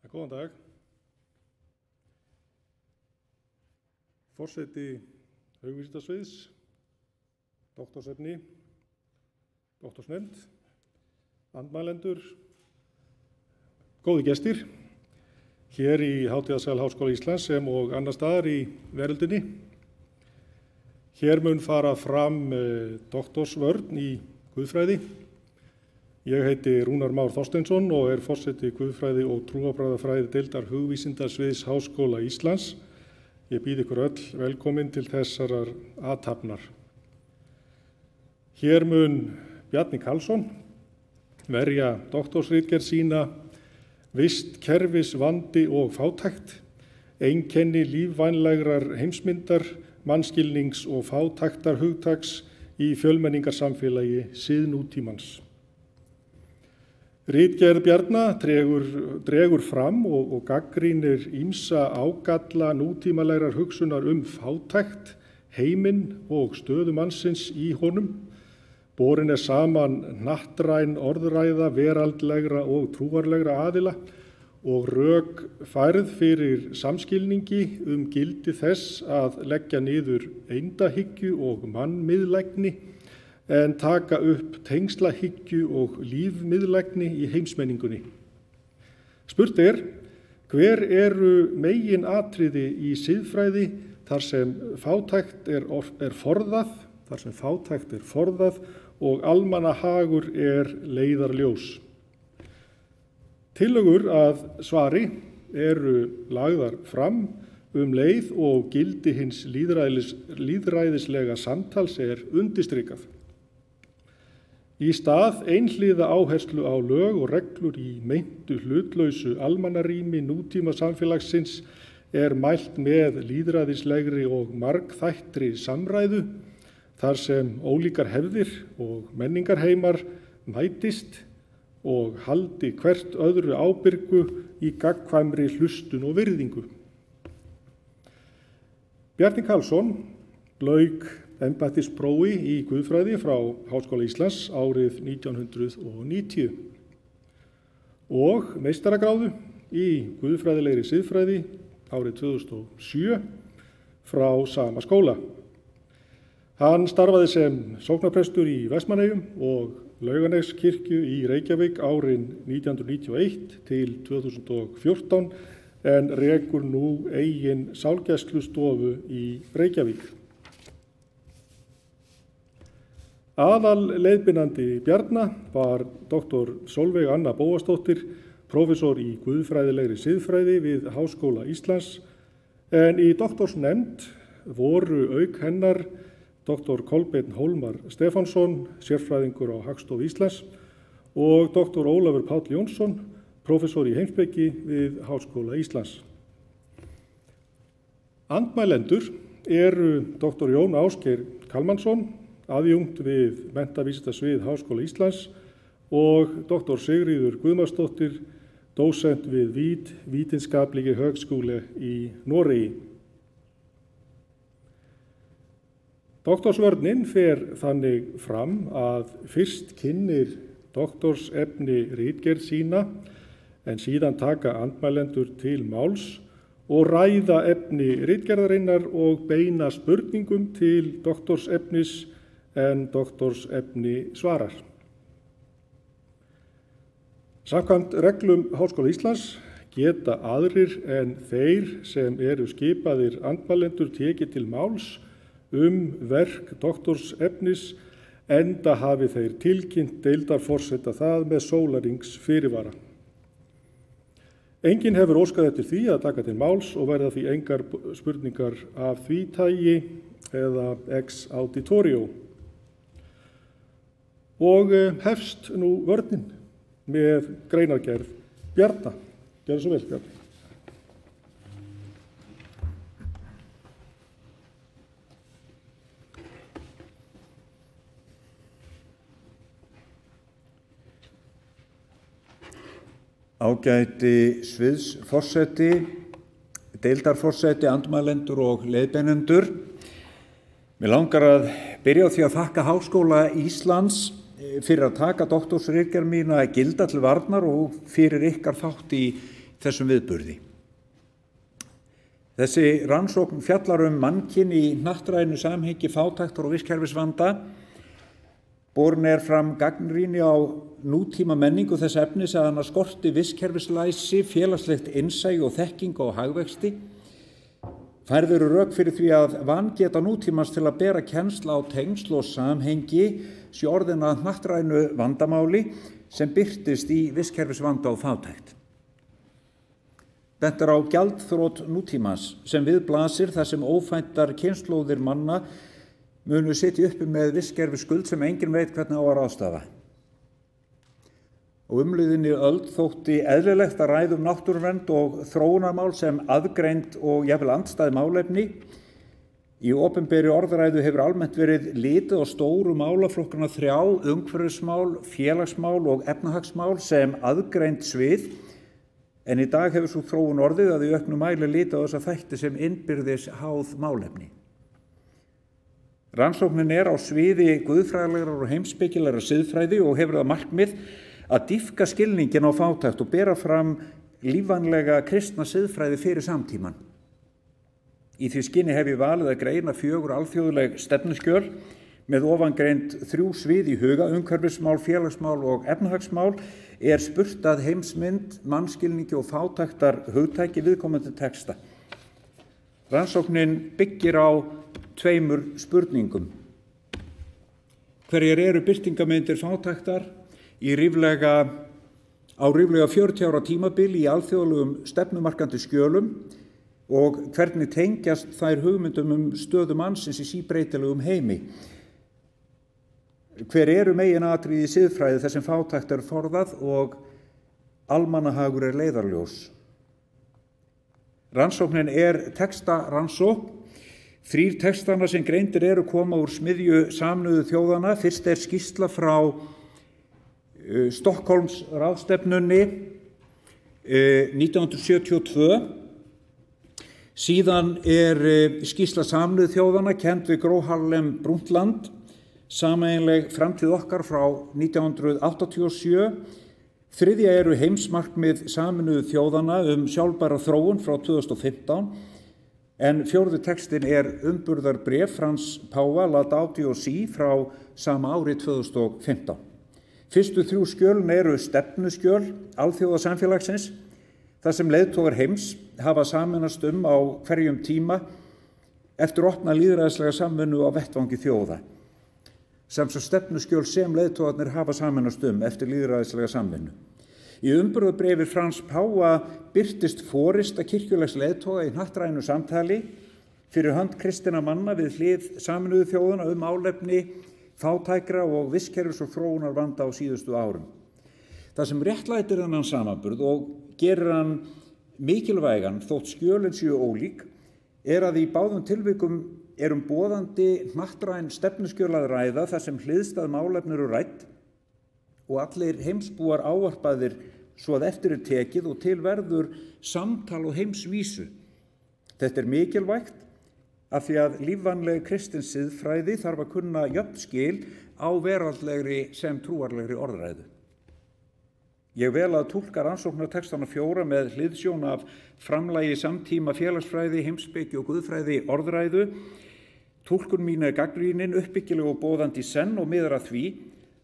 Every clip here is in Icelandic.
Góðan dag. Forseti Hugvísindasviðs, doktorsefni, doktorsnefnd, andmælendur, góðir gestir, hér í hátíðarsal Háskóla Íslands sem og annar staðar í veröldinni. Hér mun fara fram doktorsvörn í guðfræði. Ég heiti Rúnar Már Þorsteinsson og forseti guðfræði og trúarbragðafræði deildar Hugvísindasviðs Háskóla Íslands. Ég býð ykkur öll velkomin til þessarar athafnar. Hér mun Bjarni Karlsson verja doktorsritgerð sína Vistkerfisvandi og fátækt, einkenni lífvænlegrar heimsmyndar, mannskilnings og fátæktarhugtaks í fjölmenningarsamfélagi síðnútímans. Ritgerð Bjarna dregur fram og gagnrýnir ýmsa ágalla nútímalegrar hugsunar fátækt, heiminn og stöðu mannsins í honum. Borin saman hnattræn orðræða veraldlegra og trúarlegra aðila og rök færð fyrir samskilningi gildi þess að leggja niður eindahyggju og mannmiðlægni en taka upp tengslahyggju og lífmiðlægni í heimsmenningunni. Spurt hver eru meginatriði í siðfræði þar sem fátækt forðað, og almannahagur leiðarljós. Tillögur að svari eru lagðar fram leið og gildi hins lýðræðislega samtals undirstrikað. Í stað einhliða áherslu á lög og reglur í meintu hlutlausu almannarými nútíma samfélagsins mælt með lýðræðislegri og margþættri samræðu þar sem ólíkar hefðir og menningarheimar mætist og haldi hvert öðru ábyrgu í gagnkvæmri hlustun og virðingu. Bjarni Karlsson lauk embættisprófi í guðfræði frá Háskóla Íslands árið 1990 og meistaragráðu í guðfræðilegri siðfræði árið 2007 frá sama skóla. Hann starfaði sem sóknarprestur í Vestmannaeyjum og Laugarneskirkju í Reykjavík árin 1991 til 2014 en rekur nú eigin sálgæslustofu í Reykjavík. Aðalleiðbeinandi Bjarna var doktor Sólveig Anna Bóasdóttir, prófessor í guðfræðilegri siðfræði við Háskóla Íslands, en í doktorsnefnd voru auk hennar doktor Kolbeinn Hólmar Stefánsson, sérfræðingur á Hagstofu Íslands, og doktor Ólafur Páll Jónsson, prófessor í heimspeki við Háskóla Íslands. Andmælendur eru doktor Jón Ásgeir Kalmansson, aðjúnkt við Menntavísindasvið Háskóla Íslands og doktor Sigríður Guðmarsdóttir, dósent við Videnskabelige Högskole í Noregi. Doktorsvörnin fer þannig fram að fyrst kynnir doktorsefni ritgerð sína en síðan taka andmælendur til máls og ræða efni ritgerðarinnar og beina spurningum til doktorsefnis en doktorsefni svarar. Samkvæmt reglum Háskóla Íslands geta aðrir en þeir sem eru skipaðir andmælendur tekið til máls verk doktorsefnis enda hafi þeir tilkynnt deildarforseta það með sólarhrings fyrirvara. Enginn hefur óskað eftir því að taka til máls og verða því engar spurningar af því tagi eða ex auditorio. Og hefst nú vörnin með greinargerð Bjarna. Gjörðu svo vel, Bjarni. Ágæti sviðsforseti, deildarforseti, andmælendur og leiðbeinendur. Mig langar að byrja á því að þakka Háskóla Íslands fyrir að taka doktorsritgerð mína gilda til varnar og fyrir ykkar þátt í þessum viðburði. Þessi rannsókn fjallar mannkyn í hnattrænu samhengi fátæktar og vistkerfisvanda. Borin fram gagnrýni á nútíma menningu þess efnis að hana skorti vistkerfislæsi, félagslegt innsæi og þekkingu á hagvexti. Færð eru rök fyrir því að vangeta nútímans til að bera kennsla á tengsl og samhengi sé orðin að hnattrænu vandamáli sem birtist í vistkerfisvanda og fátækt. Bent á gjaldþrot nútímans sem við blasir þar sem ófæntar kynslóðir manna munu sitja uppi með vistkerfiskuld sem enginn veit hvernig á að ráðstafa. Og umliðinni öld þótti eðlilegt að ræða náttúruvernd og þróunarmál sem aðgreind og jafnvel andstæð málefni. Í opinberri orðræðu hefur almennt verið litið á stóru málaflokkana 3, umhverfismál, félagsmál og efnahagsmál sem aðgreind svið, en í dag hefur svo þróun orðið að í auknum mæli litið á þessa þætti sem innbyrðis háð málefni. Rannsóknin á sviði guðfræðilegrar og heimspekilegrar siðfræði og hefur það markmið að dýpka skilningin á fátækt og bera fram lífvænlega kristna siðfræði fyrir samtíman. Í því skyni hef ég valið að greina 4 alþjóðleg stefnuskjöl með ofangreind 3 svið í huga, umhverfismál, félagsmál og efnahagsmál, spurt að heimsmynd, mannskilningi og fátæktar hugtæki viðkomandi texta. Rannsóknin byggir á 2 spurningum. Hverjar eru birtingamyndir fátæktar á ríflega 40 ára tímabili í alþjóðlegum stefnumarkandi skjölum og hvernig tengjast þær hugmyndum stöðu mannsins í síbreytilegum heimi. Hver eru meginatriði í siðfræði þar sem fátækt forðað og almannahagur leiðarljós. Rannsóknin textarannsókn. 3 textana sem greindir eru koma úr smiðju Sameinuðu þjóðanna. Fyrst skýrsla frá Stockholms ráðstefnunni 1972. Síðan skýrsla Sameinuðu þjóðanna kennd við Gro Harlem Brundtland, sameiginleg framtíð okkar frá 1987. 3. eru heimsmarkmið Sameinuðu þjóðanna sjálfbæra þróun frá 2015. En 4. textin umburðarbréf Frans Páfa Laudato Si frá sama ári 2015. Fyrstu 3 skjölin eru stefnuskjöl alþjóðasamfélagsins, þar sem leiðtogar heims hafa sameinast á hverjum tíma eftir opna lýðræðislega samvinnu á vettvangi þjóða. Sem svo stefnuskjöl sem leiðtogarnir hafa sameinast eftir lýðræðislega samvinnu. Í umburðarbréfi Frans Páfa birtist forysta kirkjulegs leiðtoga í hnattrænu samtali fyrir hönd kristinna manna við hlið Sameinuðu þjóðanna málefni fátækra og vistkerfis og þróunarvanda á síðustu árum. Það sem réttlætir þennan samanburð og gerir hann mikilvægan þótt skjölin séu ólík að í báðum tilvikum boðandi hnattræn stefnuskjöl að ræða þar sem hliðstæð málefni eru rædd og allir heimsbúar ávarpaðir svo að eftir tekið og til verður samtal og heimsvísu. Þetta mikilvægt af því að lífvænleg kristin siðfræði þarf að kunna jöfn skil á veraldlegri sem trúarlegri orðræðu. Ég vel að túlka rannsóknartextana 4 með hliðsjón af framlagi samtíma félagsfræði, heimspeki og guðfræði orðræðu. Túlkun mín gagnrýnin, uppbyggileg og boðandi í senn og miðar að því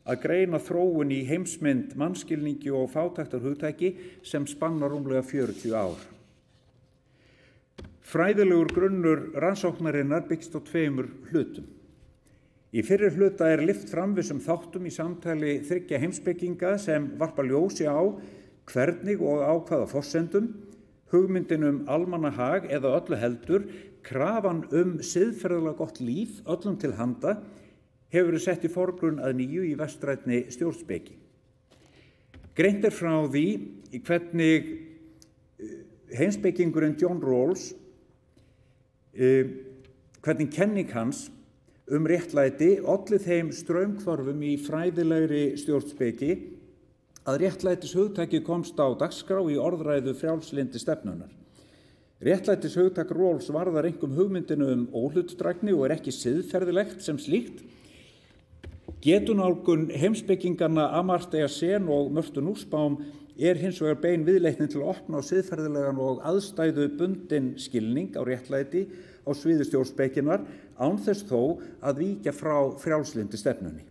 að greina þróun í heimsmynd, mannskilningi og fátæktarhugtæki sem spannar rúmlega 40 ár. Fræðilegur grunnur rannsóknarinnar byggst á 2 hlutum. Í fyrri hluta lyft fram vissum þáttum í samtali 3 heimspekinga sem varpa ljósi á hvernig og á hvaða forsendum hugmyndin almannahag eða öllu heldur krafan siðferðilega gott líf öllum til handa hefur verið sett í forgrunn að nýju í vestrænni stjórnspeki. Greint frá því hvernig heimspekingurinn John Rawls, hvernig kenning hans réttlæti olli þeim straumhvörfum í fræðilegri stjórnspeki að réttlætishugtakið komst á dagskrá í orðræðu frjálslyndi stefnunnar. Réttlætishugtak Rawls varðar einkum hugmyndinu óhlutdrægni og ekki siðferðilegt sem slíkt. Getunálgun heimspekinganna Amartya Sen og Mörtu Nussbaum hins vegar bein viðleitni til að opna á siðferðilegan og aðstæðu bundinn skilning á réttlæti á sviði stjórnspekinnar án þess þó að víkja frá frjálslyndi stefnunni.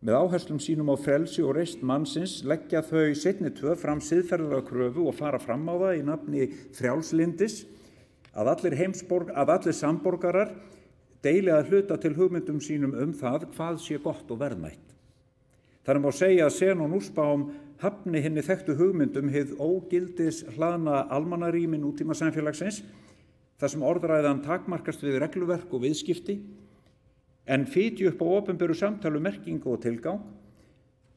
Með áherslum sínum á frelsi og reisn mannsins leggja þau seinni tvö fram siðferðilega kröfu og fara fram á það í nafni frjálslyndis að allir samborgarar deili að hluta til hugmyndum sínum það hvað sé gott og verðmætt. Þannig má segja að Sen og Nussbaum hafni hinni þekktu hugmyndum hið ógildis hlaðna almannarými nútíma samfélagsins, þar sem orðræðan takmarkast við regluverk og viðskipti, en fitji upp á opinberu samtali merkingu og tilgang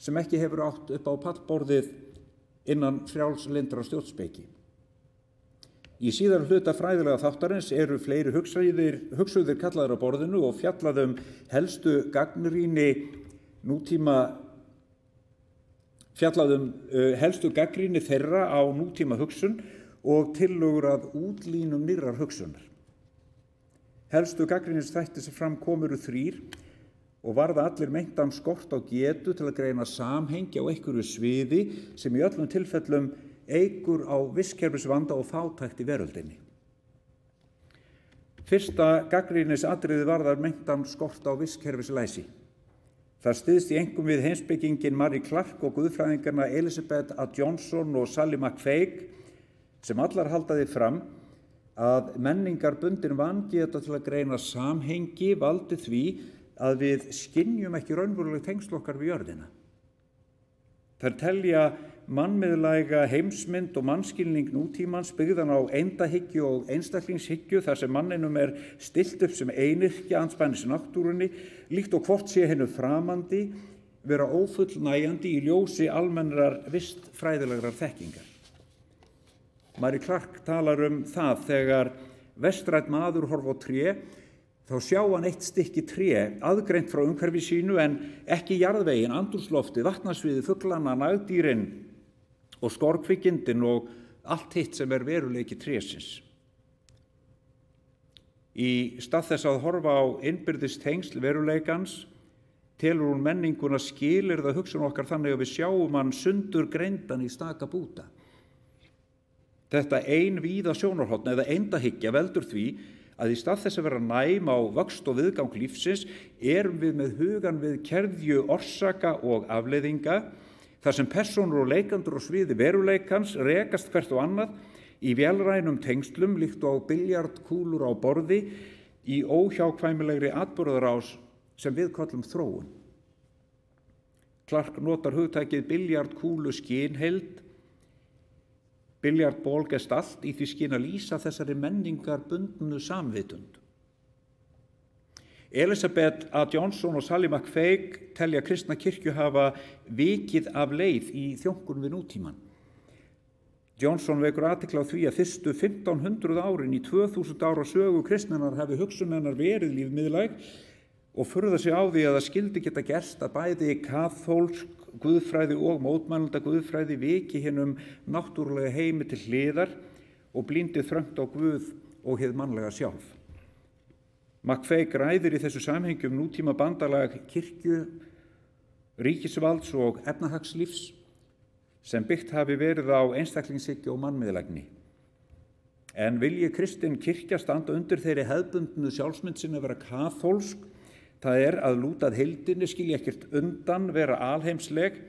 sem ekki hefur átt upp á pallborðið innan frjálslyndra stjórnspeki. Í síðara hluta fræðilega þáttarins eru fleiri hugsuðir kallaðir á borðinu og fjallað helstu gagnrýni þeirra á nútíma hugsun og tillögur að útlínum nýrrar hugsunar. Helstu gagnrýnisþættir sem fram komu eru 3 og varða allir meintan skort á getu til að greina samhengi á einhverju sviði sem í öllum tilfellum eykur á vistkerfisvanda og fátækt í veröldinni. Fyrsta gagnrýnisatriði varðar meintan skort á vistkerfislæsi. Það styðst í einkum við heimspekingin Marie Clark og guðfræðingarna Elizabeth A. Johnson og Sally McFaig sem allar halda því fram að menningarbundin vangeta til að greina samhengi valdi því að við skynjum ekki raunveruleg tengsl okkar við jörðina. Þær telja mannmiðlæga heimsmynd og mannskilning nútímans byggðan á eindahyggju og einstaklingshyggju þar sem manninum stillt upp sem einyrkja andspænis náttúrunni, líkt og hvort sé hennu framandi, vera ófullnægjandi í ljósi almennrar vistfræðilegrar þekkingar. Marie Clark talar það þegar vestrænn maður horfa á tré, þá sjá hann eitt stykki tré aðgreint frá umhverfi sínu en ekki jarðveginn, andrúmsloftið, vatnasviðið, fuglana, nagdýrin og skordkvikindin og allt hitt sem veruleiki trésins. Í stað þess að horfa á innbyrðis tengsl veruleikans telur hún menninguna skilyrða hugsun okkar þannig að við sjáum hann sundur greindan í staka búta. Þetta víða sjónarhorn eða eindahyggja veldur því að í stað þess að vera næm á vöxt og viðgang lífsins erum við með hugan við keðju orsaka og afleiðinga þar sem persónur og leikendur á sviði veruleikans rekast hvert og annað í vélrænum tengslum líkt og biljardkúlur á borði í óhjákvæmilegri atburðarás sem við köllum þróun. Clark notar hugtakið biljardkúlu skynheild, biljardból gestalt í því skyn að lýsa þessari menningarbundnu samvitund. Elizabeth A. Johnson og Sally McFaig telja kristna kirkju hafa vikið af leið í þjónkun við nútíman. Johnson vekur athygli á því að fyrstu 1500 árin í 2000 ára sögu kristninnar hafi hugsun hennar verið lífmiðlæg og furða sig á því að það skyldi geta gerst að bæði kaþólsk guðfræði og mótmælanda guðfræði viki hinum náttúrulega heimi til hliðar og blíndi þröngt á Guð og hið mannlega sjálf. McFaig ræðir í þessu samhengi nútíma bandalag kirkju, ríkisvalds og efnahagslífs sem byggt hafi verið á einstaklingshyggju og mannmiðlægni. En vilji kristin kirkja standa undir þeirri hefðbundnu sjálfsmynd sinni að vera kaþólsk, það að lúta að heildinni, skilja ekkert undan, vera alheimsleg,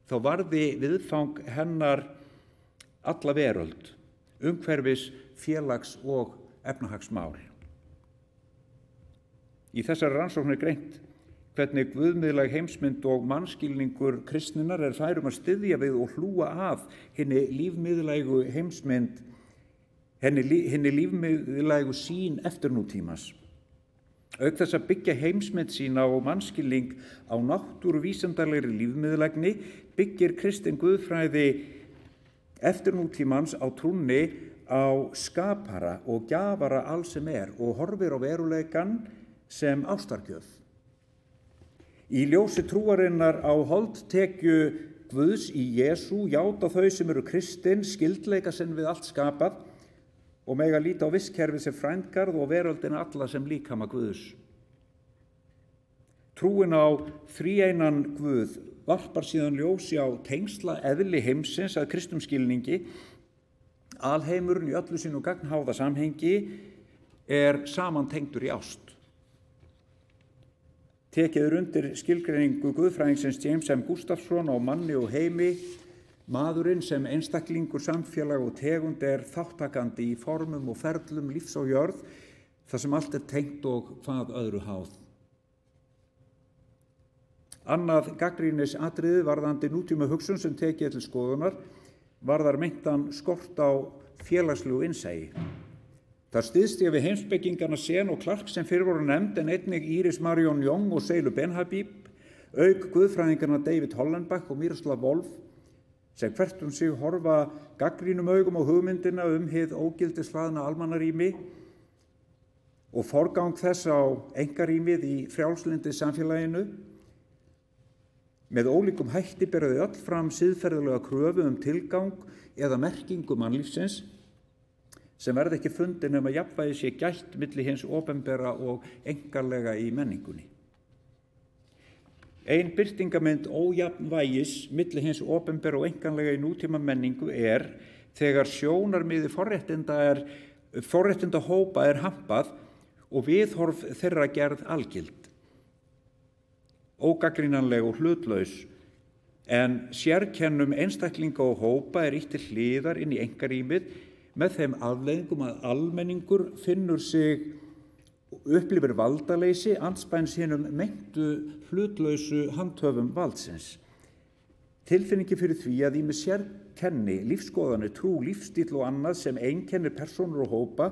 þá varði viðfang hennar alla veröld, umhverfis, félags- og efnahagsmál. Í þessari rannsókn greint hvernig guðmiðlæg heimsmynd og mannskilningur kristninnar færum að styðja við og hlúa að hinni lífmiðlægu heimsmynd, hinni lífmiðlægu sýn eftir nútímans. Auk þess að byggja heimsmynd sína og mannskilning á náttúruvísindalegri lífmiðlægni byggir kristin guðfræði eftir nútímans á trúnni á skapara og gjafara alls sem og horfir á veruleikan sem ástargjöf. Í ljósi trúarinnar á holdtekju Guðs í Jesú játa þau sem eru kristin skyldleika sinn við allt skapað og mega líta á vistkerfið sem frændgarð og veröldina alla sem líkama Guðs. Trúin á þríeinan Guð varpar síðan ljósi á tengsla eðli heimsins að kristnum skilningi. Alheimurinn í öllu sínu gagnháða samhengi er samantengdur í ást. Tekið undir skilgreiningu guðfræðingsins James M. Gustafsson á manni og heimi. Maðurinn sem einstaklingur, samfélag og tegund er þáttakandi í formum og ferlum lífs á jörð, þar sem allt er tengt og hvað öðru háð. Annað gagnrýnis atriði varðandi nútíma hugsun sem tekið til skoðunar varðar meintan skort á félagslegu innsæi. Það styðst ég við heimspekingarna Sen og Clark sem fyrr voru nefnd, en einnig Iris Marion Young og Seilu Ben-Habib, auk guðfræðingarna David Hollenbach og Miroslav Volf, sem hvert sig horfa gagnrýnum augum á hugmyndina hið ógildislaðna almannarými og forgang þess á einkarýmið í frjálslyndi samfélaginu. Með ólíkum hætti bera þau öll fram siðferðilega kröfu tilgang eða merkingu mannlífsins sem verði ekki fundin nema jafnvægi sé gætt milli hins opinbera og einkarlega í menningunni. Ein birtingamynd ójafnvægis milli hins opinbera og einkanlega í nútíma menningu er þegar sjónarmiði forréttinda hópa er hampað og viðhorf þeirra gerð algild. Ógagnrýnanleg og hlutlaus, en sérkennum einstaklinga og hópa er ýtt til hliðar inn í einkarýmið með þeim afleiðingum að almenningur finnur sig upplifir valdaleysi andspænis hinum meintu hlutlausu handhöfum valdsins. Tilfinningi fyrir því að ýmis sérkenni, lífsskoðanir, trú, lífstíll og annað sem einkennir persónur og hópa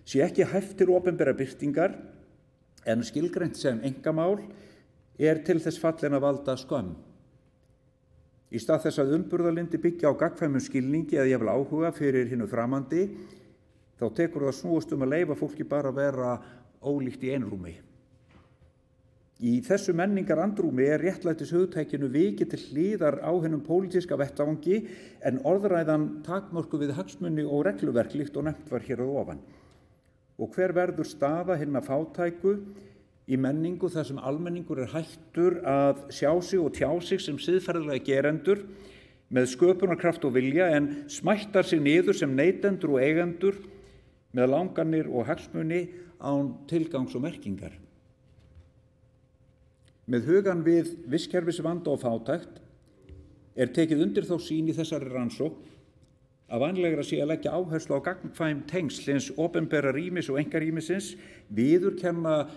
sé ekki hæft til opinbera birtingar en skilgreint sem einkamál er til þess fallin að valda skömm. Í stað þess að umburðarlyndi byggja á gagnkvæmum skilningi eða jafnvel áhuga fyrir hinu framandi, þá tekur það snúast að leyfa fólki bara að vera ólíkt í einrúmi. Í þessu menningar andrúmi er réttlætis hugtækinu vikið til hliðar á hinum pólitíska vettvangi en orðræðan takmörkuð við hagsmuni og regluverk líkt og nefnt var hér að ofan. Og hver verður staða hinna fátæku í menningu þar sem almenningur er hættur að sjá sig og tjá sig sem siðferðilega gerendur með sköpunarkraft og vilja en smættar sig niður sem neytendur og eigendur með langanir og hagsmuni án tilgangs og merkingar. Með hugan við vistkerfisvanda og fátækt er tekið undir þá sýn í þessari rannsókn að vanlegra sé að leggja áherslu á gagnkvæm tengsl hins opinbera rýmis og einkarýmisins, viðurkenna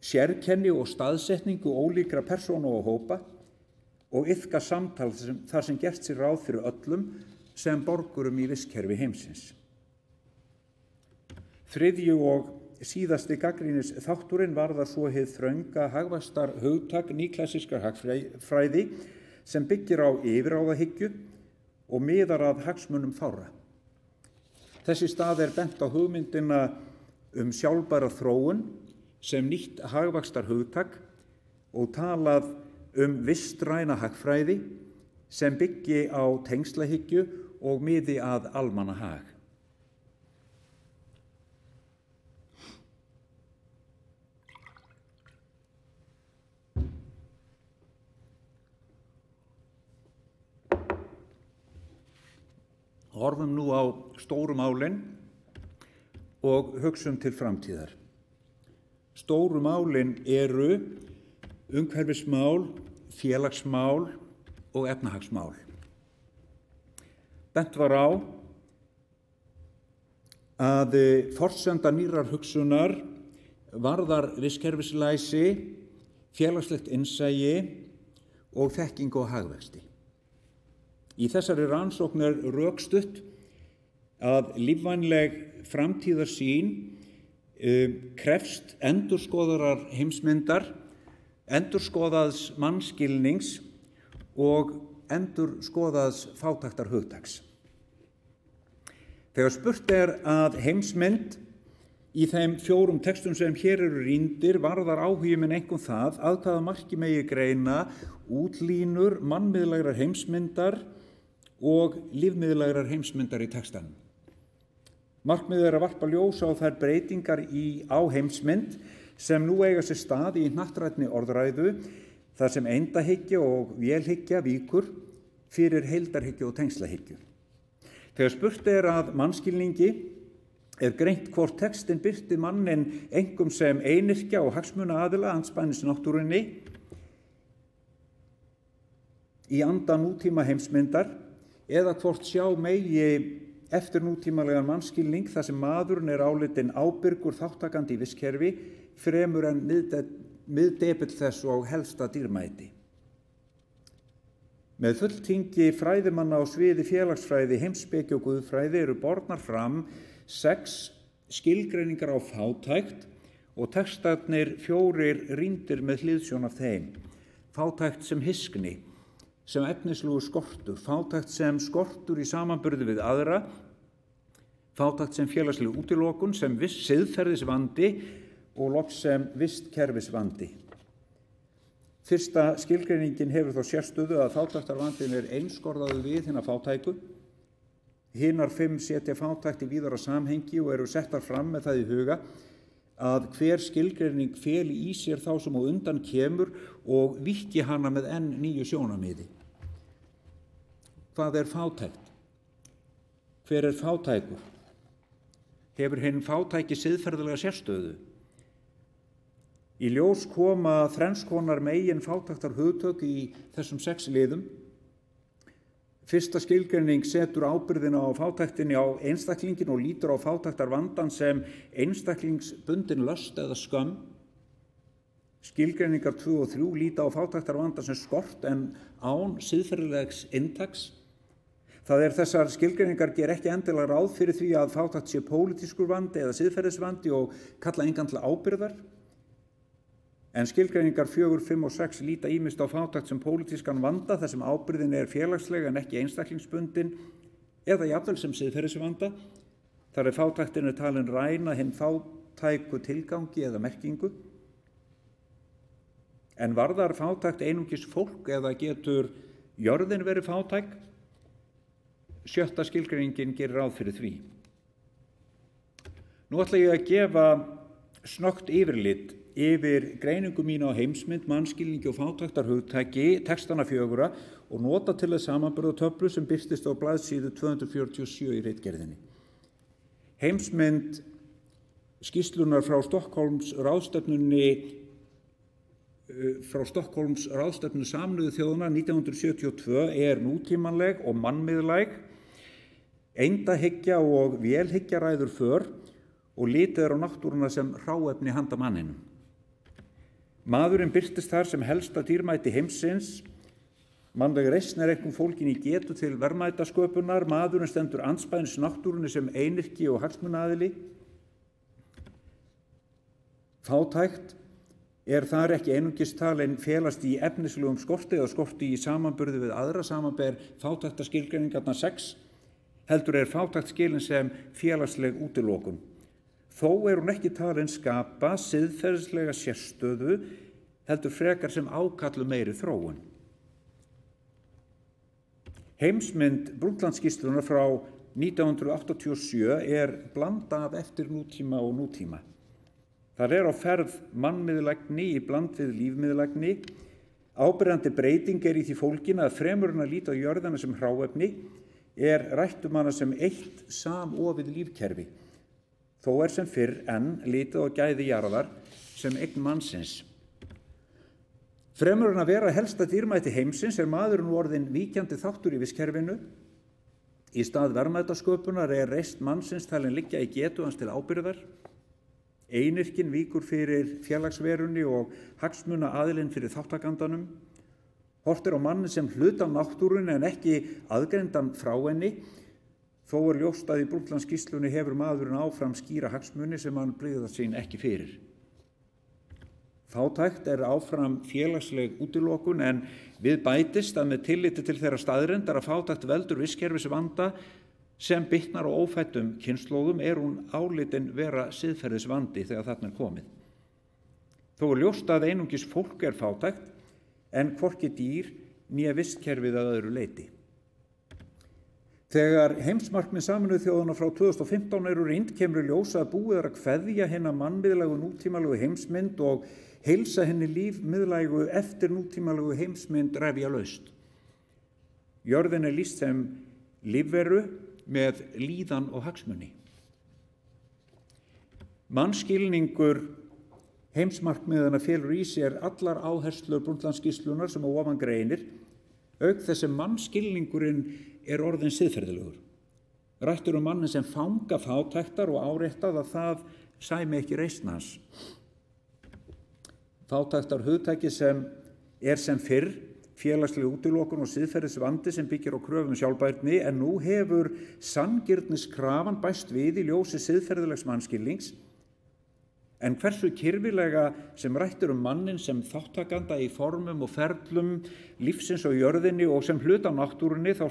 sérkenni og staðsetningu ólíkra persóna og hópa og iðka samtal þar sem gert sér ráð fyrir öllum sem borgurum í vistkerfi heimsins. Þriðju og síðasti gagnrýnis þátturinn varðar svo hið þrönga hagvaxtar hugtak nýklassískrar hagfræði sem byggir á yfirráðahyggju og miðar að hagsmunum fárra. Þess í stað er bent á hugmyndina sjálfbæra þróun sem nýtt hagvaxtar hugtak og talað vistræna hagfræði sem byggi á tengslahyggju og miði að almannahag. Horfum nú á stóru málin og hugsum til framtíðar. Stóru málin eru umhverfismál, félagsmál og efnahagsmál. Bent var á að forsenda nýrrar hugsunar varðar vistkerfislæsi, félagslegt innsæi og þekkingu og hagvexti. Í þessari rannsókn er rökstutt að lífvænleg framtíðarsýn krefst endurskoðaðrar heimsmyndar, endurskoðaðs mannskilnings og endurskoðaðs fátæktar hugtaks. Þegar spurt er að heimsmynd í þeim 4 textum sem hér eru rýndir varðar áhugi minn einkum það að hvaða marki megi greina útlínur mannmiðlægrar heimsmyndar og lífmiðlægrar heimsmyndar í textanum. Markmiðið er að varpa ljós á þær breytingar á heimsmynd sem nú eiga sér stað í hnattrænni orðræðu, þar sem eindahyggja og vélhyggja víkur fyrir heildarhyggju og tengslahyggju. Þegar spurt er að mannskilningi er greint hvort textinn birti mannin einkum sem einyrkja og hagsmunaaðila andspænis náttúrunni í anda nútíma heimsmyndar eða hvort sjá megi eftir nútímalegan mannskilning þar sem maðurinn er álitinn ábyrgur þáttakandi í vistkerfi fremur en miðdepill þess og helsta dýrmæti. Með fulltingi fræðimanna á sviði félagsfræði, heimspeki og guðfræði eru bornar fram 6 skilgreiningar á fátækt og textarnir 4 rýndir með hliðsjón af þeim. Fátækt sem hyskni, sem efnislegur skortur, fátækt sem skortur í samanburði við aðra, fátækt sem félagsleg útilokun, sem viss siðferðisvandi og loks sem vistkerfisvandi. Fyrsta skilgreiningin hefur þó sérstöðu að fátæktarvandinn er einskorðaður við hina fátæku. Hinar 5 setja fátækt í víðara samhengi og eru settar fram með það í huga að hver skilgreining feli í sér þá sem á undan kemur og víkki hana með enn nýju sjónarmiði. Hvað er fátækt? Hver er fátækur? Hefur hinn fátæki siðferðilega sérstöðu? Í ljós koma þrenns konar megin fátæktar hugtök í þessum 6 liðum. Fyrsta skilgreining setur ábyrgðina á fátæktinni á einstaklingin og lítur á fátæktarvandann sem einstaklingsbundin löst eða skömm. Skilgreiningar 2 og 3 líta á fátæktarvandann sem skort en án siðferðilegs inntaks. Það er þessar skilgreiningar ger ekki endilega ráð fyrir því að fátækt sé pólitískur vandi eða siðferðisvandi og kalla engan til ábyrgðar. En skilgreiningar 4, 5 og 6 líta ýmist á fátækt sem pólitískan vanda þar sem ábyrgðin er félagsleg en ekki einstaklingsbundin eða jafnvel sem siðferðisvanda. Þar er fátæktin talin ræna hinn fátæku tilgangi eða merkingu. En varðar fátækt einungis fólk eða getur jörðin verið fátæk? 7. skilgreiningin gerir ráð fyrir því. Nú ætla ég að gefa snöggt yfirlit yfir greiningu mína á heimsmynd, mannskilningi og fátæktarhugtaki, textana 4 og nota til þess samanburðartöflu sem birtist á blaðsíðu 247 í ritgerðinni. Heimsmynd skýrslunar frá Stockholms ráðstefnu Sameinuðu þjóðanna 1972 er nútímanleg og mannmiðlæg, eindahyggja og vélhyggja ræður för og litið er á náttúruna sem hráefni handa manninum. Maðurinn birtist þar sem helsta dýrmæti heimsins. Mannleg reisn er einkum fólgin í getu til verðmætasköpunar. Maðurinn stendur andspænis náttúrunni sem einyrki og hagsmunaaðili. Fátækt er þar ekki einungis talin felast í efnislegum skorti eða skorti í samanburði við aðra, samanber fátæktarskilgreiningarnar 6, heldur er fátækt skilin sem félagsleg útilokun. Þó er hún ekki talin skapa siðferðislega sérstöðu, heldur frekar sem ákallu meiri þróun. Heimsmynd Brundtland-skýrslunnar frá 1987 er blanda af eftir nútíma og nútíma. Þar er á ferð mannmiðlægni í bland við lífmiðlægni. Áberandi breyting er í því fólgin að fremur en að líta á jörðina sem hráefni er rætt hana sem eitt samofið lífkerfi. Þó er sem fyrr enn litið á gæði jarðar sem eign mannsins. Fremur en að vera helsta dýrmæti heimsins er maðurinn orðinn víkjandi þáttur í vistkerfinu. Í stað verðmætasköpunar er reisn mannsins talin liggja í getu hans til ábyrgðar. Einyrkinn víkur fyrir félagsverunni og hagsmunaaðilinn fyrir þáttakandanum. Hort er á manni sem hluta af náttúrunni en ekki aðgreindan frá henni. Þó er ljóst að í Brundtland-skýrslunni hefur maðurinn áfram skýra hagsmuni sem hann blygðast sín ekki fyrir. Fátækt er áfram félagsleg útilokun en við bætist að með tilliti til þeirra staðreyndar að fátækt veldur vistkerfisvanda sem bitnar á ófæddum kynslóðum er hún álitin vera siðferðisvandi þegar þarna er komið. Þó er ljóst að einungis fólk er fátækt en hvorki dýr né vistkerfið að öðru leyti. Þegar heimsmarkmið Sameinuðu þjóðanna frá 2015 eru rýnd kemur í ljós að búið að kveðja hina mannmiðlægu nútímalegu heimsmynd og heilsa henni lífmiðlægu eftir nútímalegu heimsmynd refjalaust. Jörðin er lýst sem lífveru með líðan og hagsmuni. Mannskilningur heimsmarkmiðana felur í sér allar áherslur Brundtland-skýrslunnar sem á ofan greinir, auk þess sem mannskilningurinn er orðinn siðferðilegur. Rætt mannin sem fanga fátæktar og áréttað að það sæmi ekki reisn hans. Fátæktar hugtæki sem fyrr félagsleg útilokun og siðferðisvandi sem byggir á kröfum sjálfbærni, en nú hefur sanngirniskrafan bæst við í ljósi siðferðilegs mannskilnings. En hversu kyrfilega sem rætt mannin sem þáttakanda í formum og ferlum lífsins á jörðinni og sem hluta á náttúrunni, þá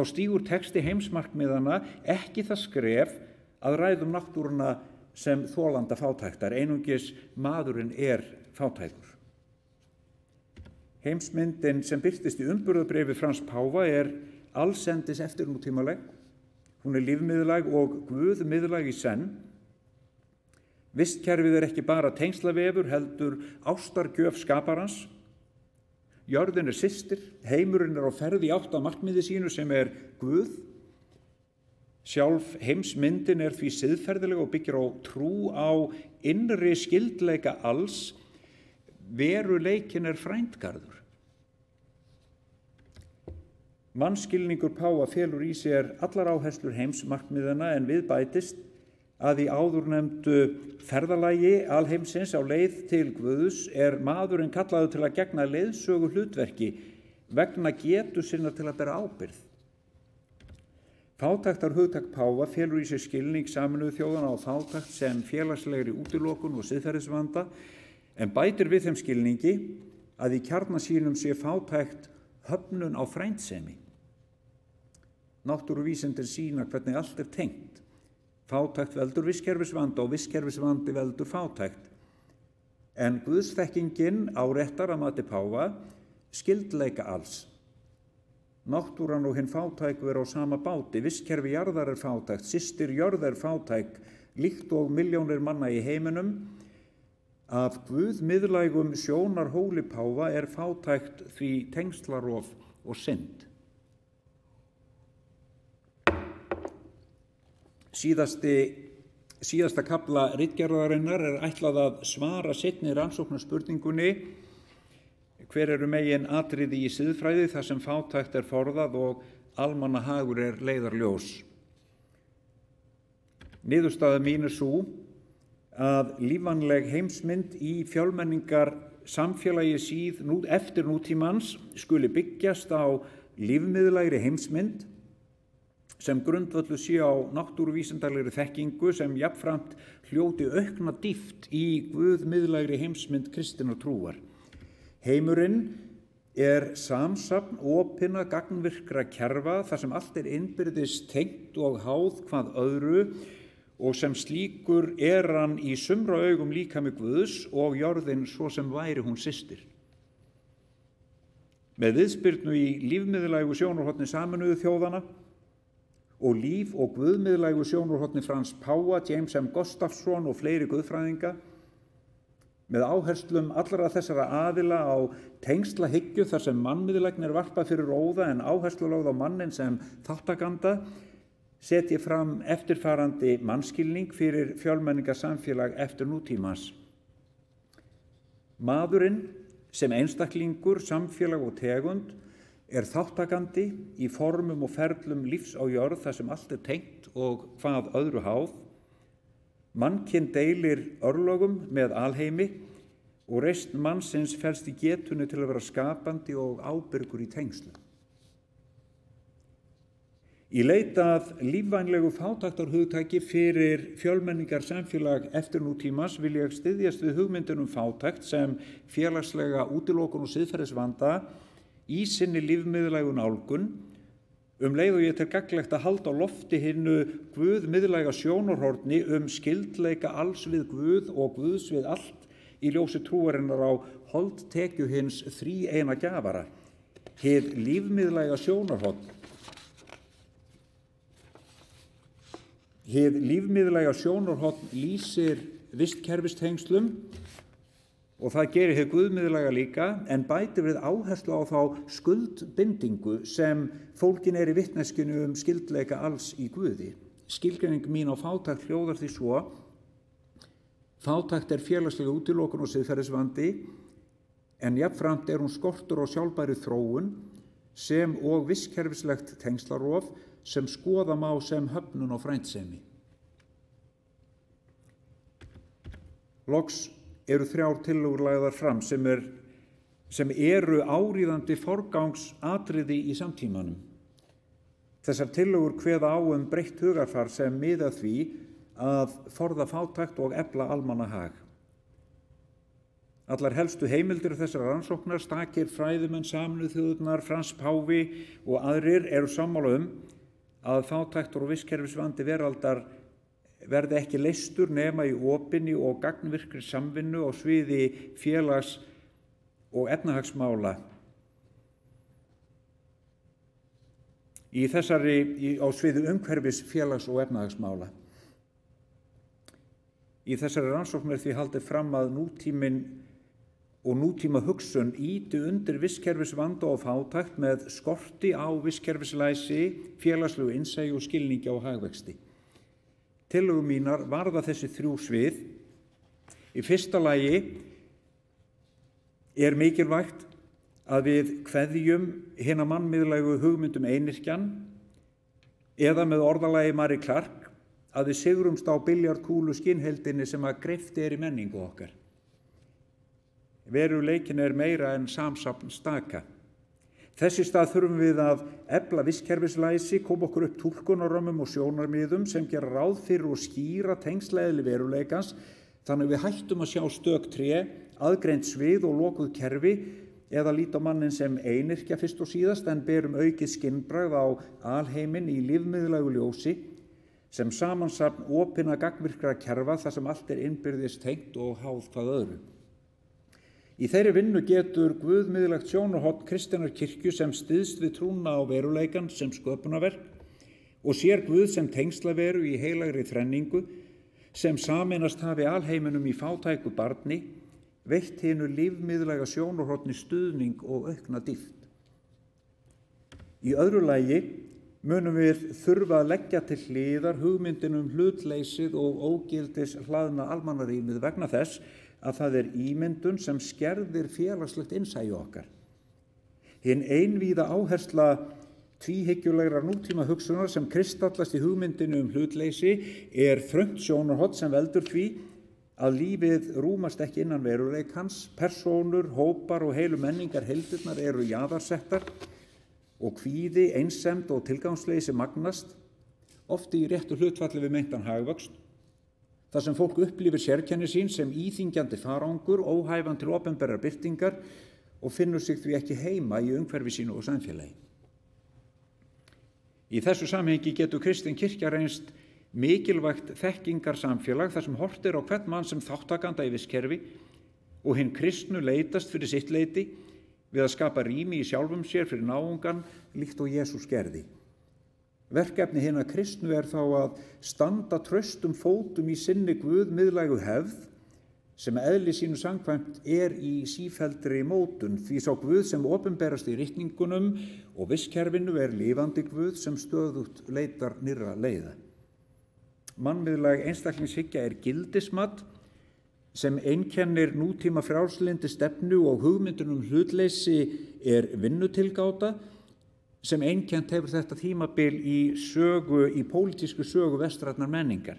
stígur texti heimsmarkmiðana ekki það skref að ræðum náttúruna sem þolanda fátæktar, einungis maðurinn er fátækur. Heimsmyndin sem birtist í umburðarbréfi Frans Páfa er allsendis eftirnútímaleg. Hún er lífmiðlæg og guðmiðlæg í senn. Vistkerfið er ekki bara tengslavefur, heldur ástargjöf skaparans. Jörðin er systir, heimurinn er á ferð í átt að markmiði sínu sem er Guð. Sjálf heimsmyndin er því siðferðileg og byggir á trú á innri skyldleika alls. Veruleikinn er frændgarður. Mannskilningur Páfa felur í sér allar áherslur heimsmarkmiðana, en við bætist að í áðurnefndu ferðalagi alheimsins á leið til Guðs er maðurinn kallaður til að gegna leiðsögu hlutverki vegna getu sinna til að bera ábyrgð. Fátæktar hugtak Páfa felur í sér skilning Sameinuðu þjóðanna á fátækt sem félagslegri útilokun og siðferðisvanda, en bætir við þeim skilningi að í kjarna sínum sé fátækt höfnun á frændsemi. Náttúruvísindin sýna hvernig allt er tengt. Fátækt veldur vistkerfisvanda og vistkerfisvandi veldur fátækt. En guðsþekkingin áréttar að mati Páfa skyldleika alls. Náttúran og hinn fátæk vera á sama báti. Vistkerfi jarðar er fátækt, systir jörð er fátæk, líkt og milljónir manna í heiminum. Af guðmiðlægum sjónarhóli Páfa er fátækt því tengslarof og synd. Síðasta kafla ritgerðarinnar er ætlað að svara seinni rannsóknarspurningunni: hver eru megin atriði í siðfræði þar sem fátækt er forðað og almannahagur er leiðarljós. Niðurstaða mín er sú að lífvænleg heimsmynd í fjölmenningar samfélagi eftir nútímans skuli byggjast á lífmiðlægri heimsmynd sem grundvöllu sé á náttúruvísindalegri þekkingu sem jafnframt hljóti aukna dýpt í guðmiðlægri heimsmynd kristinnar trúar. Heimurinn er samsafn opinna gagnvirkra kerfa þar sem allt er innbyrðis tengt og háð hvað öðru, og sem slíkur er hann í sumra augum líkami Guðs og jörðin svo sem væri hún systir. Með viðspyrnu í lífmiðlægu sjónarhorni Sameinuðu þjóðanna og líf- og guðmiðlægu sjónarhorni Frans Páfa, James M. Gustafson og fleiri guðfræðinga, með áherslum allra þessara aðila á tengslahyggju þar sem mannmiðlægni er varpað fyrir róða en áherslu lögð á mannin sem þáttakanda, set ég fram eftirfarandi mannskilning fyrir fjölmenningarsamfélag eftir nútímans. Maðurinn sem einstaklingur, samfélag og tegund er þáttakandi í formum og ferlum lífs á jörð þar sem allt er tengt og hvað öðru háð. Mannkyn deilir örlögum með alheimi og reisn mannsins felst í getunni til að vera skapandi og ábyrgur í tengslu. Í leit að lífvænlegu fátæktarhugtaki fyrir fjölmenningar samfélag eftir nútímans vil ég styðjast við hugmyndin fátækt sem félagslega útilokun og siðferðisvanda í sinni lífmiðlægu nálgun, leið og ég tel gagnlegt að halda á lofti hinnu guðmiðlæga sjónarhorni skyldleika alls við Guð og Guðs við allt í ljósi trúarinnar á holdtekju hins þríeina gjafara. Hið lífmiðlæga sjónarhorn Hið lífmiðlæga sjónarhorn lýsir vistkerfistengslum og það gerir hið guðmiðlæga líka, en bætir við áherslu á þá skuldbindingu sem fólkin í vitneskinu skyldleika alls í Guði. Skilgreining mín á fátækt hljóðar því svo: fátækt félagslega útilokun og siðferðisvandi, en jafnframt hún skortur á sjálfbæri þróun sem og vistkerfislegt tengslarof sem skoða má sem höfnun og frændsemi. Loks eru 3 tillögur lagðar fram sem eru áríðandi forgangsatriði í samtímanum. Þessar tillögur kveða á breytt hugarfar sem miða því að forða fátækt og efla almannahag. Allar helstu heimildir þessara rannsóknar, stakir fræðimenn, Sameinuðu þjóðirnar, Frans páfi og aðrir eru sammála að fátæktur og vistkerfisvandi veraldar verði ekki leystur nema í opinni og gagnvirkri samvinnu á sviði félags- og efnahagsmála. Á sviði umhverfis, félags- og efnahagsmála. Í þessari rannsókn því haldið fram að nútíminn og nútíma hugsun ýti undir vistkerfisvanda og fátækt með skorti á vistkerfislæsi, félagslegu innsæi og skilningi á hagvexti. Tillögur mínar varða þessi 3 svið. Í fyrsta lagi mikilvægt að við kveðjum hina mannmiðlægu hugmyndum einyrkjan, eða með orðalagi Marie Clark að við sigrumst á biljartkúlu skinnheildinni sem að greifti í menningu okkar. Veruleikinn meira en samsafn staka. Þess í stað þurfum við að efla vistkerfislæsi, koma okkur upp túlkunarrömmum og sjónarmiðum sem gera ráð fyrir og skýra tengsleðli veruleikans, þannig að við hættum að sjá stök tré, aðgreind svið og lokuð kerfi, eða líta á mannin sem einyrkja fyrst og síðast, en berum aukið skinnbragð á alheiminn í lífmiðlægu ljósi, sem samansafn opinna gagnvirkra kerfa þar sem allt innbyrðis tengt og háð hvað öðru. Í þeirri vinnu getur guðmiðlægt sjónarhorn kristinnar kirkju sem styðst við trúna á veruleikan sem sköpunarverk og sér Guð sem tengslaveru í heilagri þrenningu sem sameinast hafi alheiminum í fátæku barni, veitt hinu lífmiðlæga sjónarhorni stuðning og aukna dýpt. Í öðru lagi munum við þurfa að leggja til hliðar hugmyndin hlutleysið og ógildis hlaðna almannarýmið vegna þess að það ímyndun sem skerðir félagslegt innsæi okkar. Hin einvíða áhersla tvíhyggjulegrar nútíma hugsunar sem kristallast í hugmyndinu hlutleysi þröngt sjónarhorn sem veldur því að lífið rúmast ekki innan veruleikans, persónur, hópar og heilu menningar heildirnar eru jaðarsettar og kvíði, einsemd og tilgangsleysi magnast, oft í réttu hlutfalli við meintan hagvöxt, þar sem fólk upplifir sérkenni sín sem íþyngjandi farangur, óhæfan til opinberrar birtingar og finnur sig því ekki heima í umhverfi sínu og samfélagi. Í þessu samhengi getur kristin kirkja reynst mikilvægt þekkingarsamfélag þar sem horft á hvern mann sem þáttakanda í vistkerfi og hinn kristnu leitast fyrir sitt leyti við að skapa rými í sjálfum sér fyrir náungan líkt og Jesús gerði. Verkefni hinna kristnu þá að standa traustum fótum í sinni guðmiðlægu hefð sem eðli sínu samkvæmt í sífelldri mótun, því sá Guð sem opinberast í ritningunum og vistkerfinu lifandi Guð sem stöðugt leitar nýrra leiða. Mannmiðlæg einstaklingshyggja gildismat sem einkennir nútíma frjálslyndi stefnu og hugmyndin hlutleysi vinnutilgáta sem einkennt hefur þetta tímabil í pólitísku sögu vestrænnar menningar.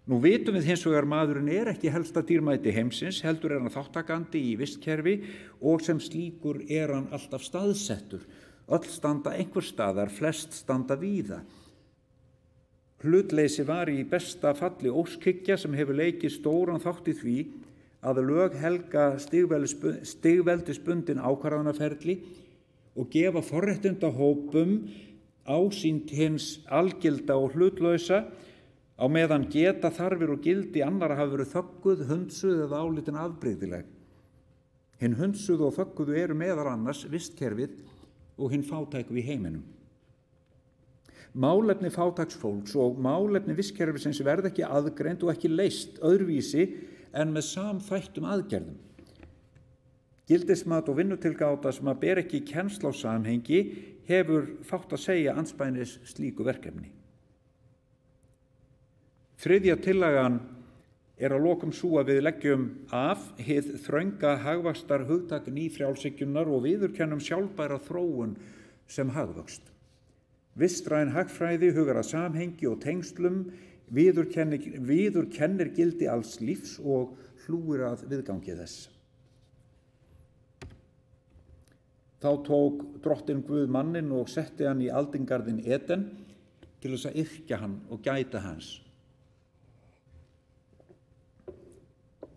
Nú vitum við hins vegar maðurinn ekki helsta dýrmæti heimsins, heldur hann þáttakandi í vistkerfi og sem slíkur hann alltaf staðsettur. Öll standa einhvers staðar, flest standa víða. Hlutleysi var í besta falli óskhyggja sem hefur leikið stóran þátt í því að lög helga stigveldisbundin ákvarðanaferli og gefa forréttindahópum ásýnd hins algilda og hlutlausa á meðan geta, þarfir og gildi annarra hafa verið þögguð, hundsuð eða álitin afbrigðileg. Hinn hundsuð og þögguðu meðal annars vistkerfið og hinn fátæku í heiminum. Málefni fátæks og málefni vistkerfisins verða ekki aðgreind og ekki leyst öðruvísi en með samþættum aðgerðum. Gildismat og vinnutilgáta sem að ber ekki kennsl á samhengi hefur fátt að segja andspænis slíku verkefni. Þriðja tillagan er að lokum sú að við leggjum af hið þrönga hagvaxtar hugtak nýfrjálshyggjunnar og viðurkennum sjálfbæra þróun sem hagvöxt. Vistræn hagfræði hugar að samhengi og tengslum, viðurkennir gildi alls lífs og hlúir að viðgangi þess. Þá tók drottinn Guð manninn og setti hann í aldingarðinn Eden til þess að yrkja hann og gæta hans.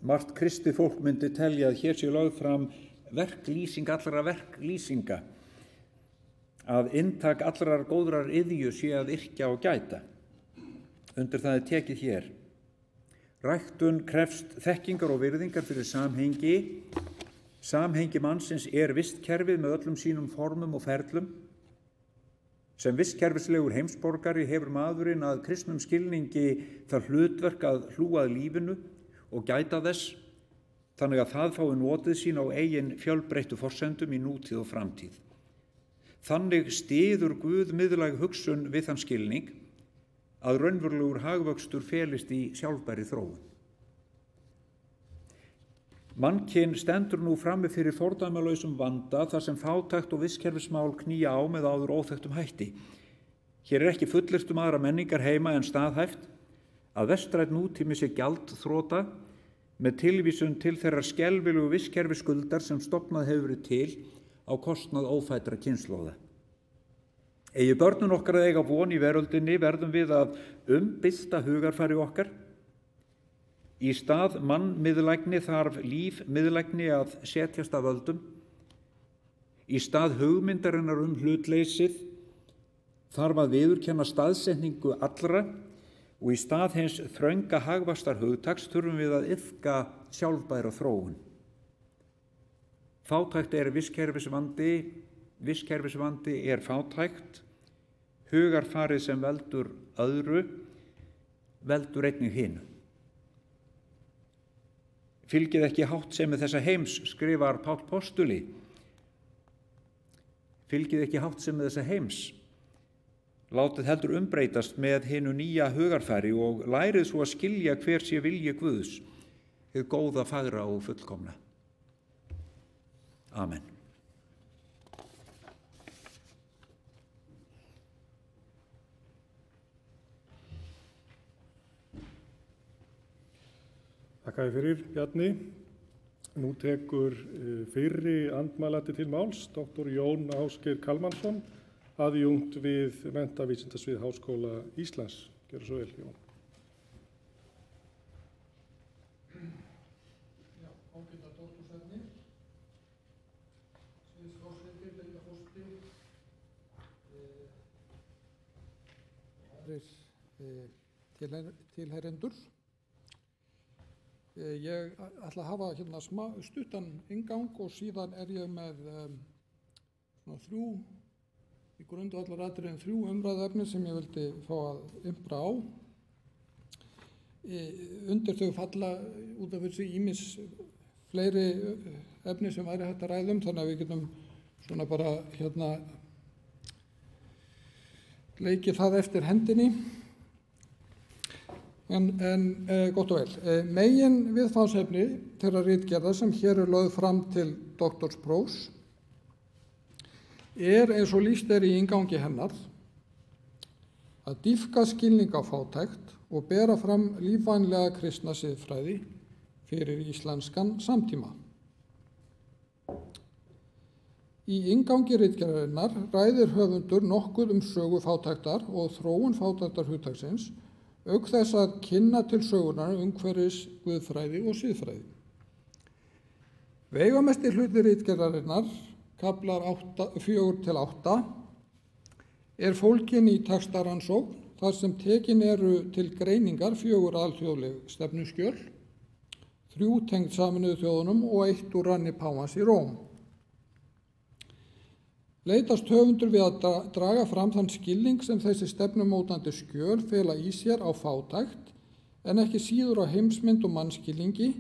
Margt kristið fólk myndi telja að hér sé lögð fram verklýsing allra verklýsinga, að inntak allrar góðrar iðju sé að yrkja og gæta. Undir það er tekið hér. Ræktun krefst þekkingar og virðingar fyrir samhengi. Samhengi mannsins er vistkerfið með öllum sínum formum og ferlum. Sem vistkerfislegur heimsborgari hefur maðurinn að kristnum skilningi það hlutverk að hlúa að lífinu og gæta þess, þannig að það fái notið sín á eigin fjölbreyttu forsendum í nútíð og framtíð. Þannig styður Guð miðlæg hugsun við þann skilning að raunverulegur hagvöxtur felist í sjálfbærri þróun. Mannkyn stendur nú frammi fyrir fordæmalausum vanda þar sem fátækt og vistkerfismál knýja á með áður óþekktum hætti. Hér er ekki fullyrt aðra menningar heima en staðhæft að vestrænn nútími sé gjaldþrota með tilvísun til þeirrar skelfilegu vistkerfisskuldar sem stofnað hefur verið til á kostnað ófæddra kynslóða. Eigi börnun okkar að eiga von í veröldinni verðum við að umbylta hugarfari okkar. Í stað mannmiðlægni þarf lífmiðlægni að setjast að völdum. Í stað hugmyndarinnar hlutleysið þarf að viðurkenna staðsetningu allra og í stað hins þrönga hagvaxtar hugtaks þurfum við að iðka sjálfbæra þróun. Fátækt er vistkerfisvandi er fátækt, hugarfarið sem veldur öðru, veldur einnig hinu. Fylgið ekki háttsemi þessa heims, skrifar Páll postuli. Fylgið ekki háttsemi þessa heims. Látið heldur umbreytast með hinu nýja hugarfæri og lærið svo að skilja hver sé vilji Guðs, hið góða, fagra og fullkomna. Amen. Þakka þér fyrir, Bjarni. Nú tekur fyrri andmælandi til máls, Dr. Jón Ásgeir Kalmansson, aðjúnkt við menntavísindasvið Háskóla Íslands. Gjörðu svo vel, Jón. Já, ágæta doktorsefni. Sviðsforseti, deildarforseti, aðrir tilheyrendur. Ég ætla að hafa hérna stuttan inngang og síðan er ég með í grundvallaratriðum þrjú umræðuefni sem ég vildi fá að impra á. Undir þau falla út af þessu ýmis fleiri efni sem væri hægt að ræða þannig að við getum svona bara leikið það eftir hendinni. En gott og vel. Megin viðfangsefni þeirra ritgerða sem hér er lögð fram til doktorsprófs er eins og lýst er í inngangi hennar að dýpka skilning á fátækt og bera fram lífvænlega kristna siðfræði fyrir íslenskan samtíma. Í inngangi ritgerðarinnar ræðir höfundur nokkuð sögu fátæktar og þróun fátæktarhugtaksins auk þess að kynna til sögunar umhverfis, guðfræði og siðfræði. Veigamesti hluti ritgerðarinnar, kaflar 4-8, er fólginn í textarannsókn þar sem tekin eru til greiningar 4 alþjóðleg stefnuskjöl, 3 tengd Sameinuðu þjóðunum og 1 úr ranni páfans í Róm. leitast höfundur við að draga fram þann skilning sem þessi stefnumótandi skjöl fela í sér á fátækt en ekki síður á heimsmynd og mannskilningi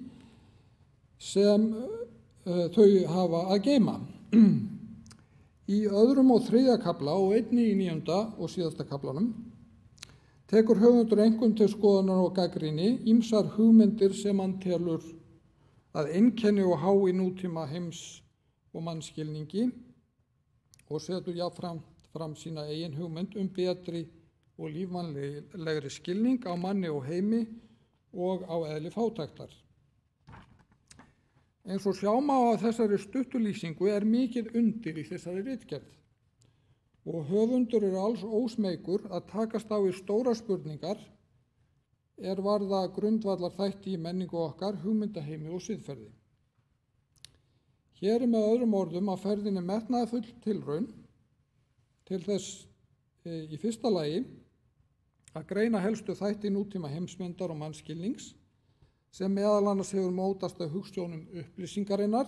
sem þau hafa að geyma. Í 2. og 3. kafla og einnig í 9. og síðasta kaflanum tekur höfundur einkum til skoðunar og gagnrýni ýmsar hugmyndir sem hann telur að einkenni og hái nútíma heims og mannskilningi og setur jafnframt fram sína eigin hugmynd betri og lífvænlegri skilning á manni og heimi og á eðli fátæktar. Eins og sjá má af þessari stuttu lýsingu mikið undir í þessari ritgerð og höfundur alls ósmeykur að takast á við stóra spurningar varða grundvallar þætti í menningu okkar, hugmyndaheimi og siðferði. Hér með öðrum orðum á ferðinni metnaðarfull tilraun til þess í fyrsta lagi að greina helstu þætti nútíma heimsmyndar og mannskilnings sem meðal annars hefur mótast af hugsjónum upplýsingarinnar,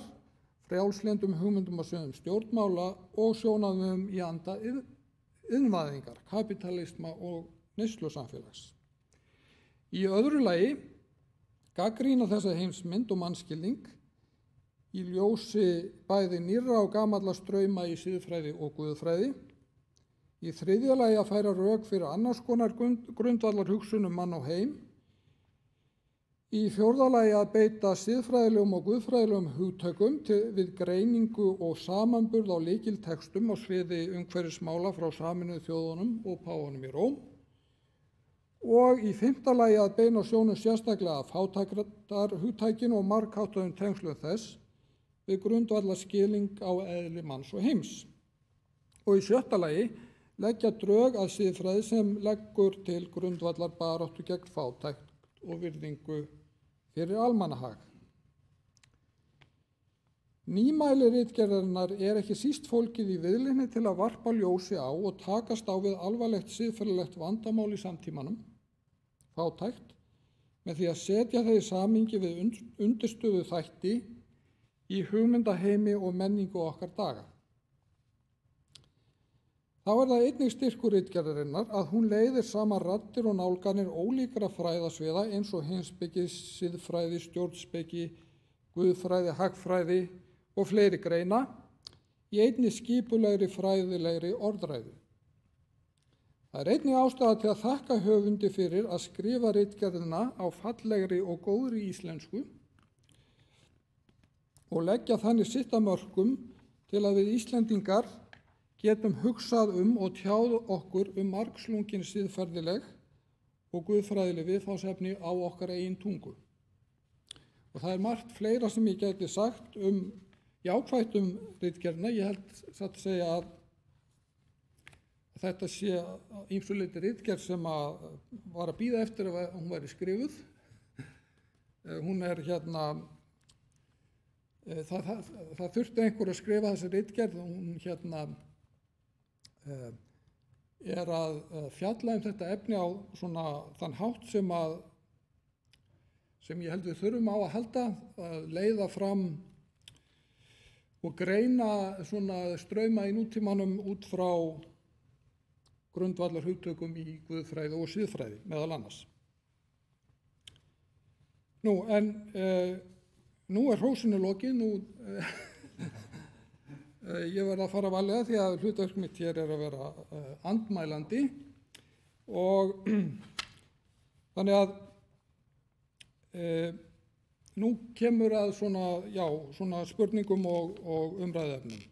frjálslyndum hugmyndum á sviðum stjórnmála og sjónarmiðum í anda iðnvæðingar, kapítalisma og neyslusamfélags. Í öðru lagi gagnrýna þessa heimsmynd og mannskilning í ljósi bæði nýrra og gamalla strauma í siðfræði og guðfræði. Í 3. lagi að færa rök fyrir annars konar grundvallar hugsunum mann og heim. Í 4. lagi að beita siðfræðilegum og guðfræðilegum hugtökum við greiningu og samanburð á lykiltextum á sviði umhverfismála frá Sameinuðu þjóðunum og páfanum í Róm. Og í 5. lagi að beina sjónum sérstaklega að fátæktarhugtækinu og margháttuðum tengslum þess við grundvallar skilning á eðli manns og heims. Og í 6. lagi leggja drög að siðfræði sem leggur til grundvallar baráttu gegn fátækt og virðingu fyrir almannahag. Nýmæli ritgerðarinnar ekki síst fólgið í viðleitni til að varpa ljósi á og takast á við alvarlegt siðferðilegt vandamál í samtímanum, fátækt, með því að setja það í samhengi við undirstöðu þætti í hugmyndaheimi og menningu okkar daga. Þá það einnig styrkur ritgerðarinnar að hún leiðir saman raddir og nálganir ólíkra fræðasviða eins og heimspeki, siðfræði, stjórnspeki, guðfræði, hagfræði og fleiri greina í einni skipulegri fræðilegri orðræðu. Það einnig ástæða til að þakka höfundi fyrir að skrifa ritgerðina á fallegri og góðri íslensku og leggja þannig sitt að mörkum til að við Íslendingar getum hugsað og tjáð okkur margslungin siðferðileg og guðfræðileg viðfangsefni á okkar eigin tungu. Og það margt fleira sem ég gæti sagt jákvætt ritgerðina. Ég held satt að segja að þetta sé ýmsu leyti ritgerð sem var að bíða eftir að hún væri skrifuð. Hún það þurfti einhver að skrifa þessi ritgerð. Hún að fjalla þetta efni á þann hátt sem ég held við þurfum á að halda, að leiða fram og greina strauma í nútímanum út frá grundvallar hugtökum í guðfræði og siðfræði meðal annars. Nú hrósinu lokið, ég verð að fara varlega því að hlutverk mitt hér að vera andmælandi og þannig að nú kemur að svona spurningum og umræðuefnum.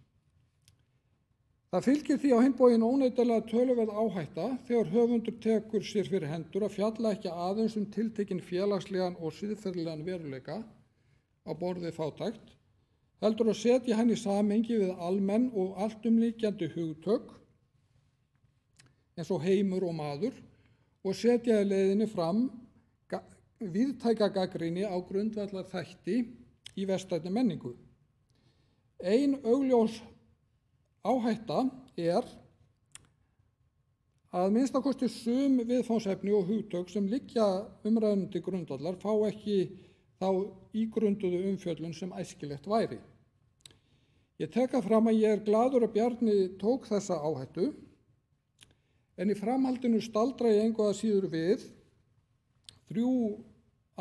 Það fylgir því á hinn bóginn óneitanlega töluverð áhætta þegar höfundur tekur sér fyrir hendur að fjalla ekki aðeins tiltekinn félagslegan og siðferðilegan veruleika á borð við fátækt, heldur að setja hann í samhengi við almenn og alltumlíkjandi hugtök eins og heimur og maður og setja í leiðinni fram víðtæka gagnrýni á grundvallar þætti í vestrænni menningu. Ein augljós áhætta að minnstakosti sum viðfangsefni og hugtök sem liggja umræðunum til grundvallar fá ekki þá ígrunduðu umfjöllun sem æskilegt væri. Ég tek það fram að ég glaður að Bjarni tók þessa áhættu, en í framhaldinu staldra ég engu að síður við 3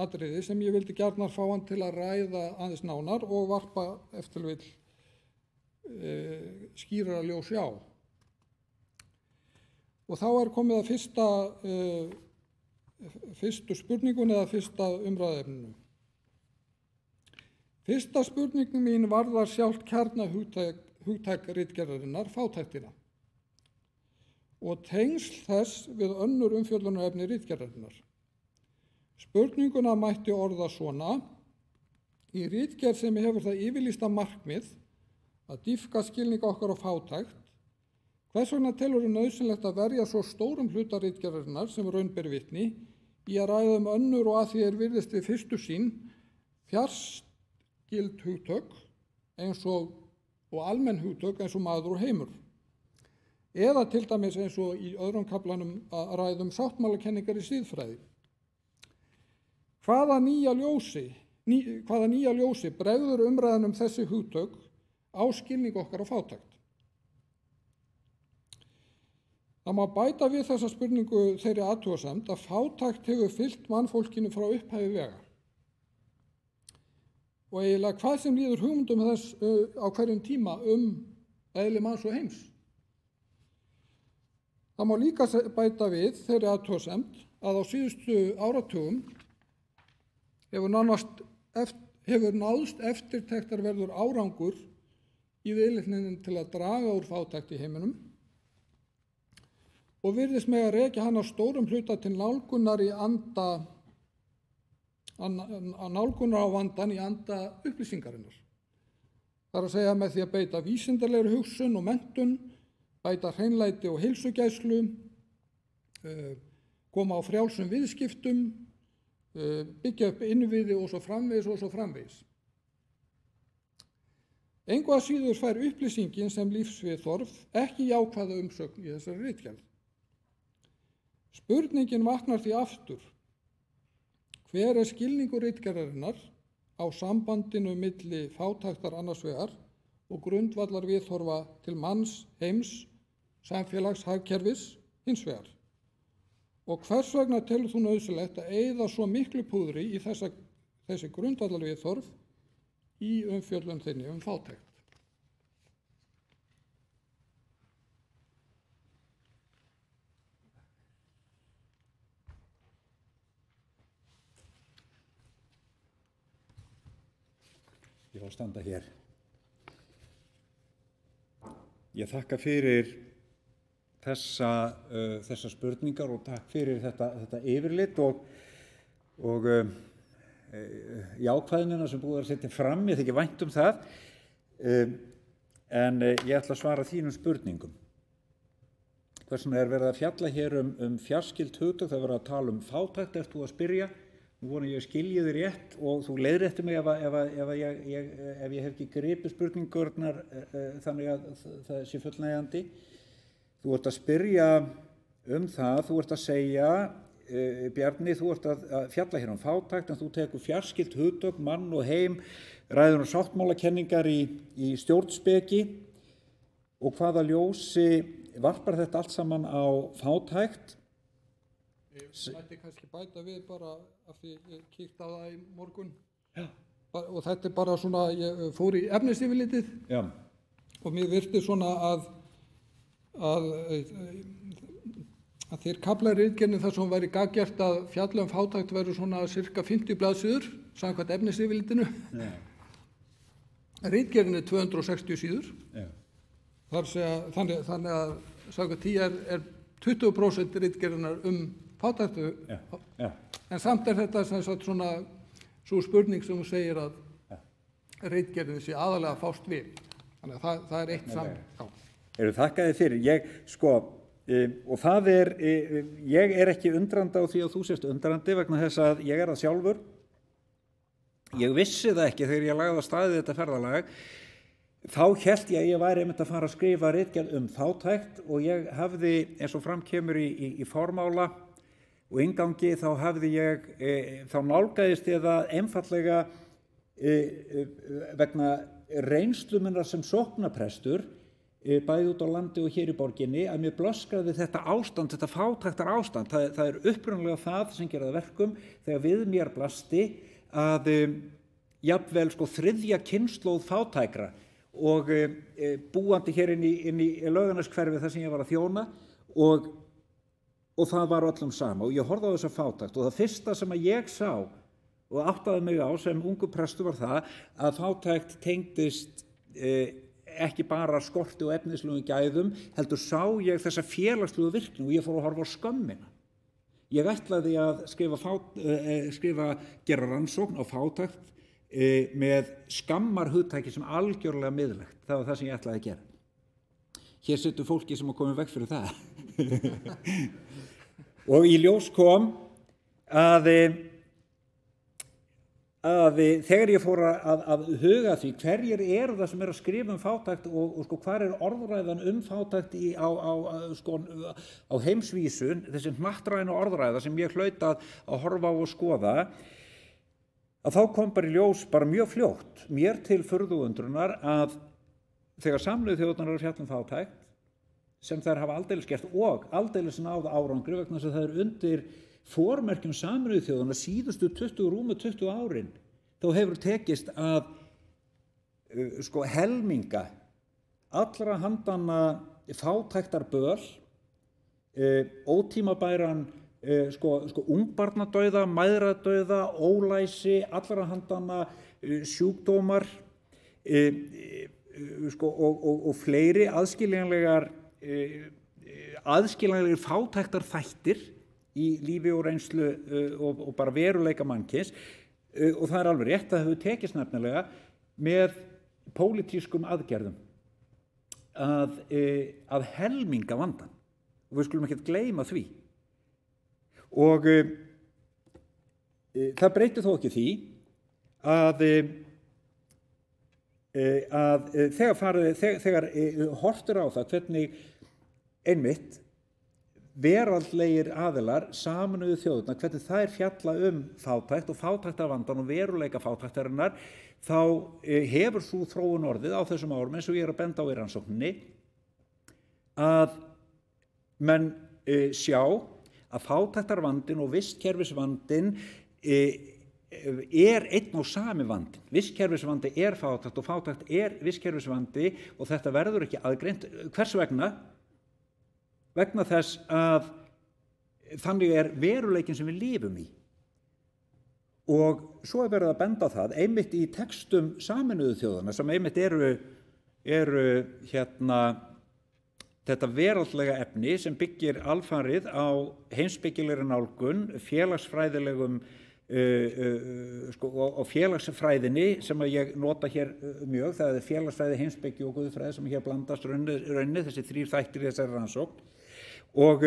atriði sem ég vildi gjarnan fá hann til að ræða aðeins nánar og varpa eftir vill skýrara ljósi á. Og þá komið að fyrstu spurningun eða fyrsta umræðuefninu. Fyrsta spurningin mín varðar sjálft kjarnahugtak ritgerðarinnar, fátæktina, og tengsl þess við önnur umfjöllunarefni ritgerðarinnar. Spurninguna mætti orða svona: í ritgerð sem hefur það yfirlýsta markmið að dýpka skilning okkar á fátækt, hvers vegna telur nauðsynlegt að verja svo stórum hluta ritgerðarinnar sem raun ber vitni í að ræða önnur og að því virðist við fyrstu sýn fjarskyld hugtök eins og almenn hugtök eins og maður og heimur, eða til dæmis eins og í öðrum kaflanum að ræða sáttmálakenningar í siðfræði. Hvaða nýja ljósi bregður umræðan þessi hugtök á skilning okkar á fátækt? Það má bæta við þessa spurningu þeirri athugasemd að fátækt hefur fylgt mannfólkinu frá upphafi vega. Og eiginlega hvað sem líður hugmyndum þess á hverjum tíma eðli manns og heims. Það má líka bæta við þeirri athugasemd að á síðustu áratugum hefur náðst eftirtektarverður árangur í viðleitninni til að draga úr fátækt í heiminum og virðist með að rekja hann á stórum hluta til nálgunar á vandan í anda upplýsingarinnar. Það að segja með því að beita vísindalegri hugsun og menntun, bæta hreinlæti og heilsugæslu, koma á frjálsum viðskiptum, byggja upp innviði og svo framvegis. Engu að síður fær upplýsingin sem lífsviðhorf ekki jákvæða umsögn í þessari ritgerð. Spurningin vaknar því aftur: hver skilningur ritgerðarinnar á sambandinu milli fátæktar annars vegar og grundvallar viðhorfa til manns, heims, samfélags, hagkerfis hins vegar? Og hvers vegna telur þú nauðsynlegt að eyða svo miklu púðri í þessi grundvallar viðhorf í umfjöllun þinni fátækt? Ég var að standa hér. Ég þakka fyrir þessa spurningar og takk fyrir þetta yfirlit og jákvæðnina sem búið að setja fram. Ég þykir vænt það, en ég ætla að svara þínum spurningum. Hvers vegna verið að fjalla hér fjarskyld hugtök, það verið að tala fátækt, ert þú að spyrja. Nú vona ég skilji þig rétt og þú leiðréttir mig ef ég hef ekki gripið spurningurnar þannig að það sé fullnægjandi. Þú ert að spyrja það, þú ert að segja, Bjarni, þú ert að fjalla hér fátækt, en þú tekur fjarskyld hugtök, mann og heim, ræður sáttmálakenningar í stjórnspeki og hvaða ljósi varpar þetta allt saman á fátækt? Ég mætti kannski bæta við bara af því ég kíkti á það í morgun. Já. Og þetta bara svona, ég fór í efnisyfirlitið. Já. Og mér virtist svona að þeir kaflar í ritgerðinni þar sem væri gaggjart að fjalla fátækt væru svona cirka 50 blaðsíður samkvæmt efnisyfirlitinu. Já. Ritgerðinni 260 síður. Já. Þannig að samkvæmt því er 20% ritgerðinnar fátæktu. Já. En samt þetta sem sagt svona svo spurning sem þú segir að ritgerðinni sé aðalega fást við. Þannig að það er eitt saman. Þakka þér fyrir. Og það ég ekki undrandi á því að þú sést undrandi vegna þess að ég það sjálfur. Ég vissi það ekki þegar ég lagði af stað þetta ferðalag. Þá hélt ég að ég væri einmitt að fara að skrifa ritgerð fátækt og ég hafði, eins og fram kemur í formála og inngangi, þá nálgaðist ég það einfaldlega vegna reynslu minnar sem sóknarprestur, bæði út á landi og hér í borginni, að mér blöskraði þetta ástand, þetta fátæktar ástand. Það upprunalega það sem geraði verkum þegar við mér blasti að jafnvel þriðja kynslóð fátækra og búandi hér inn í Laugarneskverfi þar sem ég var að þjóna og það var öllum sama og ég horfði á þessa fátækt og það fyrsta sem að ég sá og áttaði mig á sem ungur prestur var það að fátækt tengdist ekki bara skorti og efnislegum gæðum, heldur sá ég þessa félagslegu virkni og ég fór að horfa á skömmina. Ég ætlaði að gera rannsókn á fátækt með skammarhugtæki sem algjörlega miðlægt. Það var það sem ég ætlaði að gera. Hér situr fólki sem komið vekk fyrir það. Og í ljós kom að þegar ég fór að huga því hverjir eru það sem að skrifa fátækt og hvar orðræðan fátækt á heimsvísu, þessi hnattræna orðræða sem ég hlaut að horfa á og skoða, að þá kom bara í ljós mjög fljótt, mér til furðuundrunar að þegar Sameinuðu þjóðirnar eru að fjalla fátækt, sem þær hafa aldeilis gert og aldeilis náð árangri vegna þess að það undir formerkjum Sameinuðu þjóðanna síðustu 20 árin, þá hefur tekist að helminga allra handanna fátæktarböl, ótímabæran ungbarnadauða, mæðradauða, ólæsi, allra handanna sjúkdómar og fleiri aðskiljanlegir fátæktarþættir í lífi og reynslu og bara veruleika mannkyns og það alveg rétt að það hefur tekist nefnilega með pólitískum aðgerðum að helminga vandann og við skulum ekkert gleyma því og það breytir þó ekki því að þegar horft á það hvernig einmitt veraldlegir aðilar Sameinuðu þjóðirnar, hvernig þær fjalla fátækt og fátæktarvandann og veruleika fátæktarinnar, þá hefur sú þróun orðið á þessum árum eins og ég að benda á í rannsókninni að menn sjá að fátæktarvandinn og vistkerfisvandinn einn og sami vandinn. Vistkerfisvandi fátækt og fátækt vistkerfisvandi og þetta verður ekki aðgreint. Hvers vegna? Vegna þess að þannig veruleikin sem við lifum í. Og svo verið að benda á það, einmitt í textum Sameinuðu þjóðanna sem einmitt eru þetta veraldlega efni sem byggir alfarið á heimspekilegri nálgun, félagsfræðilegum og félagsfræðinni sem að ég nota hér mjög, það félagsfræði, heimspeki og guðfræði sem hér blandast rauninni, þessi þrír þættir í þessari rannsókn. Og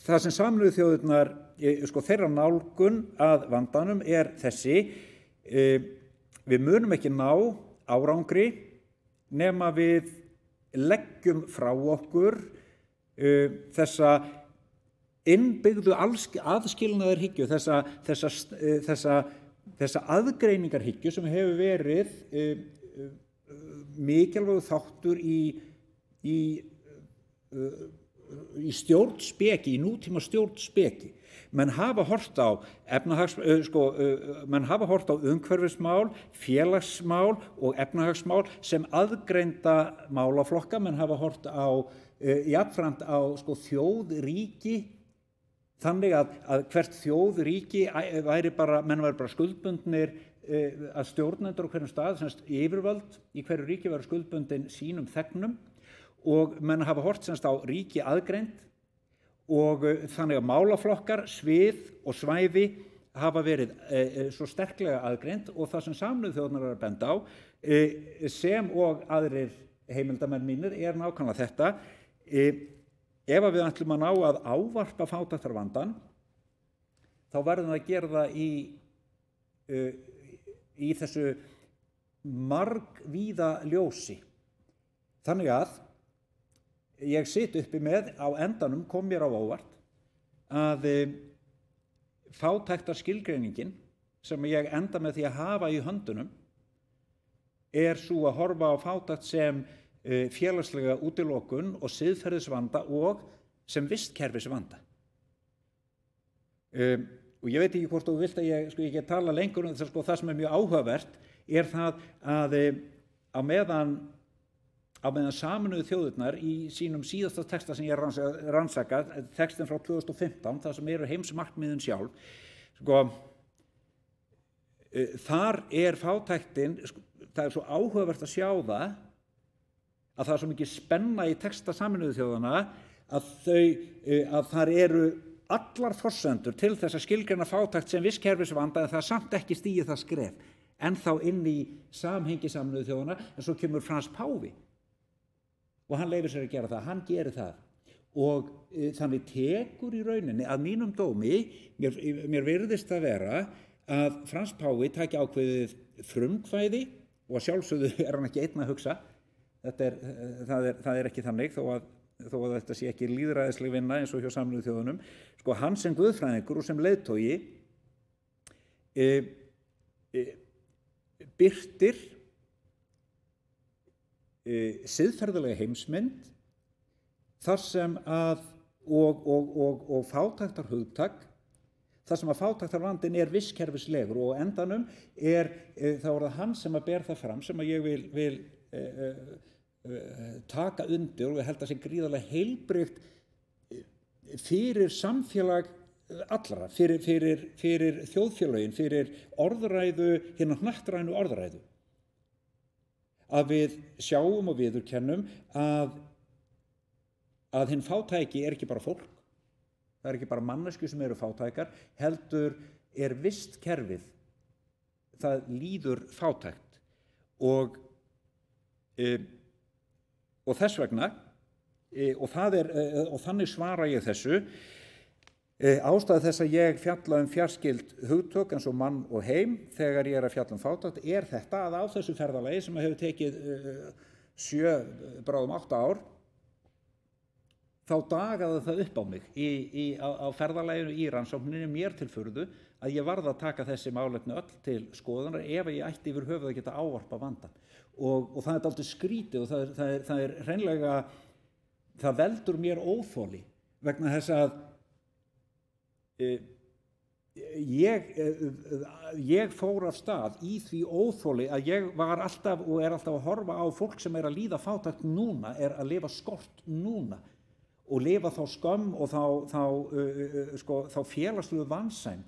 það sem Sameinuðu þjóðirnar, þeirra nálgun að vandanum þessi, við munum ekki ná árangri nema við leggjum frá okkur þessa innbyggðu aðskilnaðarhyggju, þessa aðgreiningarhyggju sem hefur verið mikilvægur þáttur í stjórnspeki, í nútíma stjórnspeki. Menn hafa horft á umhverfismál, félagsmál og efnahagsmál sem aðgreinda málaflokka. Menn hafa horft á jafnframt á þjóðríki, þannig að hvert þjóðríki menn væri bara skuldbundnir að stjórnendur á hverjum stað, semst yfirvöld í hverju ríki væri skuldbundin sínum þegnum og menn hafa horft semst á ríki aðgreind og þannig að málaflokkar, svið og svæði hafa verið svo sterklega aðgreind og það sem Sameinuðu þjóðirnar eru að benda á sem og aðrir heimildamenn mínir nákvæmlega þetta. Ef við ætlum að ná að ávarpa fátæktarvandann þá verðum við að gera það í þessu margvíða ljósi. Þannig að ég sit uppi með, á endanum kom mér á óvart að fátæktarskilgreiningin sem ég enda með því að hafa í höndunum svo að horfa á fátækt sem félagslega útilokun og siðferðisvanda og sem vistkerfisvanda. Og ég veit ekki hvort þú vilt að ég get tala lengur um það, það sem mjög áhugavert það að á meðan Sameinuðu þjóðirnar í sínum síðasta texta sem ég rannsaka, textin frá 2015, það sem eru heimsmarkmiðin sjálf, þar fátæktin, það svo áhugavert að sjá það að það svo mikið spenna í texta Sameinuðu þjóðanna að þar eru allar forsendur til þess að skilgreina fátækt sem vistkerfisvanda, en það samt ekki stigið það skref ennþá inn í samhengi Sameinuðu þjóðanna. En svo kemur Frans Páfi og hann leyfir sér að gera það, hann gerir það og þannig tekur í rauninni að mínum dómi, mér virðist það vera að Frans Páfi taki ákveðið frumkvæði og að sjálfsögðu hann ekki einn að hugsa, það ekki þannig þó að þetta sé ekki lýðræðisleg vinna eins og hjá Sameinuðu þjóðunum, hann sem guðfræðingur og sem leiðtogi birtir siðferðilega heimsmynd þar sem að og fátæktarhugtak þar sem að fátæktarvandinn vistkerfislegur og á endanum þá það hann sem að ber það fram sem að ég vil taka undir og ég held að sé gríðarlega heilbrigt fyrir samfélag allra, fyrir þjóðfélögin, fyrir orðræðu, hina hnattrænu orðræðu. Að við sjáum og viðurkennum að hinn fátæki ekki bara fólk, það ekki bara manneskjur sem eru fátækar, heldur vistkerfið, það líður fátækt og þess vegna og þannig svara ég þessu. Ástæða þess að ég fjalla fjarskyld hugtök eins og mann og heim þegar ég að fjalla fátækt þetta að á þessu ferðalagi sem hefur tekið 7, bráðum 8 ár þá dagaði það upp á mig á ferðalaginu í rannsókninni mér til furðu að ég varð að taka þessi málefni öll til skoðunar ef ég ætti yfir höfuð að geta ávarpa vandann og það dálítið skrítið og það hreinlega það veldur mér óþoli vegna þess að ég fór af stað í því óþoli að ég var alltaf og alltaf að horfa á fólk sem að líða fátækt núna, að lifa skort núna og lifa þá skömm og þá félagslegu vansæmd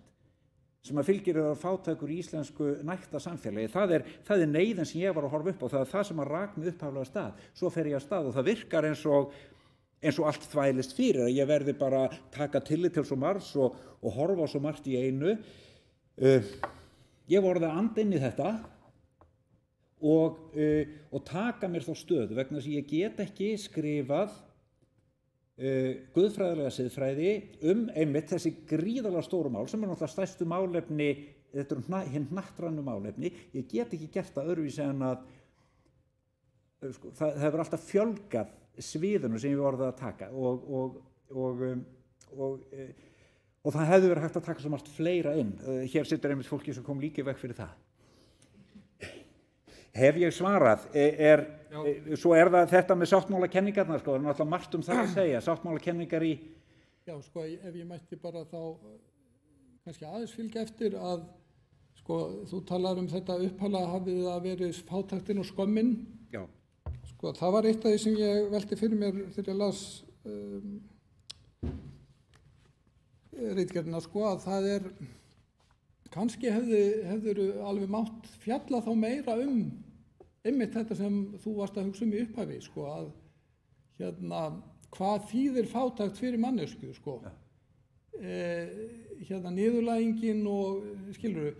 sem að fylgir fátækur í íslensku nækta samfélagi. Það neyðin sem ég var að horfa upp á, það sem að rak mig upphaflega af stað. Svo fer ég af stað og það virkar eins og allt þvælist fyrir, að ég verði bara taka tillit til svo margs og horfa á svo margt í einu. Ég vorði að anda inn í þetta og taka mér þá stöðu vegna þess að ég get ekki skrifað guðfræðilega siðfræði einmitt þessi gríðarlega stóru mál sem náttúrulega stærstu málefni, þetta hinn hnattrænu málefni. Ég get ekki gert það öðruvísi en að það hefur alltaf fjölgað sviðinu sem ég orðið að taka og það hefði verið hægt að taka svo margt fleira inn. Hér situr einmitt fólki sem kom líka í veg fyrir það. Hef ég svarað? Svo það þetta með sáttmálakenningarnar, það er náttúrulega margt það að segja, sáttmálakenningar í... Já, ef ég mætti bara þá kannski aðeins fylgja eftir að, þú talar þetta upphaflega hafið það verið fátæktin og skömmin. Já. Það var eitt af því sem ég velti fyrir mér þegar ég las ritgerðina, að það kannski hefður alveg mátt fjalla þá meira einmitt þetta sem þú varst að hugsa í upphafi, að hvað þýðir fátækt fyrir mannesku, niðurlægingin og skilurðu,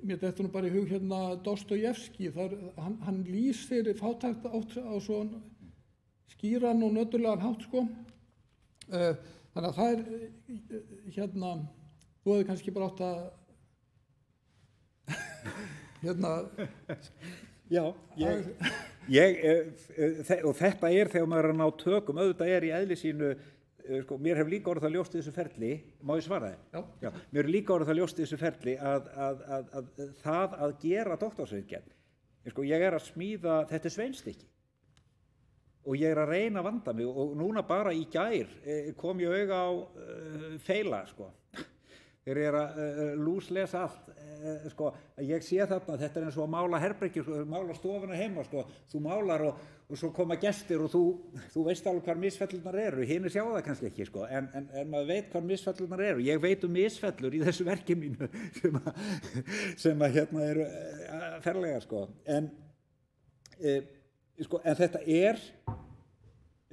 mér dettur bara í hug Dostojevskí, hann lýsir fátækt á svo skýran og nöturlegan hátt, þannig að það þú hefði kannski bara átt að Já, og þetta þegar maður að ná tökum, auðvitað í eðli sínu sko, mér hefur líka orðið það ljóst í þessu ferli, má ég svara þér? Já. Mér hefur líka orðið það ljóst í þessu ferli að það að gera doktorsritgerð, sko, ég að smíða, þetta sveinstykki og ég að reyna að vanda mig og núna bara í gær kom ég auga á feila, sko, þegar ég að lúslesa allt, sko, ég sé þarna, þetta eins og að mála herbergi, sko, mála stofuna heima, sko, þú málar og svo koma gestir og þú veist alveg hvar misfellurnar eru, hinir sjá það kannski ekki, sko, en maður veit hvar misfellurnar eru, ég veit misfellur í þessu verki mínu sem að hérna eru ferlega, sko, en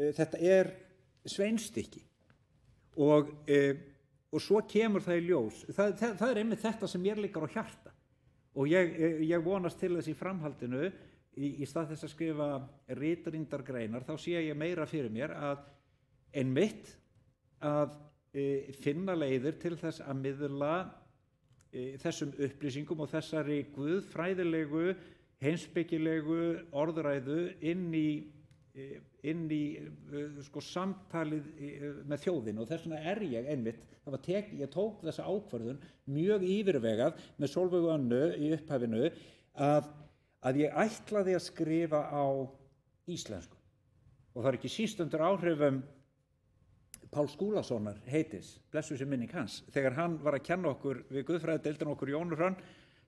þetta er sveinstykki og svo kemur það í ljós, það er einmitt þetta sem mér liggur á hjarta og ég vonast til þess í framhaldinu í stað þess að skrifa ritrýndargreinar þá sé ég meira fyrir mér að einmitt að finna leiðir til þess að miðla þessum upplýsingum og þessari guðfræðilegu heimspekilegu orðræðu inn í sko samtalið með þjóðin og þess vegna ég einmitt, ég tók þessa ákvörðun mjög yfirvegað með Sólveigu Önnu í upphafinu að ég ætlaði að skrifa á íslensku og það er ekki síst undir áhrifum Páls Skúlasonar heitis, blessuð sé minning hans, þegar hann var að kenna okkur við guðfræðideildina okkur Jónu Hrönn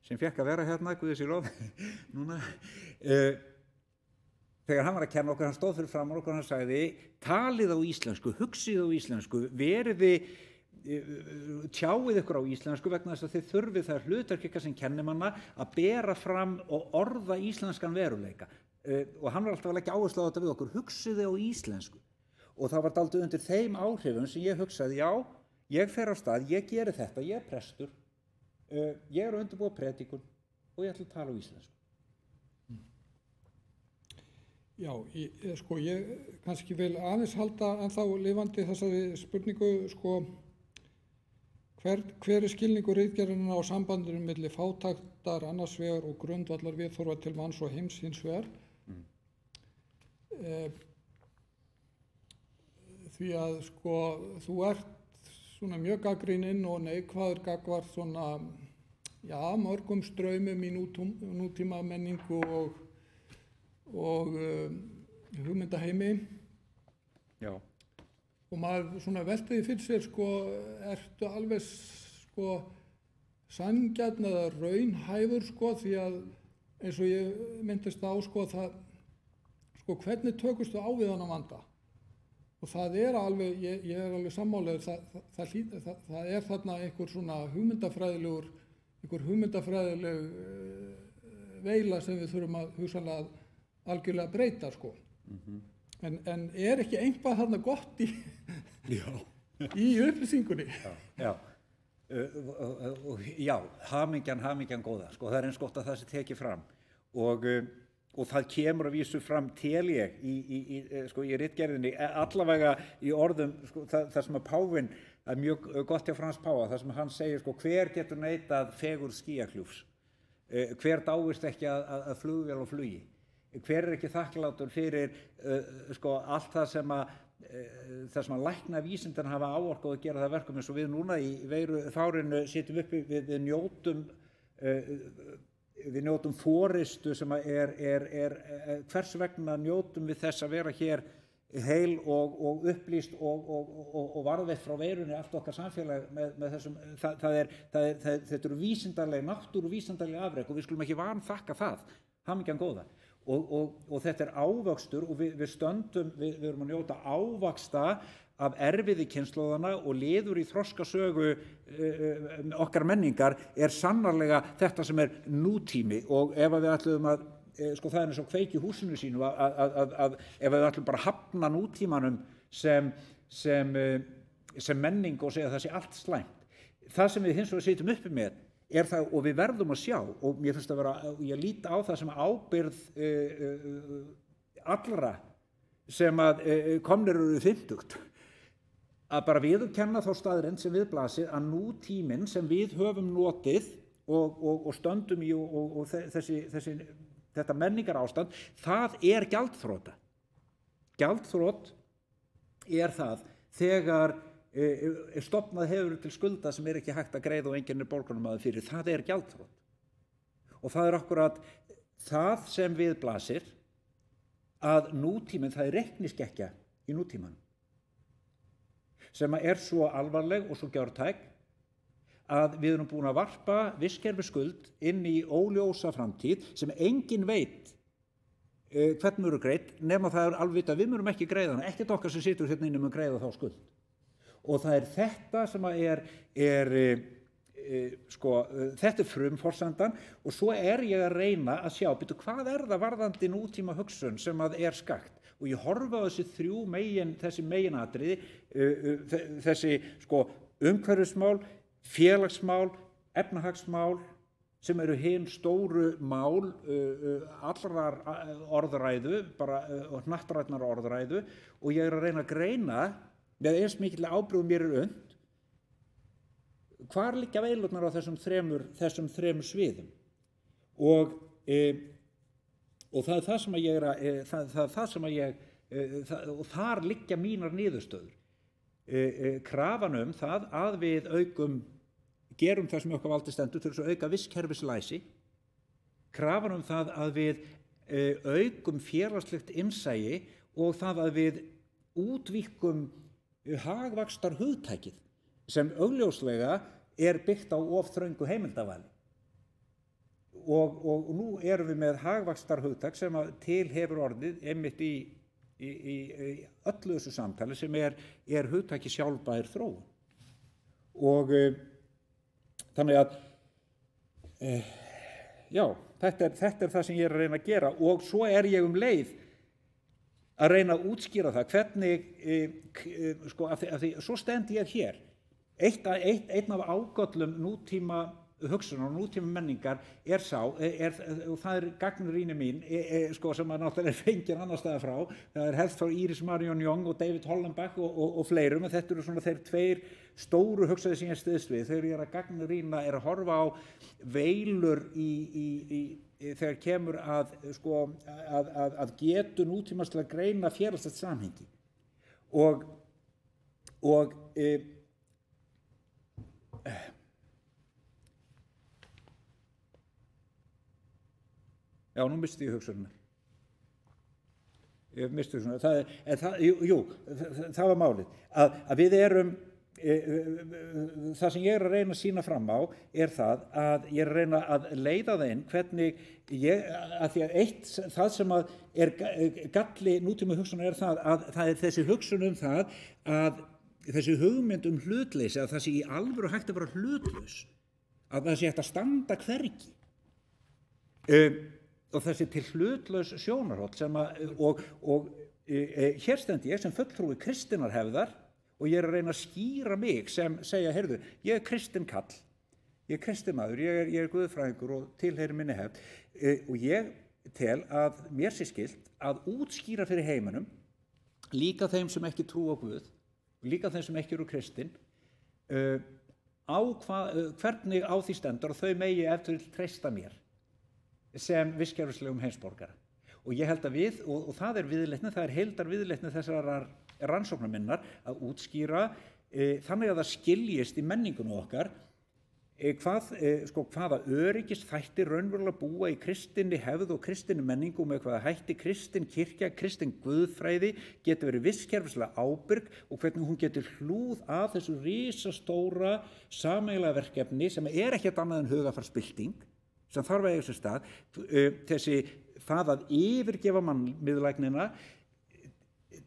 sem fékk að vera hérna, Guði sé lof, núna, þegar hann var að kenna okkur, hann stóð fyrir framan okkur og hann sagði, talið á íslensku, hugsið á íslensku, tjáið ykkur á íslensku vegna þess að þið þurfið það hlutverk ykkar sem kennimanna að bera fram og orða íslenskan veruleika. Og hann var alltaf að leggja áherslu á þetta við okkur, hugsið á íslensku. Og það var dálítið undir þeim áhrifum sem ég hugsaði, já, ég fer á stað, ég geri þetta, ég prestur. Ég að undirbúa predikun og ég ætla að tala á íslensku. Já, ég kannski vil aðeins halda ennþá lifandi þessari spurningu, sko, hver er skilningur ritgerðarinnar á sambandinu milli fátæktar annars vegar og grundvallar viðhorfa til manns og heims hins vegar? Því að, sko, þú ert svona mjög gagnrýninn og neikvæður gagnvart svona, já, mörgum straumum í nútíma menningu og hugmyndaheimi. Já. Og maður svona veltiði fyrir sér, sko, ertu alveg, sko, sanngjarn eða raunhæfur, sko, því að eins og ég myndist á, sko, hvernig tökustu á við þennan vanda? Og það er alveg, ég er alveg sammálaður, það er þarna einhver svona hugmyndafræðileg veila sem við þurfum að hugsanlega algjörlega breyta, sko. En er ekki eitthvað þarna gott í upplýsingunni? Já, já, hamingjan góða, sko, það er eins gott að það sé tekið fram og það kemur að vísu fram tel ég í ritgerðinni, allavega í orðum, sko, það sem að Páfinn, það er mjög gott hjá Frans Páfa, það sem hann segir, sko, hver getur neitað fegurð skýjakljúfs, hver dáist ekki að flugvél og flugi, hver er ekki þakklátur fyrir sko, allt það sem að lækna vísindin hafa áorkað að gera það verkum eins og við núna í veirufárinu sitjum uppi við njótum forystu sem hvers vegna njótum við þess að vera hér heil og upplýst og varðveitt frá veirunni allt okkar samfélag með þessum, þetta eru vísindarleg, náttúruvísindarleg afrek og við skulum ekki vanþakka það, hamingjan góða. Og þetta er ávöxtur og við erum að njóta ávaxta af erfiði kynslóðana og liður í þroskasögu okkar menningar er sannarlega þetta sem er nútími og ef við ætlum að, sko það er eins og kveiki í húsinu sínu að ef við ætlum bara að hafna nútímanum sem menning og segja að það sé allt slæmt. Það sem við hins vegar sitjum uppi með er það, og við verðum að sjá, og mér finnst að vera, ég lít á það sem ábyrgð allra sem að komnir eru 50, að bara viðurkenna þá staðreynd sem við blasir að nútíminn sem við höfum notið og stöndum í og þetta menningar ástand, það er gjaldþrota. Gjaldþrot er það þegar stofnað hefur til skulda sem ekki hægt að greiða og enginn borgaramaður fyrir, það gjaldþrot. Og það akkurat það sem við blasir að nútíminn, það reikniskekkja í nútímanum sem svo alvarleg og svo gjörtæk að við erum búin að varpa vistkerfisskuld inn í óljósa framtíð sem enginn veit hvernig eru greidd, nema það alveg vita, við munum ekki greiða hana, ekkert okkar sem situr hérna inni mun greiða þá skuld. Og það þetta sem þetta frumforsendan, og svo ég að reyna að sjá, hvað það varðandi nútíma hugsun sem skakt. Og ég horfa á þessi meginatriði, þessi umhverfismál, félagsmál, efnahagsmál, sem eru hin stóru mál allrar orðræðu, bara hnattrænnar orðræðu, og ég að reyna að greina með eins mikilvæg ábyrgð mér unnt, hvar liggja veilurnar á þessum þremur sviðum. Og það sem og þar liggja mínar niðurstöður. Krafan það að við gerum það sem okkar valdi stendur til þess að auka vistkerfislæsi, krafan það að við aukum félagslegt innsæi og það að við útvíkkum hagvaxtar hugtækið sem augljóslega byggt á of þröngu heimildavali. Og nú erum við með hagvaxtar hugtæk sem til hefur orðið einmitt í öllu þessu samtali sem hugtæki sjálfbær þróun. Og þannig að já, þetta það sem ég að reyna að gera, og svo ég leið að reyna að útskýra það hvernig af því svo stend ég hér. Einn af ágöllum nútíma hugsunar og nútíma menningar og það gagnrýni mín sem náttúrulega fengið annars staðar frá. Það helst frá Iris Marion Young og David Hollenbach og fleirum, en þetta eru svona þeir tveir stóru hugsaðir sem ég styðst við. Þegar ég að gagnrýna að horfa á veilur þegar kemur að getu nútímans til að greina félagslegt samhengi. Já, nú misti ég hugsunina. Ég misti hugsunina. Það var málið. Að við erum, það sem ég að reyna að sýna fram á það að ég að reyna að leiða það inn hvernig að því að það sem galli nútíma hugsunar það að það þessi hugsun það að þessi hugmynd hlutleysi, að það sé í alvöru hægt að vera hlutlaus, að það sé hægt að standa hvergi. Og þessi til hlutlaus sjónarhóll hér stend ég sem fulltrúi kristinnar hefðar og ég að reyna að skýra mig sem segja, heyrðu, ég kristinn kall, ég kristinn maður, ég guðfræðingur og tilheyri minni hefð, og ég tel að mér sé skylt að útskýra fyrir heiminum, líka þeim sem ekki trú á Guð, líka þeim sem ekki eru kristinn, hvernig á því stendur og þau megi ef til treysta mér sem vistkerfislegum heimsborgara. Og ég held að og það viðleitni, það heildarviðleitni þessarar rannsóknar minnar að útskýra þannig að það skiljist í menningunum okkar hvaða öryggisþættir raunverulega búa í kristinni hefð og kristinni menningu, með hvaða hætti kristin kirkja, kristin guðfræði getur verið vistkerfislega ábyrg og hvernig hún getur hlúð að þessu risastóra sameiginlega verkefni sem ekkert annað en hugarfarsbylting sem þarf að eiga sér stað, það að yfirgefa mannmiðlægnina,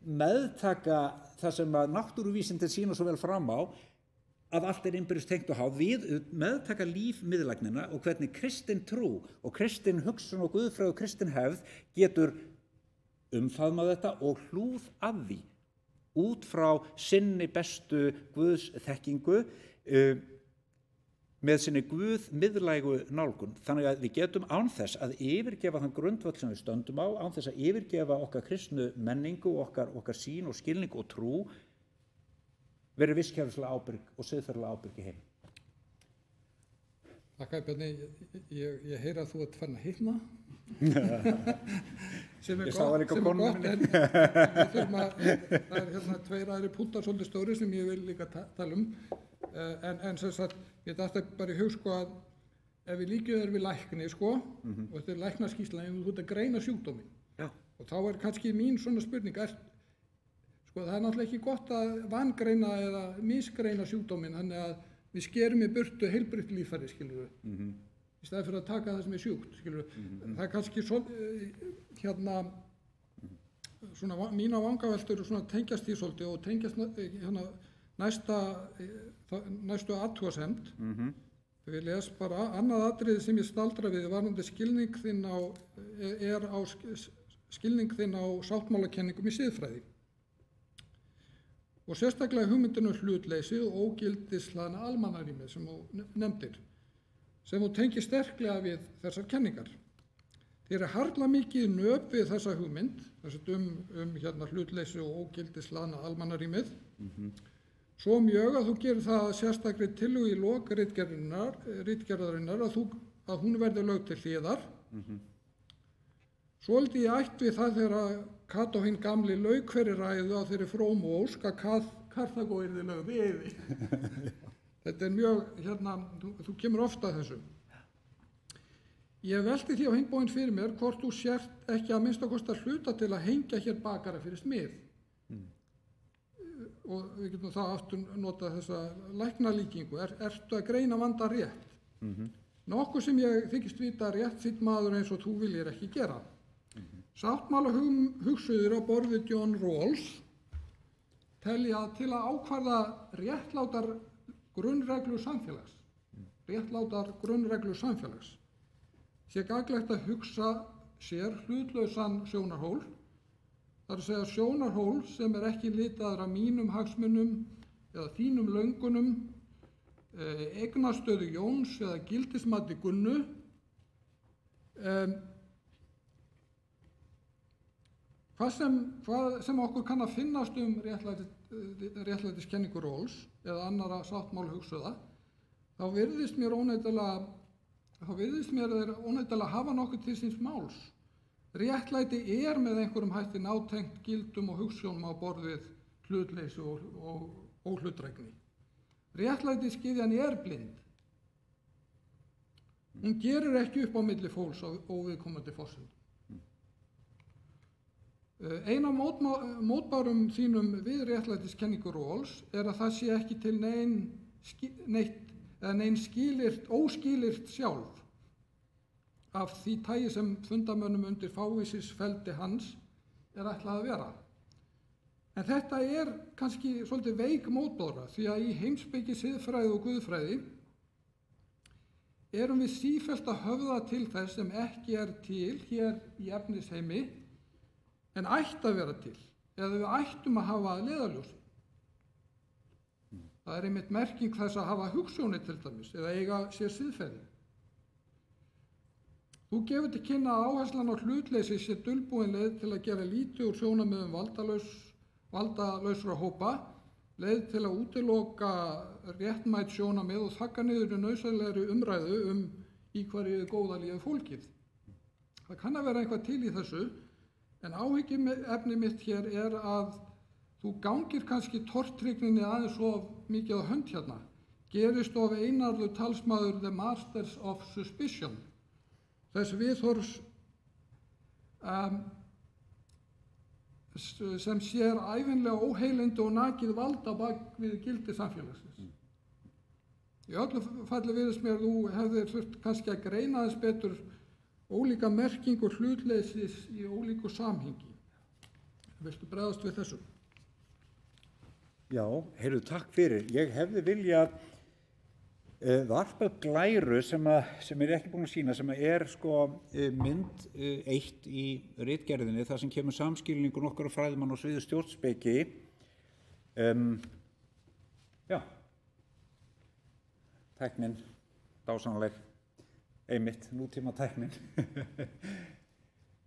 meðtaka það sem að náttúruvísindin sýna svo vel fram á, að allt innbyrðis tengt og háð, við meðtaka lífmiðlægnina og hvernig kristin trú og kristin hugsun og guðfræði og kristin hefð getur umfaðmað þetta og hlúð að því út frá sinni bestu guðsþekkingu, með sinni Guð miðlægu nálgun. Þannig að við getum án þess að yfirgefa þann grundvöll sem við stöndum á, án þess að yfirgefa okkar kristnu menningu, okkar sýn og skilning og trú, verið vistkerfislega ábyrg og siðferðilega ábyrg í heim. Þakka, Bjarni. Ég heyri að þú ert farin að hitna. sem er Ég sá það líka á konunni gott, minni. en við þurfum það er hérna 2 aðrir punktar svolítið stóri sem ég vil líka tala um, en sem sagt, ég datt bara í hug sko að ef við líkjum þér við lækni sko, og þetta er læknaskýrsla, en þú ert að greina sjúkdóminn, Já. og þá er kannski mín svona spurning, sko það er náttúrulega ekki gott að vangreina eða misgreina sjúkdóminn, þannig að við skerum í burtu heilbrigt líffæri, skilur við, í staði fyrir að taka það sem er sjúkt, skilur við. Það er kannski hérna, svona mína vangaveltur svona tengjast í svolítið og tengjast hérna næstu athugasemd. Við les bara annað atriði sem ég staldra við varðandi skilning þinn á sáttmálakenningum í siðfræði og sérstaklega hugmyndinu hlutleysi og ógildislaðna almannarými sem þú nefndir, sem þú tengir sterklega við þessar kenningar. Þér er harla mikið nöp við þessa hugmynd, hérna hlutleysi og ógildislaðna almannarýmið, svo mjög að þú gerir það sérstakri tillögu í lok ritgerðarinnar að hún verði lögð til hliðar. Svolítið í ætt við það þegar Kató hinn gamli lauk fyrir ræðu á þeirri frómu ósk að Karþagó yrði lögð yfir. Þetta er mjög, hérna, þú kemur ofta að þessu. Ég velti því á hinn bóginn fyrir mér hvort þú sért ekki að minnsta kosti að hluta til að hengja hér bakara fyrir smið. Og við getum þá aftur notað þessa læknalíkingu, ertu að greina vanda rétt? Nokkuð sem ég þykist vita rétt þitt maður eins og þú viljir ekki gera. Sáttmála hugsuður á borði John Rawls telja til að ákvarða réttlátar grunnreglur samfélags, sé gagnlegt að hugsa sér hlutlausan sjónarhól, það er að segja sjónarhól sem er ekki litaður af mínum hagsmunum eða þínum löngunum, eignastöðu Jóns eða gildismati Gunnu, hvað sem okkur kann að finnast réttlætiskenningu Rawls eða annara sáttmála hugsuða, þá virðist mér þeir óneitanlega hafa nokkuð til síns máls. Réttlæti er með einhverjum hætti nátengt gildum og hugsjónum á borð við hlutleysi og óhlutdrægni. Réttlætisgyðjan er blind. Hún gerir ekki upp á milli fólks á óviðkomandi forsendum. Ein af mótbárum þínum við réttlætiskenningu Rawls er að það sé ekki til nein óskilyrt sjálf af því tagi sem fundamönnum undir fávísisfeldi hans er ætlað að vera. En þetta er kannski svolítið veik mótbára því að í heimspeki, siðfræði og guðfræði erum við sífellt að höfða til þess sem ekki er til hér í efnisheimi en ætti að vera til, eða við ættum að hafa að leiðarljósi. Það er einmitt merking þess að hafa hugsjónir til dæmis, eða eiga sér siðferði. Þú gefur til kynna að áherslan á hlutleysi sé dulbúin leið til að gera lítið úr sjónarmiðum valdalausra hópa, leið til að útiloka réttmæt sjónarmið og þagga niður í nauðsynlegri umræðu í hverju góða lífið fólkið. Það kann að vera eitthvað til í þessu, en áhyggjuefni mitt hér er að þú gangir kannski tortryggninni aðeins of mikið á hönd hérna, gerist of einarður talsmaður the masters of suspicion, þess viðhorfs sem sér ævinlega óheilindi og nakið valda bak við gildi samfélagsins. Í öllu falli virðist mér þú hefðir þurft kannski að greina þess betur ólíka merkingur hlutleysis í ólíku samhengi. Viltu bregðast við þessu? Já, heyrðu, takk fyrir. Ég hefði viljað varpa glæru sem er ekki búin að sýna, sem er sko mynd 1 í ritgerðinni, þar sem kemur samskilningur okkar og fræðimann á sviði stjórnspeki. Já, tæknin, dásamleg, einmitt, nútíma tæknin.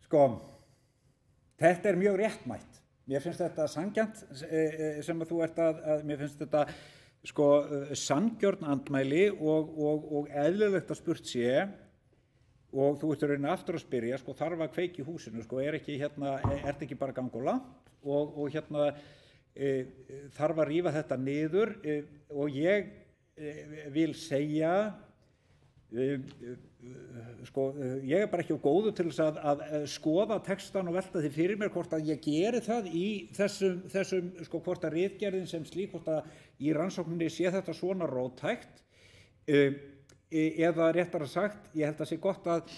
Sko, þetta er mjög réttmætt. Mér finnst þetta sanngjarnt sem að þú ert mér finnst þetta sko sanngjörn andmæli og eðlilegt að spurt sé, og þú ert í rauninni aftur að spyrja, sko, þarf að kveiki í húsinu, sko, ertu ekki bara að ganga langt og þarf að rífa þetta niður og ég vil segja, sko, ég bara ekki góður til þess að skoða textan og velta því fyrir mér hvort að ég geri það í þessum sko, hvort að ritgerðin sem slík, hvort að í rannsókninni sé þetta svona róttækt, eða réttara sagt, ég held að sé gott að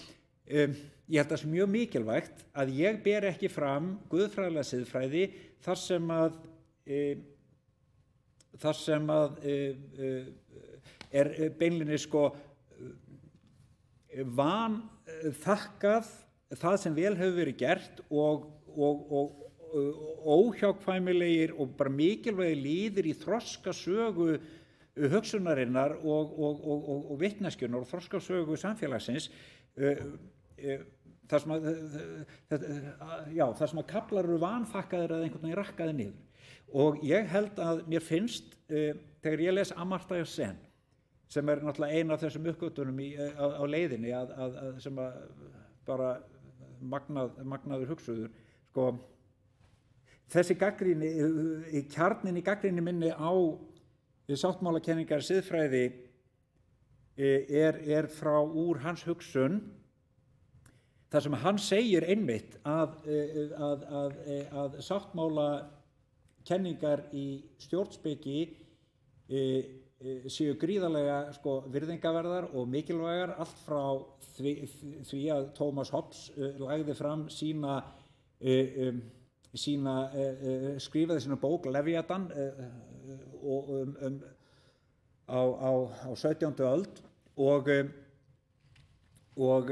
ég held að það sé mjög mikilvægt að ég ber ekki fram guðfræðilega siðfræði þar sem að er beinlínis sko vanþakkað það sem vel hefur verið gert og óhjákvæmilegir og bara mikilvægir liðir í þroskasögu hugsunarinnar og vitneskjunnar og þroskasögu samfélagsins þar sem að kaflar eru vanþakkaðir eða einhvern veginn rakkaðir niður og ég held að mér finnst þegar ég les Amartya Sen sem náttúrulega ein af þessum uppgötunum á leiðinni sem að bara magnaður hugsuður sko þessi gagnrýni kjarninn í gagnrýni minni á sáttmálakenningar siðfræði er frá úr hans hugsun þar sem hann segir einmitt að sáttmálakenningar í stjórnspeki séu gríðarlega sko virðingaverðar og mikilvægar allt frá því að Thomas Hobbes lagði fram skrifaði sína bók Leviathan á 17. öld og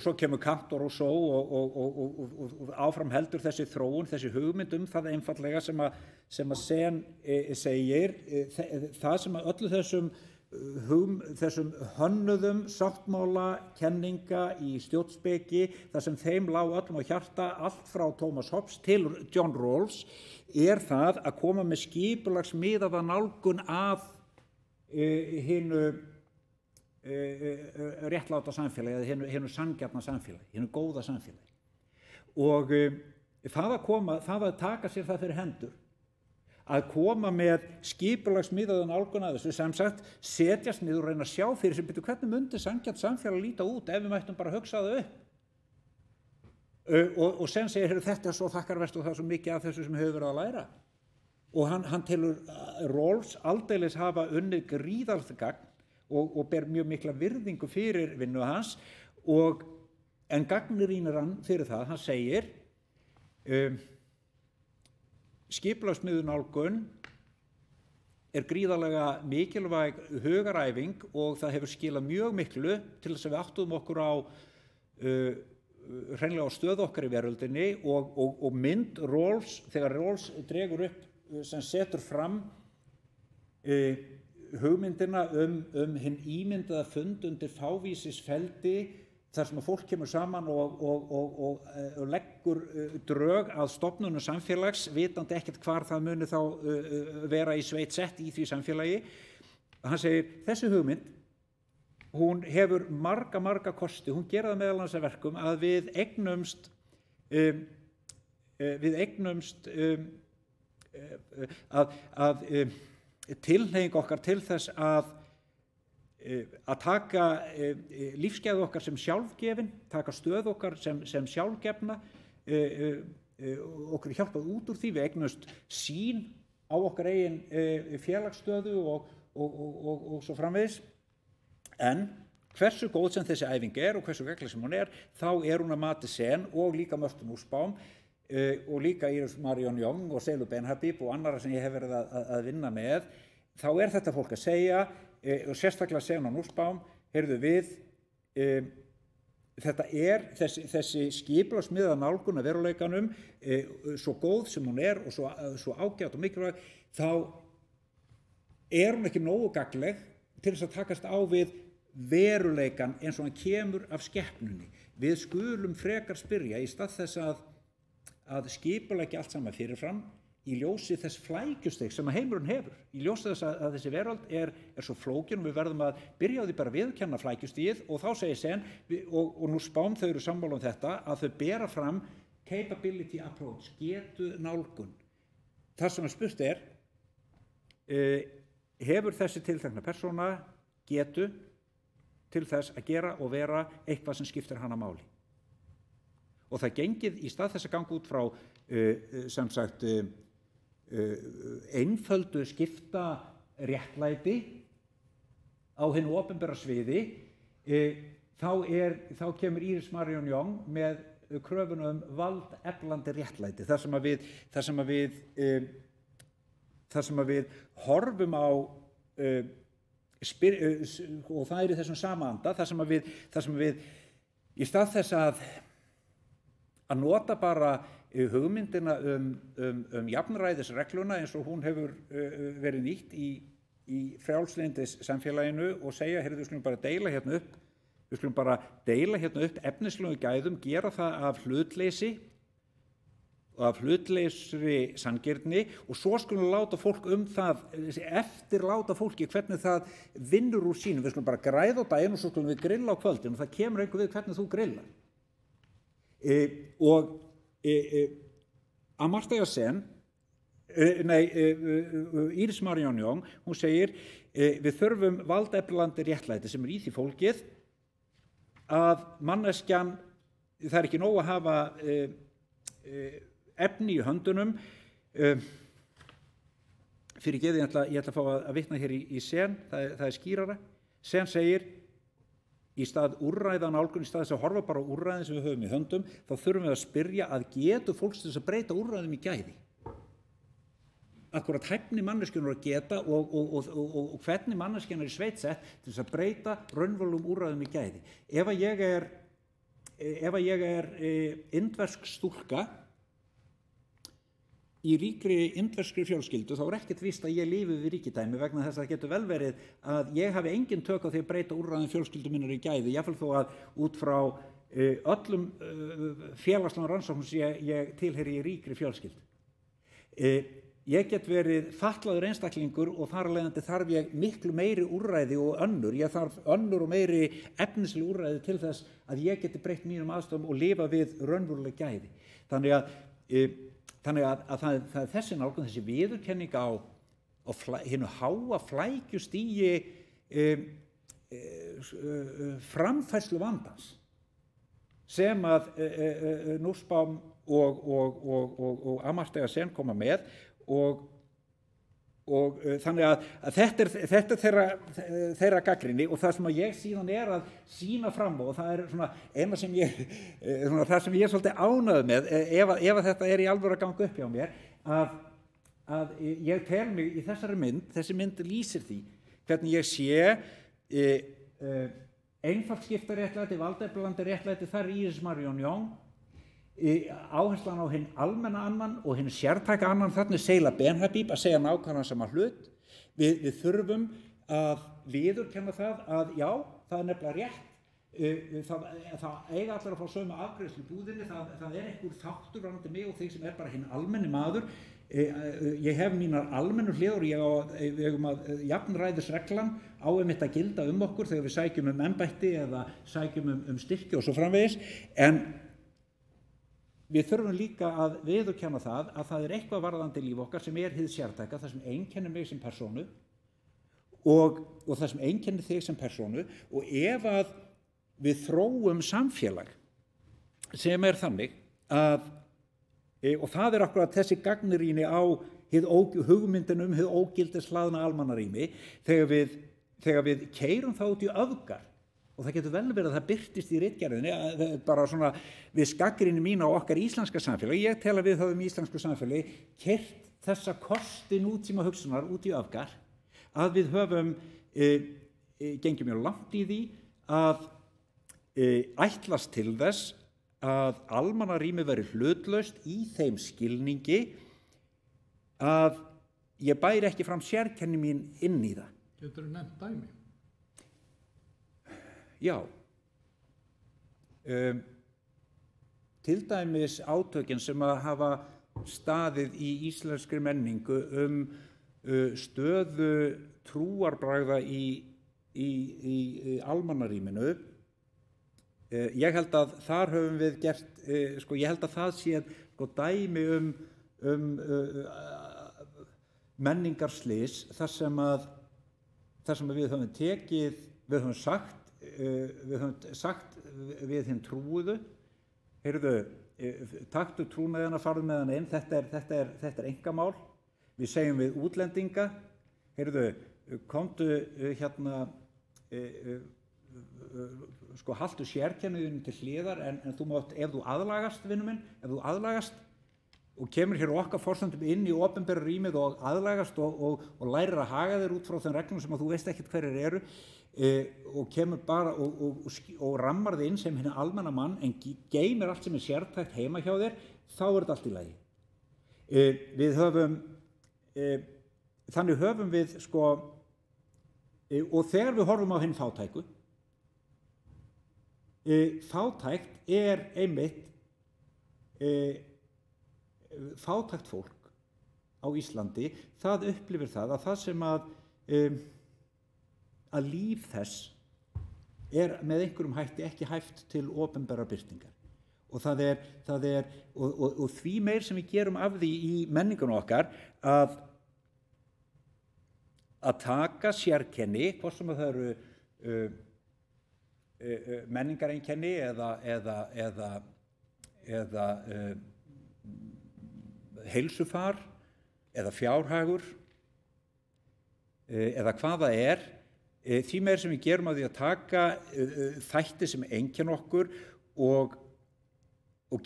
svo kemur Kant og Rousseau og áfram heldur þessi þróun, þessi hugmynd það einfallega sem að Sen segir, það sem að öllu þessum hönnuðum sáttmála kenninga í stjórnspeki, það sem þeim lá öllum á hjarta, allt frá Thomas Hobbes til John Rawls, það að koma með skipulagsmiðaða nálgun að hinu réttláta samfélagi eða hinu sanngjarna samfélagi, hinu góða samfélagi og það að taka sér það fyrir hendur að koma með skipulagsmiðaða nálgun að þessu sem sagt setjast niður og reyna að sjá fyrir sem betur hvernig myndi sanngjarnt samfélag líta út ef við mættum bara hugsa það upp og sen segir þetta svo þakkarvert og það er svo mikið af þessu sem hefur verið að læra og hann telur Rawls aldeilis hafa unnið gríðarlegt gagn og ber mjög mikla virðingu fyrir vinnu hans en gagnrýnir hann fyrir það, hann segir skipulagsmiðuð nálgun gríðarlega mikilvæg hugaræfing og það hefur skilað mjög miklu til þess að við áttuðum okkur á hreinlega á stöðu okkar í veröldinni og mynd Rawls, þegar Rawls dregur upp sem setur fram hugmyndina hinn ímyndaða fund undir fávísisfeldi þar sem að fólk kemur saman og leggur drög að stofnunum samfélags vitandi ekkert hvar það muni þá vera í sveit sett í því samfélagi. Hann segir þessi hugmynd hún hefur marga kosti, hún gerir það meðal annars að verkum að við eignumst að tilhneiging okkar til þess að taka lífsgæði okkar sem sjálfgefin, taka stöð okkar sem sjálfgefna, okkur hjálpað út úr því, við eignumst sýn á okkar eigin félagsstöðu og svo framvegis. En hversu góð sem þessi æfing og hversu regla sem hún þá hún að mati Sen og líka Mörtu Nussbaum og líka Iris Marion Young og Seilu Ben-Habib og annara sem ég hef verið að vinna með, þá þetta fólk að segja og sérstaklega Sen og Nussbaum, heyrðu við, þetta þessi skipulagsmiðaða nálgun að veruleikanum, svo góð sem hún og svo ágæt og mikilvæg, þá hún ekki nógu gagnleg til þess að takast á við veruleikan eins og hann kemur af skepnunni. Við skulum frekar spyrja í stað þess að skipuleggja allt saman fyrirfram, í ljósi þess flækjustig sem að heimurinn hefur, í ljósi þess að þessi veröld er svo flókin og við verðum að byrja á því bara að viðurkenna flækjustigið og þá segir sen, og nú Spám þau eru sammála þetta, að þau bera fram capability approach, getu nálgun. Það sem að spurt hefur þessi tiltekna persóna getu til þess að gera og vera eitthvað sem skiptir hana máli. Og það gengið í stað þess að ganga út frá sem sagt einföldu skipta réttlæti á hinu opinbera sviði, þá kemur Íris Marion Young með kröfuna valdeflandi réttlæti, þar sem að við horfum á og það í þessum sama anda, þar sem að við í stað þess að nota bara hugmyndina jafnræðisregluna eins og hún hefur verið nýtt í frjálslyndis samfélaginu og segja, við skulum bara deila hérna upp efnislegu gæðum, gera það af hlutleysi og af hlutleysri sanngirni og svo skulum láta fólk eftirláta fólki hvernig það vinnur úr sínum. Við skulum bara græða á daginn og svo skulum við grilla á kvöldin og það kemur einhver við hvernig þú grillar. Amartya Sen, Íris Marion Young, hún segir við þurfum valdeflandi réttlæti sem í því fólgið að manneskjan, það ekki nóg að hafa efni í höndunum. Fyrir geði, ég ætla að fá að vitna hér í Sen, það skýrara. Sen segir, í stað úrræða nálgun, í stað þess að horfa bara á úrræðin sem við höfum í höndum, þá þurfum við að spyrja að getu fólks til þess að breyta úrræðum í gæði. Akkúrat hæfni manneskjunnar að geta og hvernig manneskjunnar í sveit sett til þess að breyta raunverulegum úrræðum í gæði. Ef að ég er indversk stúlka í ríkri indverskri fjölskyldu, þá er ekkert víst að ég lifi við ríkidæmi vegna þess að það getur vel verið að ég hafi engin tök á því að breyta úrræðum fjölskyldu minnar í gæði, jafnvel þó að út frá öllum félagslegum rannsóknum sem ég tilheyri í ríkri fjölskyldu. Ég get verið fatlaður einstaklingur og þar af leiðandi þarf ég miklu meiri úrræði og önnur. Ég þarf önnur og meiri efnisleg úrræði til þess að ég geti breytt mínum aðstæðum og lifa við raunveruleg gæði. Þannig að það er þessi nálgun, þessi viðurkenning á hinu háa flækjustigi framfærslu vandans sem að Nussbaum og Amartya Sen koma með og þannig að þetta er þeirra gagnrýni og það sem að ég síðan er að sýna fram og það er svona eina sem ég svolítið ánægður með ef þetta er í alvöru að ganga upp hjá mér að ég tel mig í þessari mynd, þessi mynd lýsir því hvernig ég sé einfalt skipta réttlæti, valdeflandi réttlæti, þar er Íris Marion Young, áherslan á hinn almenna annan og hinn sértæka annan, þarna er Seila Ben-Habib að segja nákvæmlega sama hlut. Við þurfum að viðurkenna það að já, það er nefnilega rétt, það eiga allir að fá sömu afgreiðslu í búðinni, það er einhver þáttur varðandi mig og þeir sem er bara hinn almenni maður. Ég hef mínar almennu hliður og við eigum að jafnræðisreglan á einmitt að gilda okkur þegar við sækjum embætti eða sækjum styrki og svo framvegis, en við þurfum líka að viðurkenna það að það er eitthvað varðandi líf okkar sem er hið sértæka, það sem einkennir mig sem persónu og það sem einkennir þig sem persónu, og ef að við þróum samfélag sem er þannig að, og það er akkurat þessi gagnrýni á hugmyndin hið ógildishlaðna almannarými, þegar við keyrum það út í öfgar. Og það getur vel verið að það birtist í ritgerðinni, bara svona við gagnrýni mína á okkar íslenska samfélagi. Ég tel að við höfum í íslensku samfélagi keyrt þessa kosti nútíma hugsunar út í öfgar, að við höfum gengið mjög langt í því að ætlast til þess að almannarými veri hlutlaust í þeim skilningi að ég bæri ekki fram sérkenni mín inn í það. Geturðu nefnt dæmi? Já, til dæmis átökin sem að hafa staðið í íslenskri menningu stöðu trúarbragða í almannarýminu. Ég held að þar höfum við gert, ég held að það sé dæmi menningarslys þar sem við höfum tekið, við höfum sagt við hinn trúuðu, heyrðu, taktu trúnaðina, farðu með hana inn, þetta er einkamál. Við segjum við útlendinga, heyrðu, komdu haltu sérkenniðinu til hliðar en þú mátt, ef þú aðlagast, vinur minn, ef þú aðlagast og kemur hér okkar forsendum inn í opinbera rýmið og aðlagast og lærir að haga þér út frá þeim reglum sem að þú veist ekkert hverjir eru, og kemur bara og rammar þið inn sem hinn almenna mann en geymir allt sem er sértækt heima hjá þér, þá er þetta allt í lagi. Þannig höfum við og þegar við horfum á hinn fátæku, fátækt er einmitt fátækt fólk á Íslandi, það upplifir það að það sem að líf þess er með einhverjum hætti ekki hæft til opinberrar birtingar. Og og því meir sem við gerum af því í menningunum okkar að taka sérkenni, hvort sem að það eru menningareinkenni eða heilsufar eða fjárhagur eða hvað það er, því meir sem við gerum að því að taka þætti sem einkenna okkur og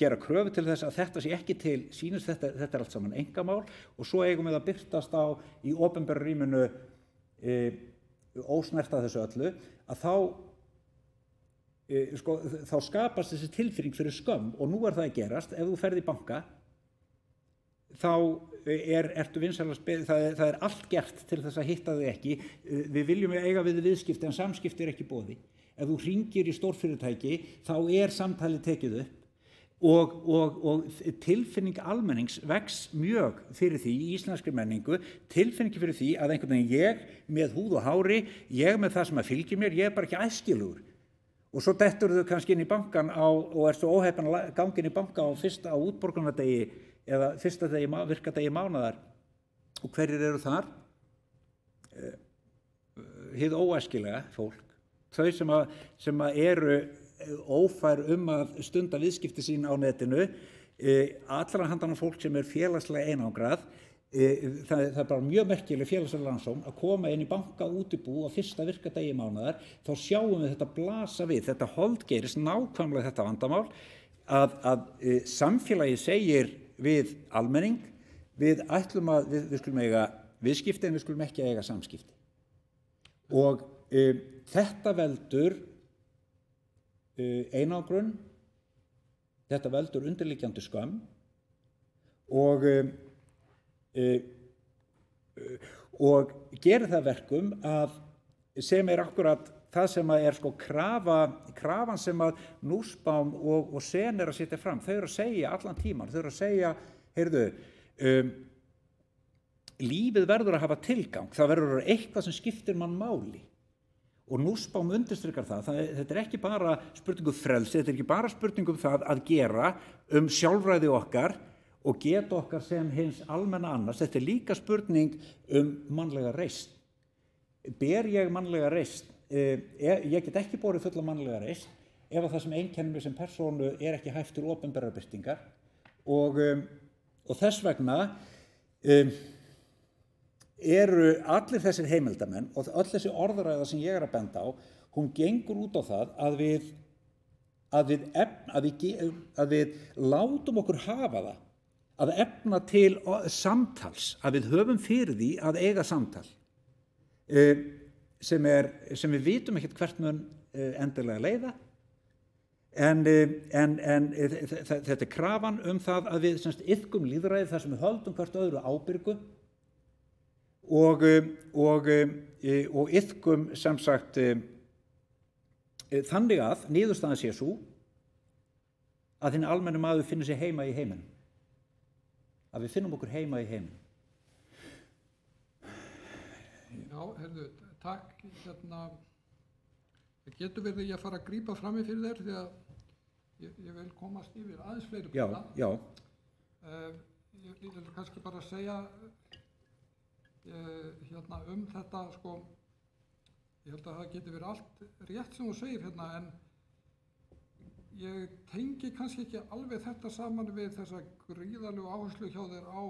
gera kröfu til þess að þetta sé ekki til sýnis, þetta er allt saman einkamál og svo eigum við að birtast í opinberu rýminu ósnerta þessu öllu, að þá skapast þessi tilfinning fyrir skömm og nú er það að gerast, ef þú ferð í banka þá ertu vinsælast beðinn, það er allt gert til þess að hitta þig ekki, við viljum eiga við viðskipti en samskipti er ekki boði. Ef þú hringir í stórfyrirtæki þá er samtalið tekið upp og tilfinning almennings vex mjög fyrir því í íslenskri menningu, tilfinningi fyrir því að einhvern veginn ég með húð og hári, ég með það sem að fylgir mér, ég er bara ekki æskilugur. Og svo dettur þau kannski inn í bankan og er svo óheppin að ganga inn í banka á útborgunardegi eða fyrsta virkadegi mánaðar. Og hverjir eru þar? Hið óæskilega fólk. Þau sem eru ófær að stunda viðskipti sín á netinu, allra handan fólk sem er félagslega einangrað. Það er bara mjög merkileg félagsleg rannsókn að koma inn í banka útibú á fyrsta virkadegi mánaðar, þá sjáum við þetta blasa við, þetta holdgerist nákvæmlega þetta vandamál að samfélagið segir við almenning, við ætlum að við skulum eiga viðskipti en við skulum ekki eiga samskipti. Og þetta veldur einangrun, þetta veldur undirliggjandi skömm og gerir það verkum að sem er akkurat það sem er krafan sem að Nussbaum og Sen er að setja fram, þau eru að segja allan tíman, þau eru að segja, heyrðu, lífið verður að hafa tilgang, það verður eitthvað sem skiptir mann máli. Og Nussbaum undirstrikar það, þetta er ekki bara spurning frelsi, þetta er ekki bara spurning það að gera sjálfræði okkar og geta okkar sem hins almenna annars, þetta er líka spurning mannlega reisn. Ber ég mannlega reisn? Ég get ekki borið fulla mannlega reisn ef að það sem einkennir mig sem persónu er ekki hæft til opinberrar birtingar og þess vegna eru allir þessir heimildamenn og öll þessi orðræða sem ég er að benda á, hún gengur út á það að við látum okkur hafa það, að efna til samtals, að við höfum fyrir því að eiga samtal sem við vitum ekkert hvert mun endilega leiða en þetta er krafan það að við iðkum lýðræði þar sem við höldum hvert öðru ábyrgu og iðkum sem sagt þannig að niðurstaðan sé sú að hinn almenni maður finnur sig heima í heiminum. að við finnum okkur heima í heiminum. Já, heyrðu, takk, það getur verið ég að fara að grípa frammi fyrir þér því að ég vil komast yfir aðeins fleiri punta. Já. Ég vil kannski bara segja þetta, sko, ég held að það getur verið allt rétt sem þú segir en ég tengi kannski ekki alveg þetta saman við þessa gríðarlegu áherslu hjá þér á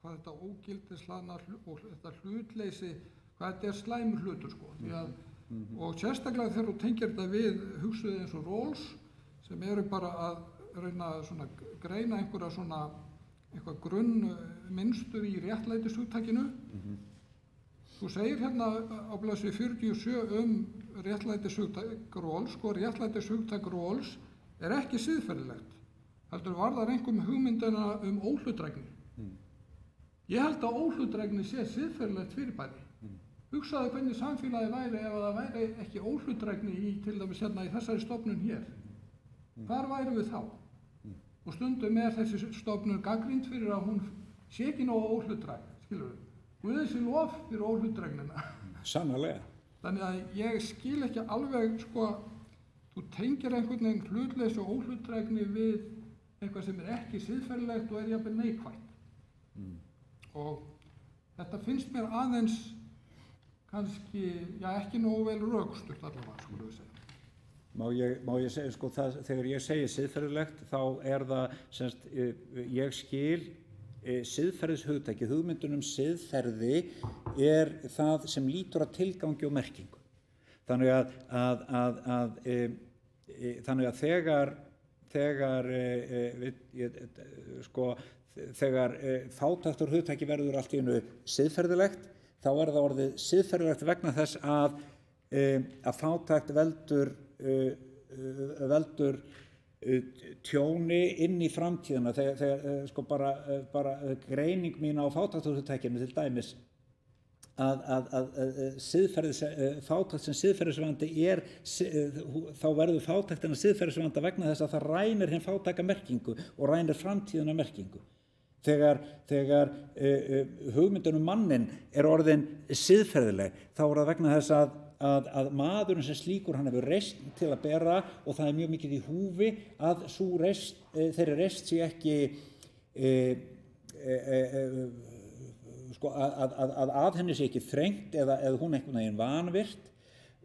hvað þetta ógildislaðna og þetta hlutleysi, hvað þetta slæmur hlutur, sko. Því að, og sérstaklega þegar þú tengir þetta við hugsuði eins og Rawls, sem eru bara að reyna að greina eitthvað grunnmynstur í réttlætishugtakinu. Þú segir á blaðsíðu 47 réttlætishugtak Rawls, sko, réttlætishugtak Rawls ekki siðferðilegt, heldur varðar einhverjum hugmyndina óhlutdrægni. Ég held að óhlutdrægni sé siðferðilegt fyrirbæri. Hugsaðu hvernig samfélagi væri ef það væri ekki óhlutdrægni til dæmis í þessari stofnun hér. Hvar værum við þá? Og stundum þessi stofnun gagnrýnd fyrir að hún sé ekki nógu óhlutdræg, skilurðu. Guði sé lof fyrir óhlutdrægnina. Sannarlega. Þannig að ég skil ekki alveg, sko, þú tengir einhvern veginn hlutleysi og óhlutdrægni við eitthvað sem ekki siðferðilegt og jafnvel neikvætt. Og þetta finnst mér aðeins kannski, ekki nógu vel rökstutt allavega, skulum við segja. Má ég segja, sko, þegar ég segi siðferðilegt, þá það, semst, ég skil siðferðishugtakið, hugmyndun siðferði það sem lýtur að tilgangi og merkingu. Þannig að þegar fátæktarhugtakið verður allt í einu siðferðilegt, þá það orðið siðferðilegt vegna þess að fátækt veldur tjóni inn í framtíðina. Þegar sko bara greining mín á fátæktarhugtakinu til dæmis að fátækt sem siðferðisvandi þá verður fátæktina siðferðisvanda vegna þess að það rænir hinn fátæka merkingu og rænir framtíðina merkingu. Þegar hugmyndin mannin orðin siðferðileg, þá það vegna þess að maðurinn sem slíkur, hann hefur reisn til að bera og það mjög mikið í húfi að þeirri reisn sé ekki að henni sé ekki þrengt eða hún einhvern veginn vanvirt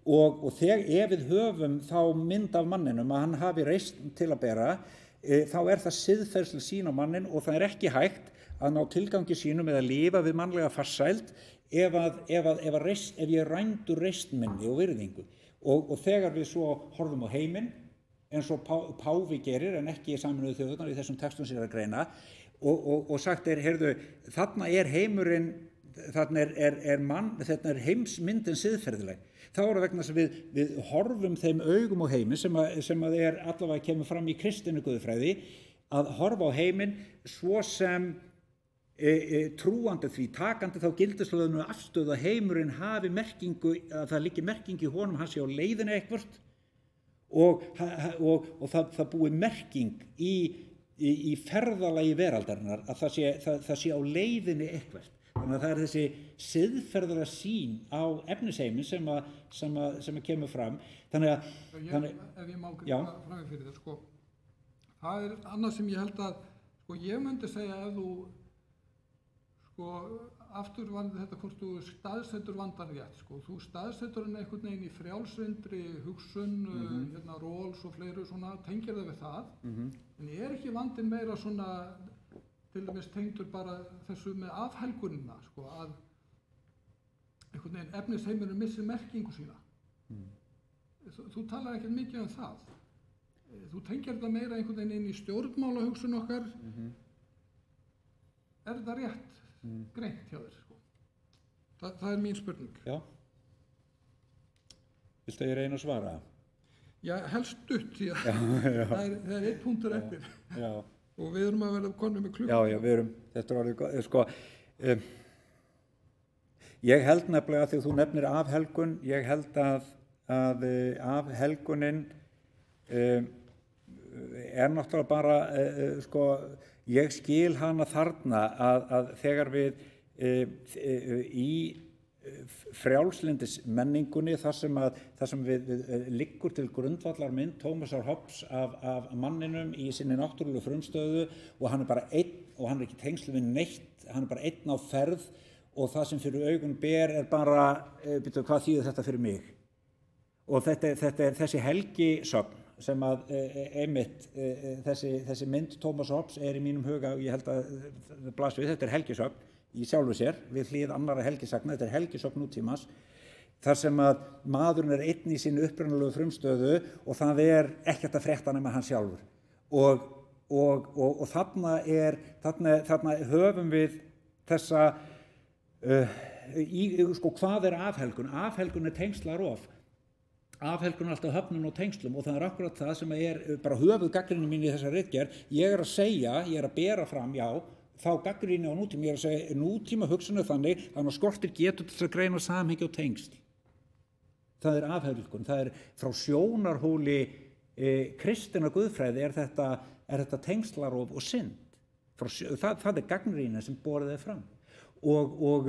og ef við höfum þá mynd af manninum að hann hafi reisn til að bera, þá það siðferðisleg sýn á mannin og það ekki hægt að ná tilgangi sínum eða lifa við mannlega farsæld ef ég rændur reisn minni og virðingu. Og þegar við svo horfum á heiminn, eins og Páfi gerir en ekki í Sameinuðu þjóðirnar í þessum textum sem að greina, og sagt heyrðu, þarna heimurinn, þarna heimsmyndin siðferðileg. Þá það vegna þess að við horfum þeim augum á heiminn sem að allavega kemur fram í kristinni guðfræði, að horfa á heiminn svo sem trúandi því, takandi þá gildishlöðnu afstöðu að heimurinn hafi merkingu, að það liggi merkingu í honum, hann sé á leiðinni eitthvert og það búi merking í ferðalagi veraldarinnar, að það sé á leiðinni eitthvert. Þannig að það þessi siðferðilega sýn á efnisheiminn sem kemur fram. Þannig að ef ég má grípa fram fyrir það, sko, það annað sem ég held að, sko, ég myndi segja ef þú aftur var þetta hvort þú staðsetur vandan rétt, sko. Þú staðsetur hann einhvern veginn í frjálslyndri hugsun, Rawls og fleiri svona, tengir það við það, en ekki vandinn meira svona, til dæmis tengdur bara þessu með afhelgunina, sko, að einhvern veginn efnisheimurinn missir merkingu sína. Þú talar ekkert mikið það. Þú tengir þetta meira einhvern veginn inn í stjórnmálahugsun okkar. Það rétt? Greint hjá þér, sko. Það mín spurning. Já. Viltu að ég reyna að svara? Já, helst stutt, því að það einn punktur eftir. Já. Og við erum að verða konum með klukk. Já, við erum, þetta orðið góð, sko, ég held nefnilega að þegar þú nefnir afhelgun, ég held að afhelgunin náttúrulega bara, sko, Ég skil hana þarna að þegar við í frjálslyndis menningunni þar sem við liggur til grundvallar mynd Thomasar Hobbes af manninum í sinni náttúrulegu frumstöðu og hann bara einn og hann ekki tengslu við neitt, hann bara einn á ferð og það sem fyrir augun ber bara, hvað þýðir þetta fyrir mig? Og þetta er þessi helgisögn sem að einmitt þessi mynd Thomas Hobbes í mínum huga og ég held að það blasir við, þetta er helgisögn í sjálfu sér, við hlið annarra helgisagna, þetta er helgisögn nútímans, þar sem að maðurinn einn í sinni upprunalegu frumstöðu og það ekkert að frétta nema hann sjálfur. Og þarna höfum við þessa, hvað afhelgun? Afhelgun tengslarof. Afhelgun alltaf höfnun og tengslum og það akkurat það sem bara höfuðgagnrýni mín í þessa ritgerð. Ég að segja, ég að bera fram, já, þá gagnrýni á nútíma, ég að segja nútíma hugsun þannig að hann skortir getur til að greina samhengi og tengsl. Það afhelgun, það frá sjónarhóli kristinnar guðfræði þetta tengslarof og synd. Það gagnrýni sem borið fram. Og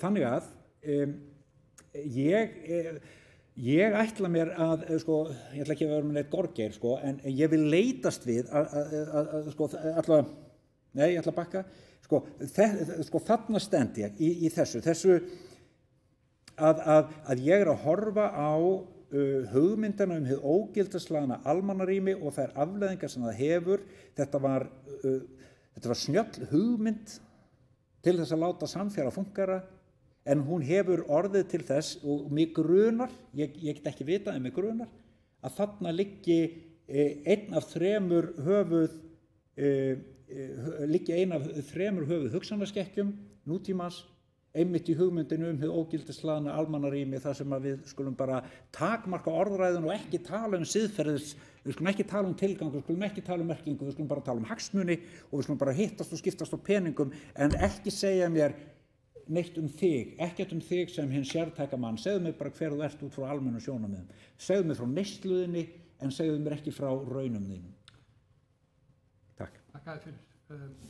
þannig að ég ætla mér að, ég ætla ekki að vera með neitt gorgeir, en ég vil leitast við ég ætla að bakka, þarna stend ég í þessu að ég að horfa á hugmyndina hið ógildaslaðna almannarými og þær afleiðingar sem það hefur. Þetta var snjöll hugmynd til þess að láta samfélag fungera, en hún hefur orðið til þess og mig grunar, ég get ekki vitað en mig grunar, að þarna liggi ein af þremur höfuð hugsanaskekkjum nútímans, einmitt í hugmyndinu hið ógildislaðna almannarými, þar sem að við skulum bara takmarka orðræðun og ekki tala siðferðis, við skulum ekki tala tilgang, við skulum ekki tala merkingu, við skulum bara tala hagsmuni og við skulum bara hittast og skiptast á peningum, en ekki segja mér neitt þig, ekkert þig sem hinn sértæka mann, segðu mér bara hver þú ert út frá almennu sjónarmiðum, segðu mér frá neysluðinni en segðu mér ekki frá raunum þínum. Takk. Takk fyrir.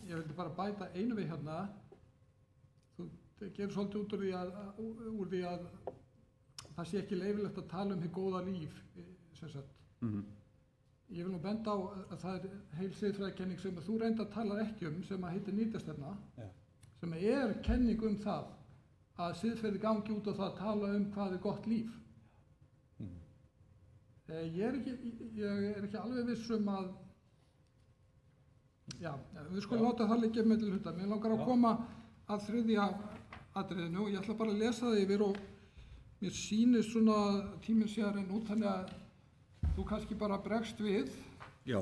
Ég vildi bara bæta einu við hérna. Þú gerir svolítið úr því að það sé ekki leyfilegt að tala hið góða líf, sem sagt. Ég vil nú benda á að það heil siðfræðikenning sem þú reyndar talar ekki sem að heitir nýtastefna, sem kenning það að siðferði gangi út á það að tala hvað gott líf. Ég er ekki alveg viss að við skulum láta það liggja milli hluta. Mér langar að koma að þriðja atriðinu og ég ætla bara að lesa það yfir og mér sýnist tíminn sé að renna út, þannig að þú kannski bara bregst við. Já.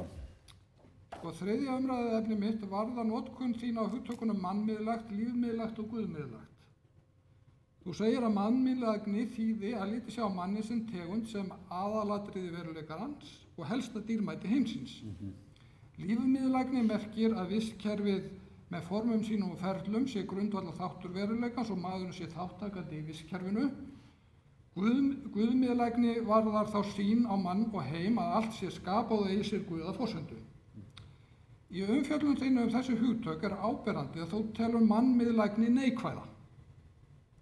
Þriðja umræðuefni mitt varðar notkun þín á hugtökunum mannmiðlægt, lífmiðlægt og guðmiðlægt. Þú segir að mannmiðlægni þýði að líti sjá manni sem tegund sem aðalatriði veruleikarans og helsta dýrmæti heimsins. Lífmiðlægni merkir að vistkerfið með formum sínum og ferlum sé grundvallar þáttur veruleikans og maðurinn sé þáttakandi í vistkerfinu. Guðmiðlægni varðar þá sýn á mann og heim að allt sé skapað og eigi sér guð að forsendu. Í umfjöllun þínu þessi hugtök áberandi að þú telur mannmiðlægni neikvæða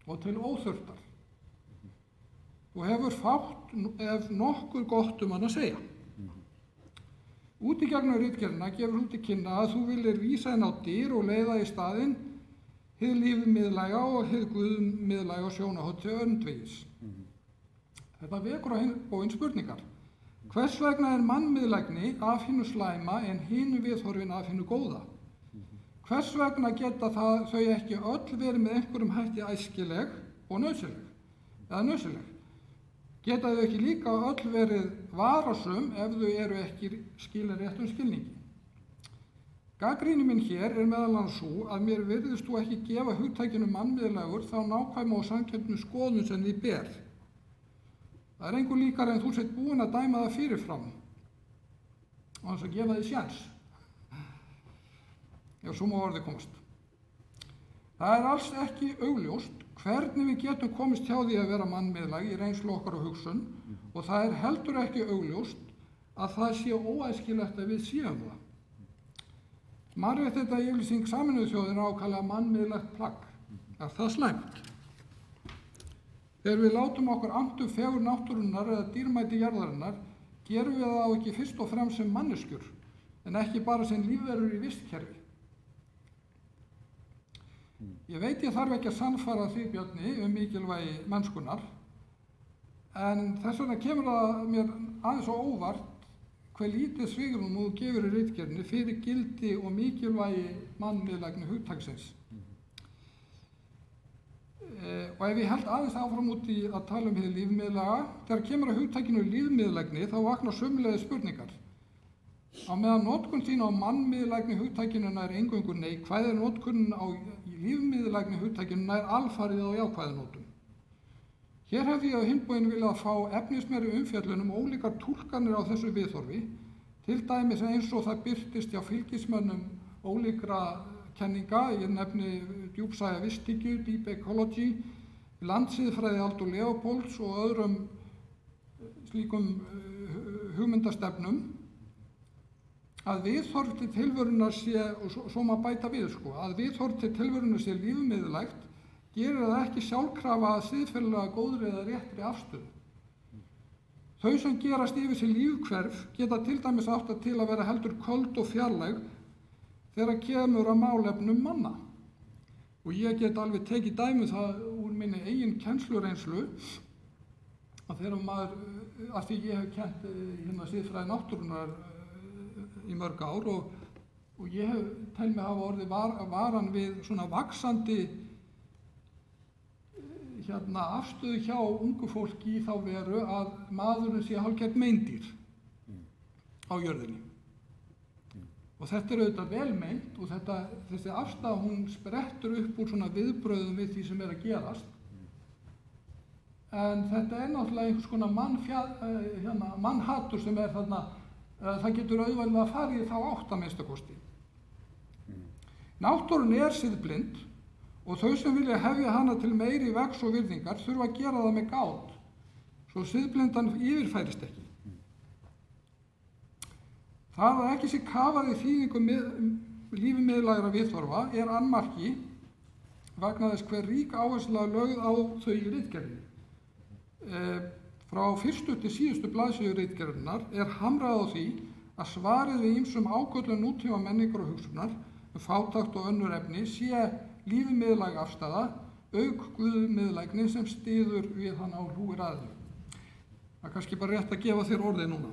og til óþurftar. Þú hefur fátt ef nokkuð gott hann að segja. Út í gegnum ritgerðina gefur þú til kynna að þú viljir vísa inn á dyr og leiða í staðinn hið lífmiðlæga og hið guðmiðlæga sjónarhorn til öndvegis. Þetta vekur á bóginn spurningar. Hvers vegna mannmiðlægni af hinu slæma en hinu viðhorfin af hinu góða? Hvers vegna geta þau ekki öll verið með einhverjum hætti æskileg og nauðsynleg? Geta þau ekki líka öll verið varasöm ef þau eru ekki skilin réttum skilningi? Gagnrýni mín hér meðal annars sú að mér virðist þú ekki gefa hugtakinu mannmiðlægur þá nákvæma og sanngjarna skoðun sem því ber. Það engu líkara en þú sett búin að dæma það fyrirfram og þess að gefa því sjans. Ef svo má orðið komast. Það alls ekki augljóst hvernig við getum komist hjá því að vera mannmiðlæg í reynslu okkar og hugsun og það heldur ekki augljóst að það sé óæskilegt að við séum það. Mannréttindayfirlýsing Sameinuðu þjóðanna ákaflega mannmiðlægt plagg. Er það slæmt? Þegar við látum okkur annt fegurð náttúrunnar eða dýrmæti jarðarinnar, gerum við það ekki fyrst og fremst sem manneskjur, en ekki bara sem lífverur í vistkerfi. Ég veit ég þarf ekki að sannfæra þig, Bjarni, mikilvægi mennskunnar, en þess vegna kemur það mér aðeins á óvart hve lítið svigrúm þú gefur í ritgerðinni fyrir gildi og mikilvægi mannmiðlægni hugtaksins. Og ef ég held aðeins áfram út í að tala hið lífmiðlæga, þegar kemur að hugtakinu lífmiðlægni þá vaknar sömuleiðis spurningar. Á meðan notkun þín á mannmiðlægni hugtakinu nær eingöngu neikvæð er notkunin á lífmiðlægni hugtakinu nær alfarið á jákvæðinótum. Hér hefði ég á hinn bóginn viljað fá efnismeiri umfjöllun ólíkar túlkanir á þessu viðhorfi, til dæmis eins og það birtist hjá fylgismönnum ólíkra kenninga, ég nefni djúpsæja visthyggju, deep ecology, landsiðfræði Aldo Leopolds og öðrum slíkum hugmyndastefnum, að viðhorf til tilverunar sé, og svo maður bæta við, að viðhorf til tilverunar sé lífmiðlægt, gerir það ekki sjálfkrafa að siðferðilega góðri eða réttri afstöðu. Þau sem gerast yfir sig lífhverf geta til dæmis átt til að vera heldur köld og fjarlæg þegar kemur að málefnum manna. Og ég get alveg tekið dæmi það úr minni eigin kennslureynslu að þegar maður, af því ég hef kennt siðfræði náttúrunnar í mörg ár og ég tel mig hafa orðið varan við svona vaxandi afstöðu hjá ungu fólki í þá veru að maðurinn sé hálfgert meindýr á jörðinni. Og þetta auðvitað vel meint og þessi afstaða hún sprettur upp úr svona viðbrögðum við því sem að gerast. En þetta náttúrulega einhvers konar mannhatur sem þarna, það getur auðveldlega að fara í þá átt að minnsta kosti. Náttúrun siðblind og þau sem vilja hefja hana til meiri vegs og virðingar þurfa að gera það með gát, svo siðblindan yfirfærist ekki. Það að ekki sé kafað í þýðingu lífmiðlægra viðhorfa annmarki vegna þess hver rík áhersla lögð á þau í ritgerðinni. Frá fyrstu til síðustu blaðsíðu ritgerðinnar hamrað á því að svarið við ýmsum ágöllum nútíma menningar og hugsunar, fátækt og önnur efni, sé lífmiðlæg afstaða, auk guðmiðlægni sem styður við hann á hlúir aðeins. Það kannski bara rétt að gefa þér orðið núna.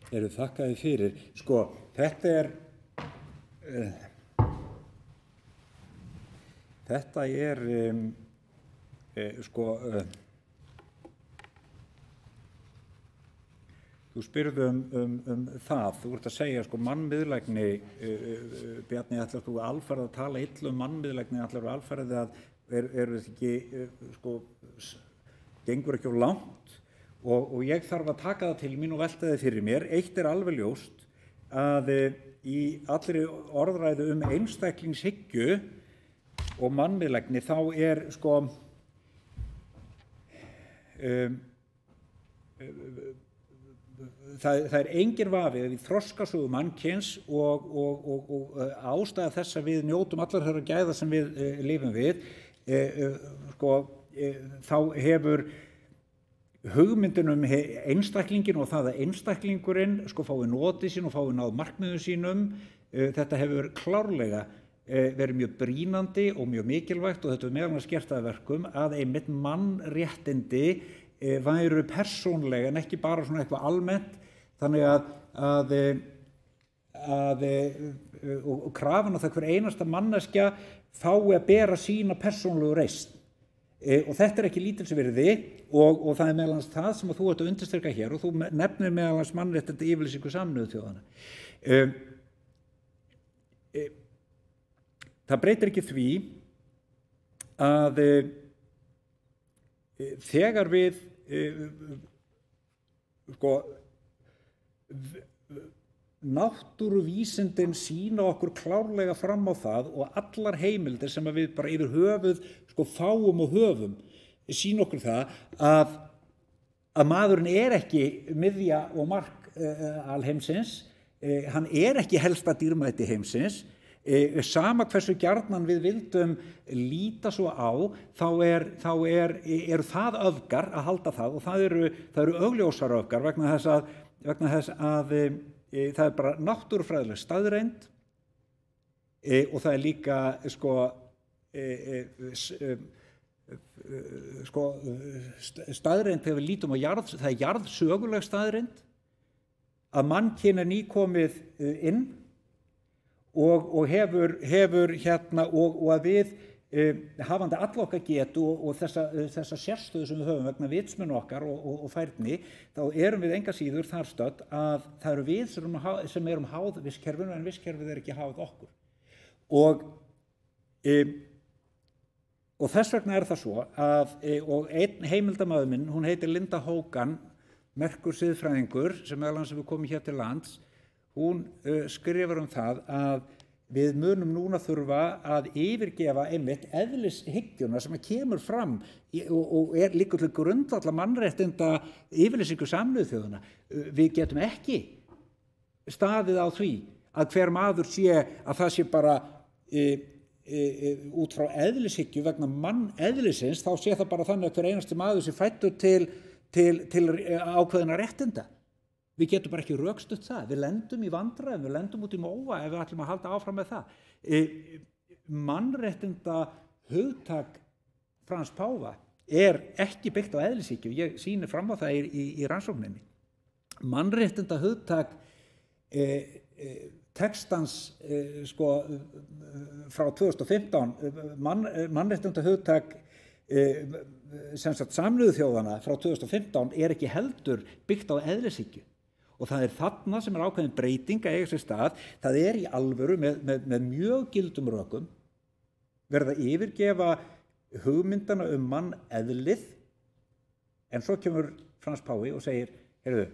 Þakkaði fyrir. Þetta er þú spyrðu það, þú ert að segja mannmiðlægni, Bjarni, ætlar þú alfarið að tala illa mannmiðlægni, ætlar þú alfarið að eru þetta ekki, gengur ekki of langt og ég þarf að taka það til mín og velta það fyrir mér. Eitt alveg ljóst að í allri orðræðu einstaklingshyggju og mannmiðlægni þá það engin vafi við þroskasögu mannkyns og ástæða þess að við njótum allar þeirra gæða sem við lifum við, þá hefur hugmyndin einstaklingin og það að einstaklingurinn fái notið sín og fái náð markmiðum sínum, þetta hefur klárlega verið mjög brýnandi og mjög mikilvægt og þetta er meðal annars gert að verkum að einmitt mannréttindi væru persónlega en ekki bara svona eitthvað almennt, þannig og krafan á það hver einasta manneskja fái að bera sína persónlegu reisn. Og þetta ekki lítilsvirði og það meðal annars það sem þú ert að undirstrika hér og þú nefnir meðal annars mannréttindi yfirlýsingu Sameinuðu þjóðanna. Það breytir ekki því að þegar við náttúruvísindin sýna okkur klárlega fram á það og allar heimildir sem við bara yfir höfuð fáum og höfum sýna okkur það að maðurinn ekki miðja og mark alheimsins, hann ekki helsta dýrmæti heimsins. Sama hversu gjarnan við vildum líta svo á, þá eru það öfgar að halda það, og það eru augljósar öfgar vegna þess að það er bara náttúrufræðileg staðreynd, og það er líka staðreynd þegar við lítum á það er jarðsöguleg staðreynd að mannkyn nýkomið inn og hefur og að við hafandi alla okkar getu og þessa sérstöðu sem við höfum vegna vitsmuni okkar og færni, þá erum við enga síður þar stödd að það eru við sem erum háð vistkerfinu, en vistkerfið ekki háð okkur. Og þess vegna það svo að, og einn heimildamaður minn, hún heitir Linda Hogan, merkur siðfræðingur sem meðal annars hefur komið hér til lands, hún skrifar það að við munum núna þurfa að yfirgefa einmitt eðlishyggjuna sem kemur fram og líka til grundvallar mannréttinda yfirlýsingu Sameinuðu þjóðanna. Við getum ekki staðið á því að hver maður sé að það sé bara út frá eðlishyggju vegna manneðlisins, þá sé það bara þannig að hver einasti maður sé fæddur til ákveðina réttinda. Við getum bara ekki rökstutt það. Við lendum í vandræðum, við lendum út í móa ef við ætlum að halda áfram með það. Mannréttinda hugtak Frans Páfa ekki byggt á eðlishyggju. Ég sýni fram á það í rannsókninni. Mannréttinda hugtak textans frá 2015, mannréttinda hugtak sem sagt Sameinuðu þjóðanna frá 2015 ekki heldur byggt á eðlishyggju. Og það þarna sem ákveðin breyting að eiga sér stað. Það í alvöru með mjög gildum rökum verið að yfirgefa hugmyndana manneðlið, en svo kemur Frans Páfi og segir, heyrðu,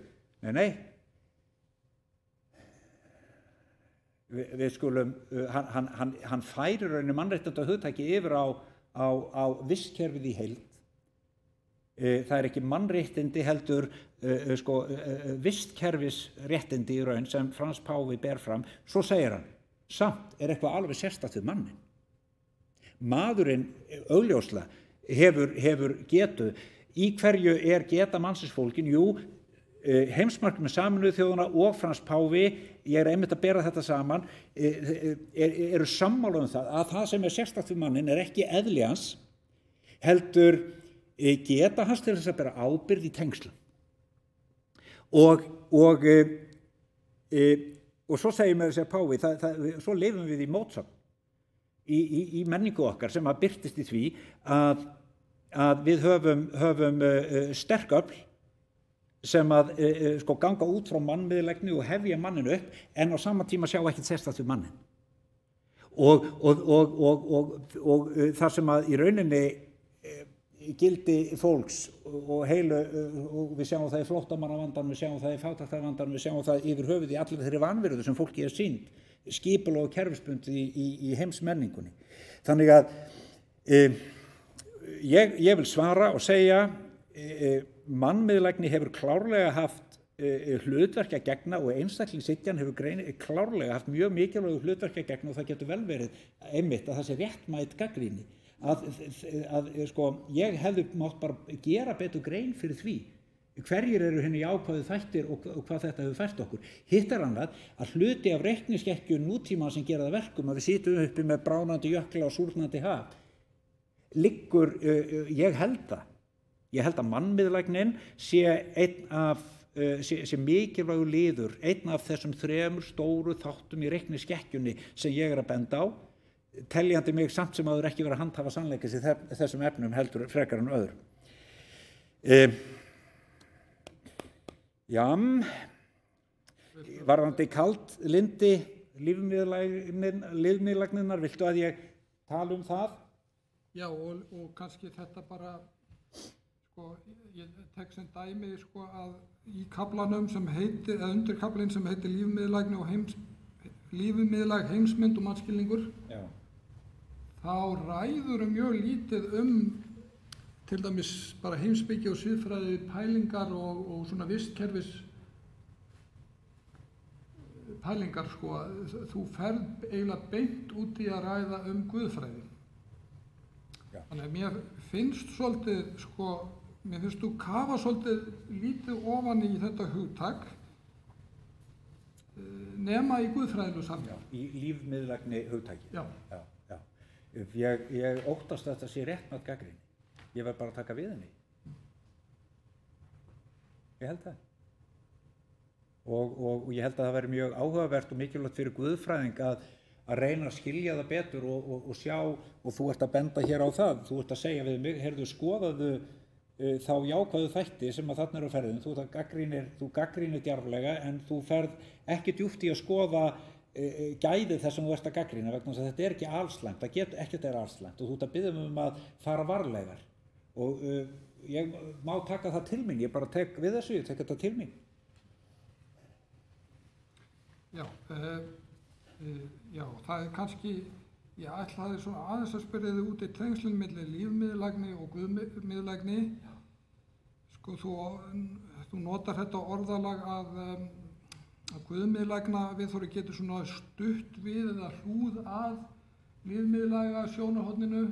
nei, við skulum, hann færir rauninni mannréttinda hugtaki yfir á vistkerfið í heild. Það ekki mannréttindi heldur vistkerfisréttindi í raun sem Frans Páfi ber fram. Svo segir hann, samt eitthvað alveg sérstakt við mannin. Maðurinn augljóslega hefur getu. Í hverju geta mannsins fólkin? Jú, heimsmarkmið Sameinuðu þjóðanna og Frans Páfi, ég einmitt að bera þetta saman, eru sammála það að það sem sérstakt við mannin ekki eðli hans, heldur geta hans til þess að bera ábyrgð í tengslum. Og svo segir mér þessi Páfi, svo lifum við í mótsögn í menningu okkar sem að birtist í því að við höfum sterk öfl sem að ganga út frá mannmiðlægni og hefja manninu upp, en á sama tíma sjá ekkert sérstakt við mannin. Og þar sem að í rauninni gildi fólks og heilu, og við sjáum það í flóttamannavandanum, við sjáum það í fátæktarvandanum, við sjáum það yfir höfuð í allir þeirri vanvirðu sem fólki sýnd, skipulag og kerfisbundið í heimsmenningunni. Þannig að ég vil svara og segja, mannmiðlægni hefur klárlega haft hlutverk að gegna og einstaklingshyggjan hefur klárlega haft mjög mikilvægu hlutverk að gegna, og það getur vel verið einmitt að það sé réttmæt gagnrýni. Ég hefði mátt bara gera betur grein fyrir því hverjir eru henni jákvæðu þættir og hvað þetta hefur fært okkur. Hitt annað að hluti af reikniskekkju nútíma sem gera það verkum að við sitjum uppi með bránandi jökla og súrnandi haf liggur, ég held að mannmiðlægnin sé mikilvægur liður, einn af þessum 3 stóru þáttum í reikniskekkjunni sem ég að benda á, teljandi mig samt sem áður ekki vera að handhafa sannleikis í þessum efnum heldur frekar en öðrum. Varðandi kaldlyndi lífmiðlægninnar, viltu að ég tala það? Já, og kannski þetta bara, ég tek sem dæmi að í kaflanum sem heitir, eða undir kaflinn sem heitir lífmiðlægni og lífmiðlæg heimsmynd og mannskilningur. Já. Þá ræður mjög lítið til dæmis bara heimspeki og siðfræði pælingar og svona vistkerfis pælingar sko, þú ferð eiginlega beint út í að ræða guðfræði. Já. Þannig að mér finnst svolítið sko, mér finnst þú kafa svolítið lítið ofan í þetta hugtak nema í guðfræðilegu samhengi. Já, í lífmiðlægni hugtaki. Já. Ég óttast að þetta sé réttmætt gagnrýni. Ég verð bara að taka við henni. Ég held það. Og ég held að það veri mjög áhugavert og mikilvægt fyrir guðfræðing að reyna að skilja það betur og sjá, og þú ert að benda hér á það, þú ert að segja við mig, heyrðu, skoðaðu þá jákvæðu þætti sem að þarna eru á ferðinu, þú gaggrínir djarflega en þú ferð ekki djúpt í að skoða gæði þess sem þú ert að gagnrýna vegna þess að þetta er ekki alslæmt, það getur ekkert er alslæmt og þú ert að biðja að fara varlegar og ég má taka það til mín, ég bara tek við þessu, ég tek þetta til mín. Já, það er kannski, ég ætlaði svona aðeins að spyrja þig út í tengslinn milli lífmiðlægni og guðmiðlægni. Sko, þú notar þetta orðalag að guðmiðlægna viðhorfið getur svona stutt við eða hlúð að lífmiðlæga sjónarhorninu.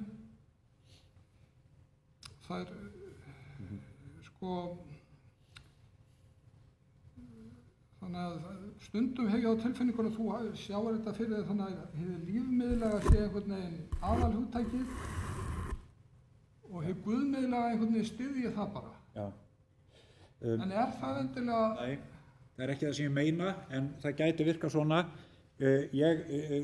Það er, sko, þannig að stundum hef ég á tilfinningunum að þú sjáir þetta fyrir þig þannig að hið lífmiðlæga sé einhvern veginn aðalhugtækið og hið guðmiðlæga einhvern veginn styðji það bara. Já. En er það endilega... Nei, það er ekki það sem ég meina, en það gæti virka svona.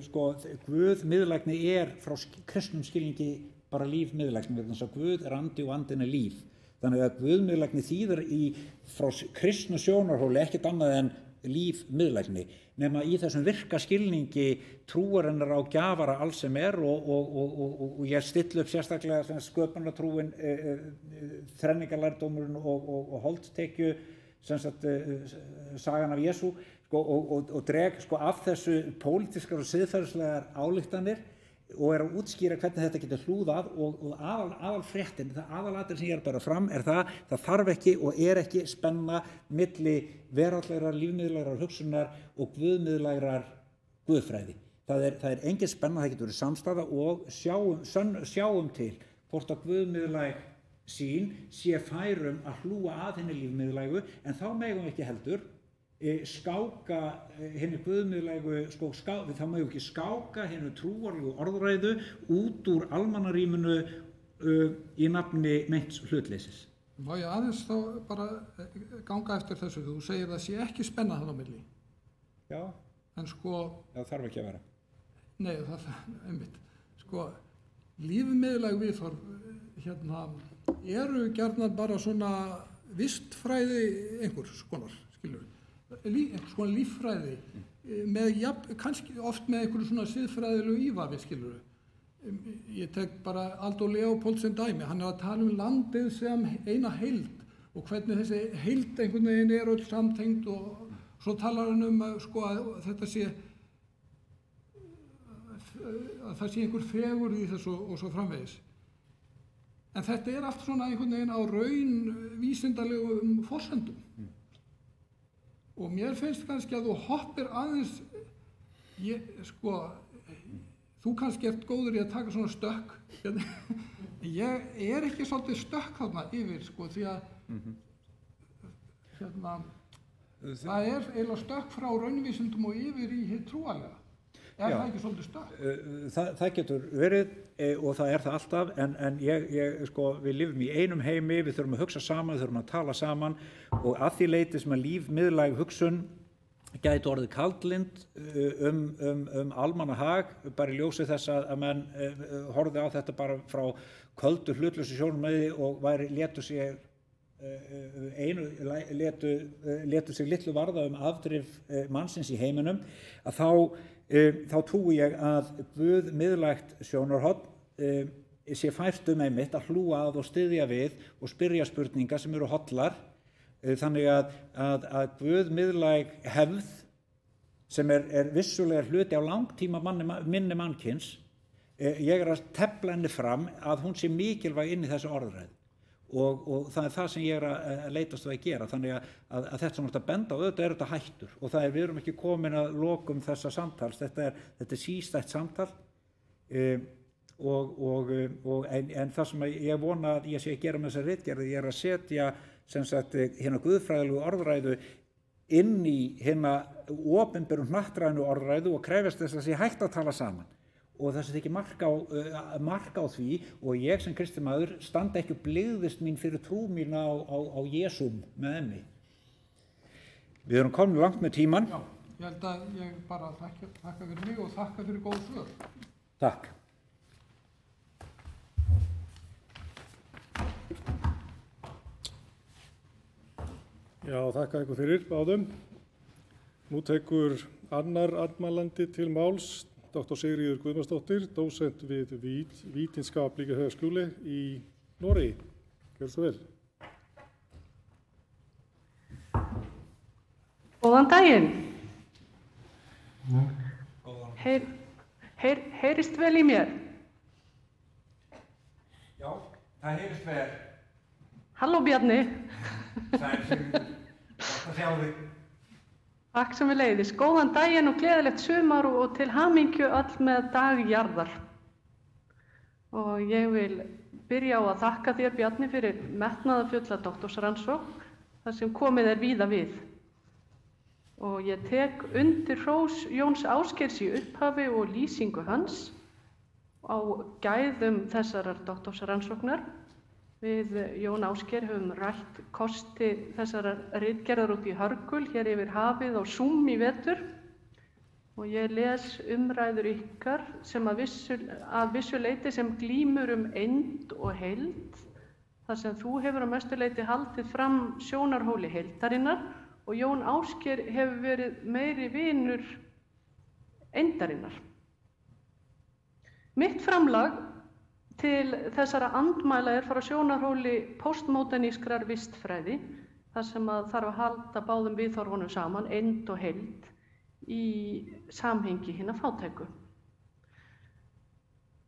Sko, guðmiðlægni er frá kristnum skilningi bara lífmiðlægni, vegna þess að Guð er andi og andin er líf. Þannig að guðmiðlægni þýðir frá kristnu sjónarhóli ekkert annað en lífmiðlægni, nema í þessum virka skilningi trúarinnar á gjafara alls sem er og ég stilli upp sérstaklega sköpunartrúin, þrenningarlærdómurinn og holdstekju, sagan af Jesú sko, og dreg sko, af þessu pólitískar og siðferðislegar ályktanir og er að útskýra hvernig þetta getur hlúðað og aðalfréttin, það aðalatrið sem ég er bara fram er það þarf ekki og er ekki spenna milli veraldlegrar, lífmiðlægrar hugsunar og guðmiðlægrar guðfræði. Það er engin spenna, það getur verið samstaða og sjáum til hvort að guðmiðlæg sín sé færum að hlúa að henni lífmiðlægu en þá megum við ekki heldur skáka henni guðmiðlægu þá megum við ekki skáka henni trúarlegu orðræðu út úr almannarýminu í nafni meints hlutleysis. Má ég aðeins þá bara ganga eftir þessu, þú segir það sé ekki spenna þannig á milli. Já. En sko... Það þarf ekki að vera. Nei, það einmitt. Sko, lífmiðlæg viðhorf eru gjarnan bara svona vistfræði einhvers konar, skilur við. Svona líffræði, kannski oft með einhverju svona siðfræðilegu ívafi, skilur við. Ég tek bara Aldo Leopold sem dæmi, hann er að tala landið sem eina heild og hvernig þessi heild einhvern veginn er öll samtengd og svo talar hann sko, að þetta sé, að það sé einhver fegurð í þessu og svo framvegis. En þetta er allt svona einhvern veginn á vísindalegum forsendum. Og mér finnst kannski að þú hoppir aðeins, sko, þú kannski ert góður í að taka svona stökk. Ég er ekki svolítið stökk þarna yfir, sko, því að það er eiginlega stökk frá raunvísindum og yfir í hið trúarlega. Er það ekki svolítið stökk? Það getur verið og það er það alltaf, en sko, við lifum í einum heimi, við þurfum að hugsa saman, við þurfum að tala saman og að því leyti sem að lífmiðlæg hugsun gæti orðið kaldlynd almannahag, bara í ljósi þess að menn horfði á þetta bara frá köldu hlutlausu sjónarmiði og létu sig litlu varða afdrif mannsins í heiminum, að þá trúi ég að guðmiðlægt sjónarhorn sé fært einmitt að hlúa að og styðja við og spyrja spurninga sem eru hollar, þannig að guðmiðlæg hefð sem er vissulega hluti á langtíma minni mannkyns, ég er að tefla henni fram að hún sé mikilvæg inn í þessu orðræðu og það það sem ég að leitast við að gera, þannig að þetta sem þetta benda á, auðvitað þetta hættur og við erum ekki komin að lokum þessa samtals, þetta sístætt samtal en það sem ég vona að ég sé að gera með þessa ritgerð, ég að setja sem sagt hérna guðfræðilegu orðræðu inn í hérna opinberu hnattrænu orðræðu og krefjast þess að sé hægt að tala saman og þess að ekki marka á því og ég sem kristinn maður standa ekki blygðist mín fyrir trú mín á Jesúm með emmi. Við erum komin langt með tíman. Já, ég held að ég bara þakka fyrir mig og þakka fyrir góð svör. Takk. Já, þakka ykkur fyrir báðum. Nú tekur annar andmælandi til máls, Dr. Sigríður Guðmundsdóttir, dósent við Vítinskaplege högskole í Noregi. Gjörðu svo vel. Góðan daginn. Heyrist vel í mér? Já, það heyrist vel. Halló Bjarni. Sæl Sigríður, gott að sjá þig. Takk sem við leiðis. Góðan daginn og gleðilegt sumar og til hamingju öll með dag jarðar. Og ég vil byrja á að þakka þér Bjarni fyrir metnaðarfulla doktorsrannsókn þar sem komið víða við. Og ég tek undir hrós Jóns Ásgeirs í upphafi og lýsingu hans á gæðum þessarar doktorsrannsóknar. Við Jón Ásgeir höfum rætt kosti þessarar ritgerðar út í Hörgul hér yfir hafið á Zoom í vetur og ég les umræður ykkar sem að vissu leyti sem glímur eind og heild þar sem þú hefur að mestu leyti haldið fram sjónarhóli heildarinnar og Jón Ásgeir hefur verið meiri vinur eindarinnar. Mitt framlag til þessara andmæla frá sjónarhóli postmódernískrar vistfræði, þar sem að þarf að halda báðum viðhorfunum saman, eind og heild, í samhengi hinna fátæku.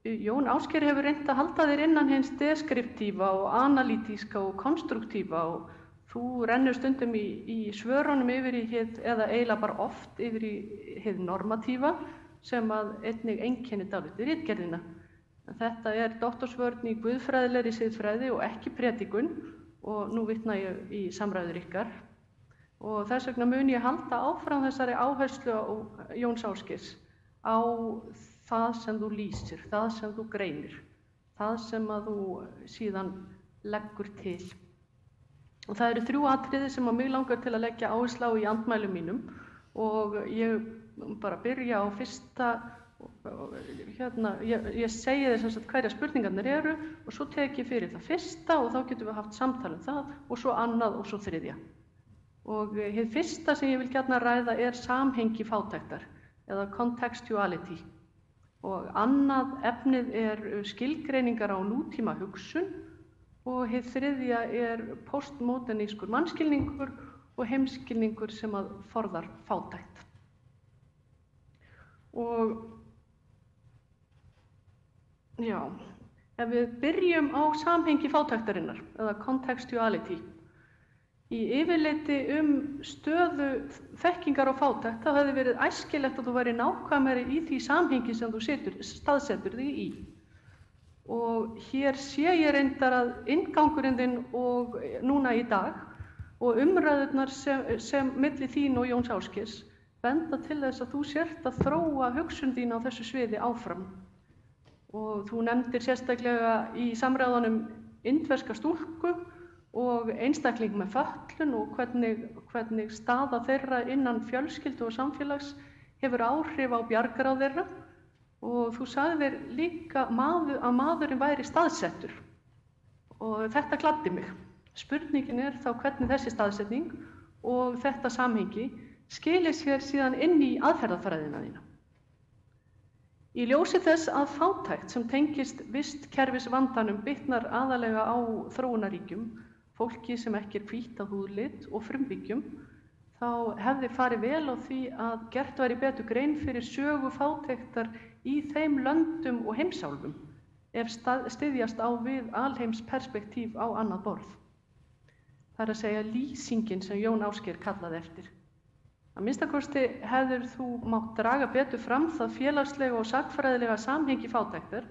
Jón Ásgeir hefur reynt að halda þér innan hins deskriptífa og analítíska og konstruktífa og þú rennur stundum í svörunum yfir í hið, eða eiginlega bara oft yfir í hið normatífa, sem að einnig einkennir dálítið ritgerðina. Þetta doktorsvörn í guðfræðilegri siðfræði og ekki predikun og nú vitna ég í samræður ykkar og þess vegna mun ég halda áfram þessari áherslu á Jóns Ásgeirs á það sem þú lýsir, það sem þú greinir, það sem að þú síðan leggur til. Og það eru 3 atriði sem að mig langar til að leggja áherslu á í andmælum mínum og ég bara byrja á fyrsta. Ég segi þér sem sagt hverja spurningarnir eru og svo tek ég fyrir það fyrsta og þá getum við haft samtal það og svo annað og svo þriðja. Og hið fyrsta sem ég vil gjarna ræða samhengi fátæktar eða contextuality og annað efnið skilgreiningar á nútíma hugsun og hið þriðja postmodernískur mannskilningur og heimskilningur sem að forðar fátækt. Og já, ef við byrjum á samhengi fátæktarinnar, eða contextuality, í yfirleiti stöðu þekkingar á fátækt, þá hefði verið æskilegt að þú væri nákvæmari í því samhengi sem þú staðsetur þig í. Og hér sé ég reyndar að inngangurinn þinn og núna í dag og umræðurnar sem milli þín og Jóns Ásgeirs benda til þess að þú sért að þróa hugsun þín á þessu sviði áfram. Og þú nefndir sérstaklega í samræðunum indverska stúlku og einstakling með fötlun og hvernig staða þeirra innan fjölskyldu og samfélags hefur áhrif á bjargarráð þeirra og þú sagðir líka að maðurinn væri staðsettur og þetta gladdi mig. Spurningin þá hvernig þessi staðsetning og þetta samhengi skilir sér síðan inn í aðferðafræðina þína. Í ljósi þess að fátækt sem tengist vistkerfisvandanum bitnar aðalega á þróunarríkjum, fólki sem ekki hvítt á húðlit og frumbyggjum, þá hefði farið vel á því að gert væri betur grein fyrir sögu fátæktar í þeim löndum og heimsálfum ef styðjast á við alheimsperspektíf á annað borð. Það er að segja lýsingin sem Jón Ásgeir kallaði eftir. Að minnstakosti hefðir þú mátt draga betur fram það félagslega og sagnfræðilega samhengi fátæktar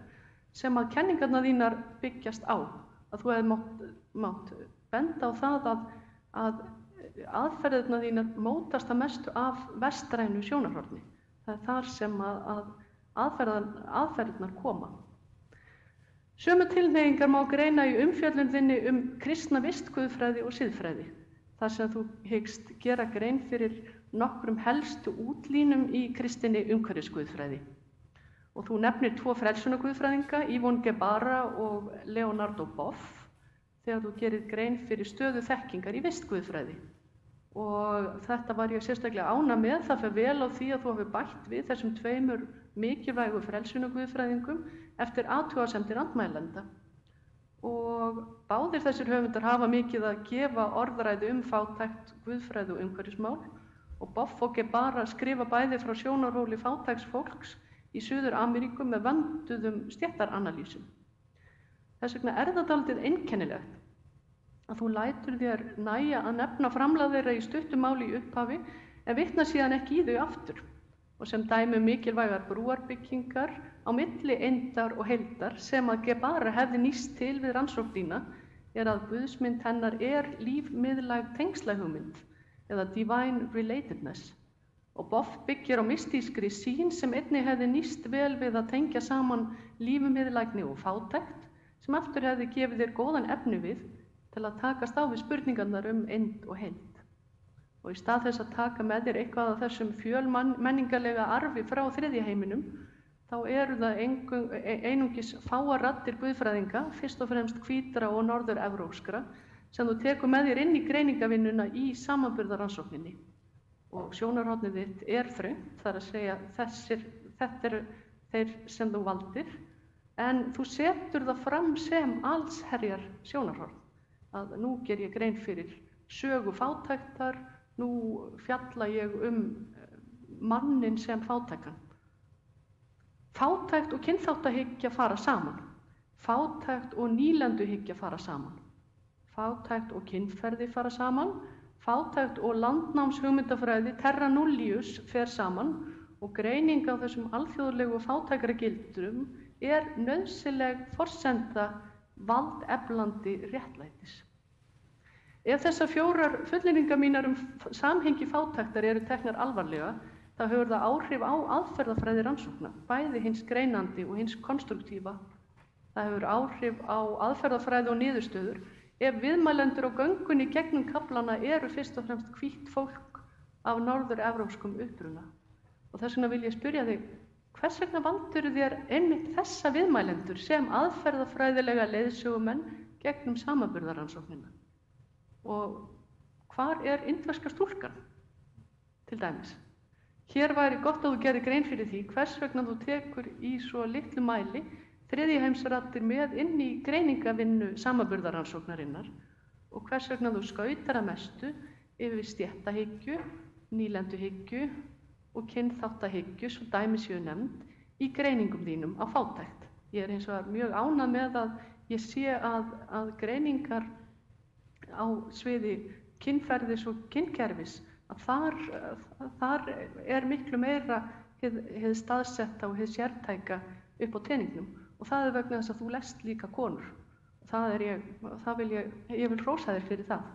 sem að kenningarnar þínar byggjast á. Að þú hefði mátt benda á það að aðferðirnar þínar mótast að mestu af vestrænu sjónarhorni. Það er þar sem að aðferðirnar koma. Sömu tilhneigingar má greina í umfjöllun þinni kristna vistguðfræði og siðfræði, þar sem þú hyggst gera grein fyrir nokkrum helstu útlínum í kristinni umhverfisguðfræði. Og þú nefnir 2 frelsunarguðfræðinga, Yvonne Guevara og Leonardo Boff, þegar þú gerir grein fyrir stöðu þekkingar í vistguðfræði. Og þetta var ég sérstaklega ánægð með, það fer vel á því að þú hafi bætt við þessum 2 mikilvægu frelsunarguðfræðingum eftir athugasemdir andmælenda. Og báðir þessir höfundar hafa mikið að gefa orðræðu fátækt, guðfræði og umhverfismál, og Boff og Guevara skrifa bæði frá sjónarhóli fátæks fólks í Suður-Ameríku með vönduðum stéttaranalýsum. Þess vegna er það dálítið einkennilegt að þú lætur þér nægja að nefna framlag þeirra í stuttu máli í upphafi en vitna síðan ekki í þau aftur. Og sem dæmi mikilvægar brúarbyggingar á milli eindar og heildar sem að Guevara hefði nýst til við rannsókn þína að guðsmynd hennar lífmiðlæg tengslahugmynd eða divine relatedness. Og Boff byggir á mystískri sýn sem einnig hefði nýst vel við að tengja saman lífmiðlægni og fátækt sem aftur hefði gefið þér góðan efnivið til að takast á við spurningarnar eind og heild. Og í stað þess að taka með þér eitthvað af þessum fjölmenningarlega arfi frá þriðja heiminum, þá eru það einungis fáar raddir guðfræðinga, fyrst og fremst hvítra og norður-evrópskra, sem þú tekur með þér inn í greiningavinnuna í samanburðarrannsókninni. Og sjónarhornið þitt þröngt, það er að segja þetta eru þeir sem þú valdir, en þú setur það fram sem allsherjar sjónarhorn. Að nú ger ég grein fyrir sögu fátæktar, nú fjalla ég mannin sem fátækan. Fátækt og kynþáttahyggja fara saman. Fátækt og nýlenduhyggja fara saman. Fátækt og kynferði fara saman. Fátækt og landnámshugmyndafræði terra nullius fer saman og greining á þessum alþjóðlegu fátækragildrum nauðsynleg forsenda valdeflandi réttlætis. Ef þessar 4 fullyrðingar mínar samhengi fátæktar eru teknar alvarlega, þá hefur það áhrif á aðferðafræði rannsókna, bæði hins greinandi og hins konstruktífa. Það hefur áhrif á aðferðafræði og niðurstöður ef viðmælendur á göngunni gegnum kaflana eru fyrst og fremst hvítt fólk af norður-evrópskum uppruna. Og þess vegna vil ég spyrja þig, hvers vegna valdirðu þér einmitt þessa viðmælendur sem aðferðafræðilega leiðsögumenn gegnum samanburðarrannsóknina? Og hvar indverska stúlkan, til dæmis? Hér væri gott að þú gerir grein fyrir því hvers vegna þú tekur í svo litlu mæli þriðja heimsraddir með inn í greiningavinnu samanburðarrannsóknarinnar og hvers vegna þú skautar að mestu yfir stéttahyggju, nýlenduhyggju og kynþáttahyggju, svo dæmi séu nefnd, í greiningum þínum á fátækt. Ég hins vegar mjög ánægð með að ég sé að greiningar á sviði kynferðis og kynkerfis, að þar miklu meira hið staðsetta og hið sértæka upp á teningnum og það vegna þess að þú lest líka konur. Ég vil hrósa þér fyrir það.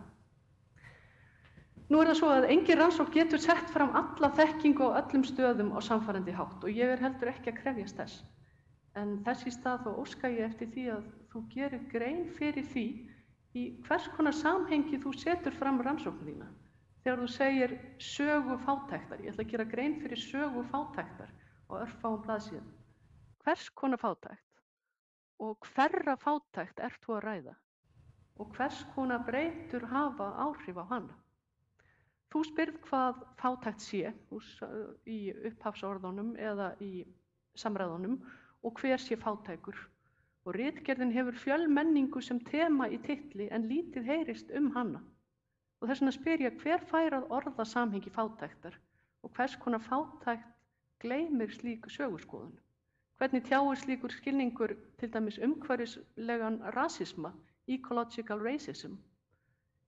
Nú það svo að engin rannsókn getur sett fram alla þekkingu á öllum stöðum á samfærandi hátt og ég heldur ekki að krefjast þess. En þess í stað þá óska ég eftir því að þú gerir grein fyrir því í hvers konar samhengi þú setur fram rannsókn þína. Þegar þú segir sögu fátæktar, ég ætla að gera grein fyrir sögu fátæktar og örfáum blaðsíðum. Hvers konar fátækt og hverra fátækt ert þú að ræða og hvers konar breytur hafa áhrif á hana? Þú spyrð hvað fátækt sé í upphafsorðunum eða í samræðunum og hver sé fátækur. Og ritgerðin hefur fjölmenningu sem tema í titli en lítið heyrist hana. Og þess vegna spyr ég hver fær að orða samhengi fátæktar og hvers konar fátækt gleymir slík söguskoðun. Hvernig tjáir slíkur skilningur til dæmis umhverfislegan rasisma, ecological racism?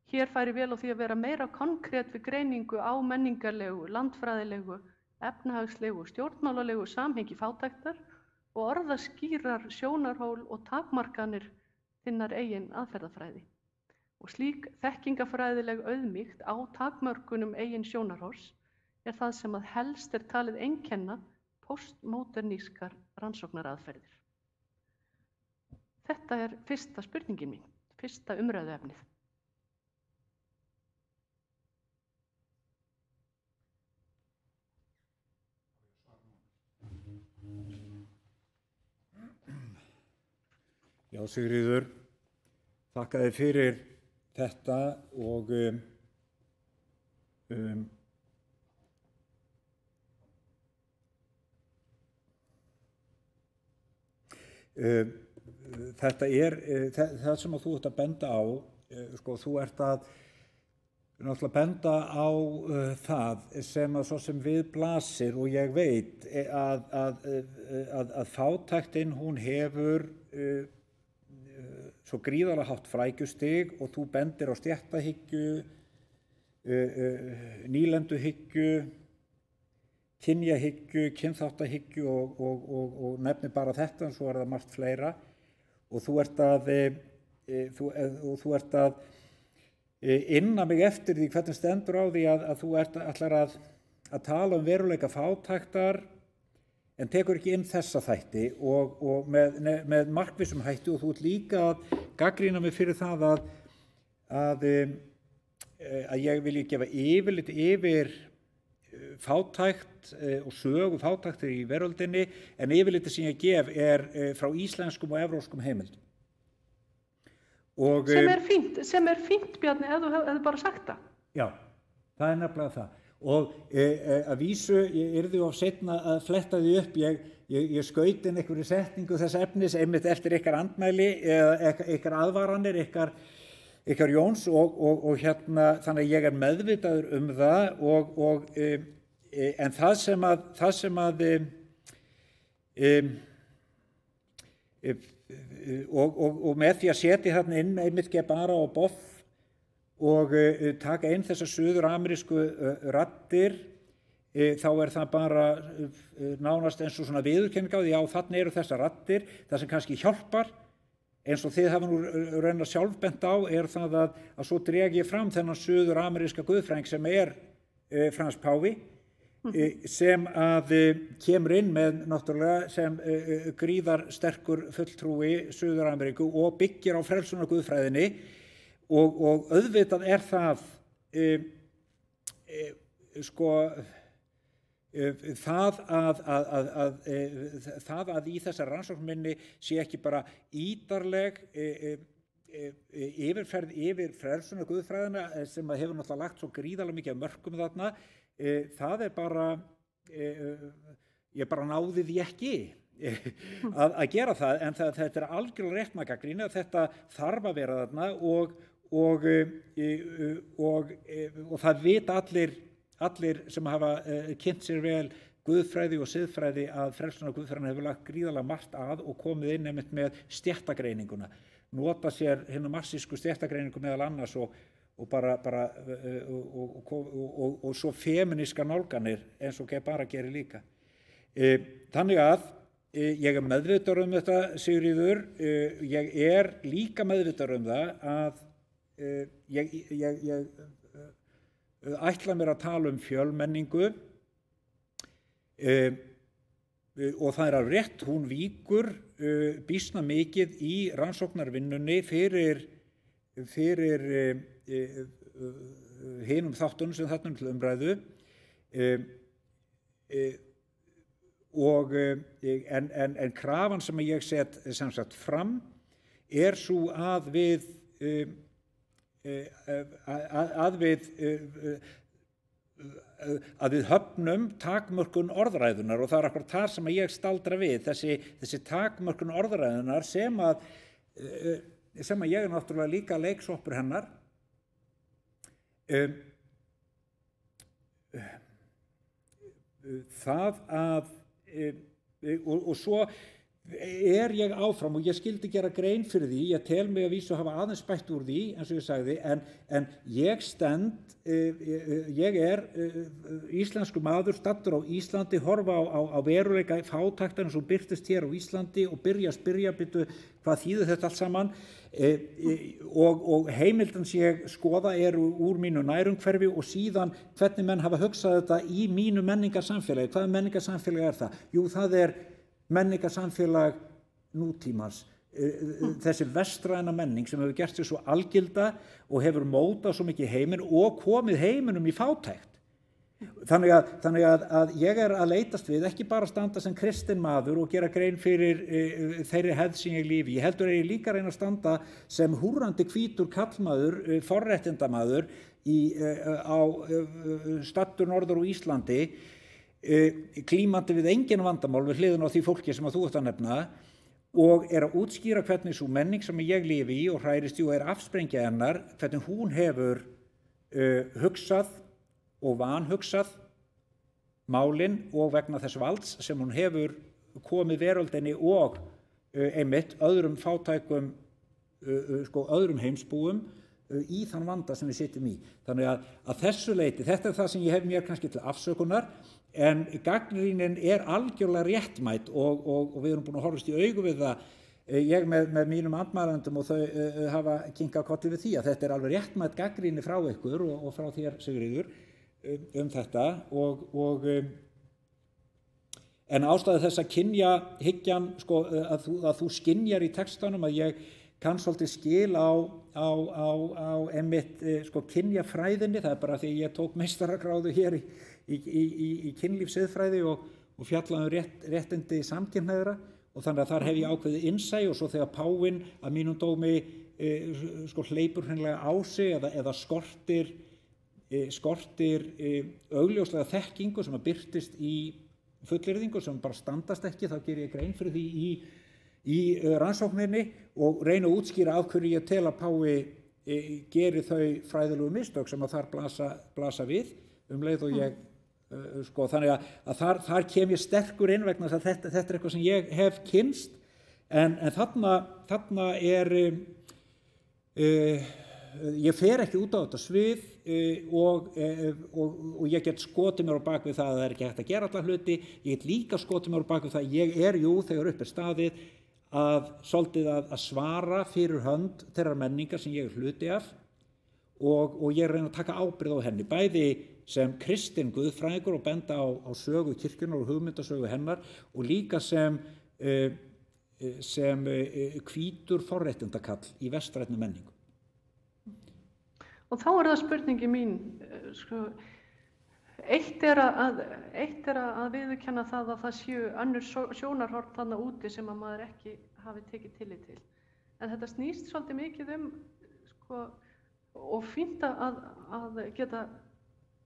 Hér færi vel á því að vera meira konkrét við greiningu á menningarlegu, landfræðilegu, efnahagslegu, stjórnmálalegu samhengi fátæktar og orðaskýrar sjónarhól og takmarkanir þinnar eigin aðferðafræði. Og slík þekkingafræðileg auðmýkt á takmörkunum eigin sjónarhóls það sem að helst talið einkenna postmodernískar rannsóknaraðferðir. Þetta fyrsta spurningin mín, fyrsta umræðuefnið. Já, Sigríður, þakka þér fyrir þetta og þetta það sem að þú ert að benda á, sko, þú ert að náttúrulega benda á það sem að svo sem við blasir og ég veit að fátæktin hún hefur svo gríðarlega hátt flækjustig og þú bendir á stéttahyggju, nýlenduhyggju, kynjahyggju, kynþáttahyggju og nefnir bara þetta en svo það margt fleira og þú ert að inna mig eftir því hvernig stendur á því að þú ætlar að tala veruleika fátæktar en tekur ekki inn þessa þætti og með markvissum hætti og þú ert líka að gagnrýna mig fyrir það að ég vilji gefa yfirlit yfir fátækt og sögu fátæktir í veröldinni en yfirlitið sem ég gef frá íslenskum og evrópskum heimildum. Og, sem fínt Bjarni ef þú hefði bara sagt það. Já, það nefnilega það. Og að vísu, ég yrði of seinna að fletta því upp, ég skaut inn einhverju setningu þess efnis einmitt eftir ykkar andmæli eða ykkar aðvaranir, ykkar Jóns og hérna, þannig að ég meðvitaður það en það sem að og með því að setja þarna inn einmitt Gebara og Boff og taka inn þessar suður-amerísku raddir, þá það bara nánast eins og svona viðurkenning á því já, þarna eru þessar raddir, það sem kannski hjálpar, eins og þið hafa nú raunar sjálf bent á, það að svo dreg ég fram þennan suður-ameríska guðfræðing sem Frans Páfi, sem að kemur inn með náttúrulega sem gríðar sterkur fulltrúi Suður-Ameríku og byggir á frelsunar guðfræðinni og auðvitað það sko það að í þessar rannsóknminni sé ekki bara ítarleg yfirferð yfir frelsunar guðfræðina sem hefur náttúrulega lagt svo gríðarlega mikið af mörkum þarna, það bara ég bara náði því ekki að gera það en þetta algjörlega rétt með gagnrýni að þetta þarf að vera þarna og það vita allir sem hafa kynnt sér vel guðfræði og siðfræði að frelsunar guðfræðina hefur lagt gríðarlega margt að og komið inn einmitt með stéttagreininguna, nota sér hina marxísku stéttagreiningu meðal annars og svo femínískar nálganir eins og Gebara gerir líka. Þannig að ég meðvitaður þetta, Sigríður, ég líka meðvitaður það að ég ætla mér að tala fjölmenningu og það alveg rétt, hún víkur býsna mikið í rannsóknarvinnunni fyrir hinum þáttunum sem þarna til umræðu en krafan sem ég set sem sagt fram sú að við höfnum takmörkun orðræðunar og það akkúrat þar sem ég staldra við þessi takmörkun orðræðunar sem að ég náttúrulega líka leiksoppur hennar það að og svo er ég áfram og ég skildi gera grein fyrir því, ég tel mig að vísu hafa aðeins bætt úr því eins og ég sagði, en ég ég er íslensku maður staddur á Íslandi, horfa á veruleika fátæktarins sem birtist hér á Íslandi og byrja að spyrja hvað þýðir þetta allt saman, og heimildan sem ég skoða eru úr mínu nærumhverfi og síðan hvernig menn hafa hugsað þetta í mínu menningarsamfélagi. Hvaða menningarsamfélagi er það? Jú, það er menningarsamfélag nútímans, þessi vestræna menning sem hefur gert sig svo algilda og hefur mótað svo mikið heiminn og komið heiminum í fátækt. Þannig að ég er að leitast við ekki bara standa sem kristinn maður og gera grein fyrir þeirri hefð sem ég lifi. Ég heldur að ég líka reyna að standa sem húrrandi hvítur karlmaður, forréttindamaður á staddur norður á Íslandi, klímandi við engin vandamál við hliðina á því fólki sem að þú ert að nefna og er að útskýra hvernig svo menning sem ég lifi í og hræðist í og er afsprengja hennar, hvernig hún hefur hugsað og vanhugsað málin og vegna þess valds sem hún hefur komið veröldinni og einmitt öðrum fátækum, öðrum heimsbúum í þann vanda sem við sitjum í. Þannig að þessu leyti, þetta er það sem ég hef mér kannski til afsökunar, en gagnrýnin er algjörlega réttmæt og við erum búin að horfast í augu við það, ég með mínum andmælendum og þau hafa kinkað kolli við því að þetta er alveg réttmæt gagnrýni frá ykkur og frá þér Sigríður þetta en ástæða þess að kynjahyggjan að þú skynjar í textanum að ég kann svolítið skil á einmitt kynjafræðinni, það er bara því ég tók meistaragráðu hér í kynlífsiðfræði og fjallaði réttindi samkynhneigðra og þannig að þar hef ég ákveðið innsæi og svo þegar páfinn að mínum dómi hleypur hreinlega á sig eða skortir augljóslega þekkingu sem að birtist í fullyrðingu sem bara standast ekki, þá ger ég grein fyrir því í rannsókninni og reyna að útskýra af hverju ég tel að Pái geri þau fræðilegu mistök sem að þar blasa við leið og ég þannig að þar kem ég sterkur inn vegna þess að þetta er eitthvað sem ég hef kynnst en þarna er ég fer ekki út á þetta svið og ég get skotið mér á bak við það að það er ekki hægt að gera alla hluti, ég get líka skotið mér á bak við það að ég er þegar upp er staðið svolítið að svara fyrir hönd þeirrar menningar sem ég er hluti af og ég reyna að taka ábyrgð á henni, bæði sem kristinn guðfræðingur og benda á sögu kirkjunnar og hugmyndasögu hennar og líka sem hvítur forréttindakall í vestrænni menningu. Og þá er það spurningi mín, eitt er að viðurkenna það að það séu önnur sjónarhorn þarna úti sem að maður ekki hafi tekið tillit til. En þetta snýst svolítið mikið og fínt að geta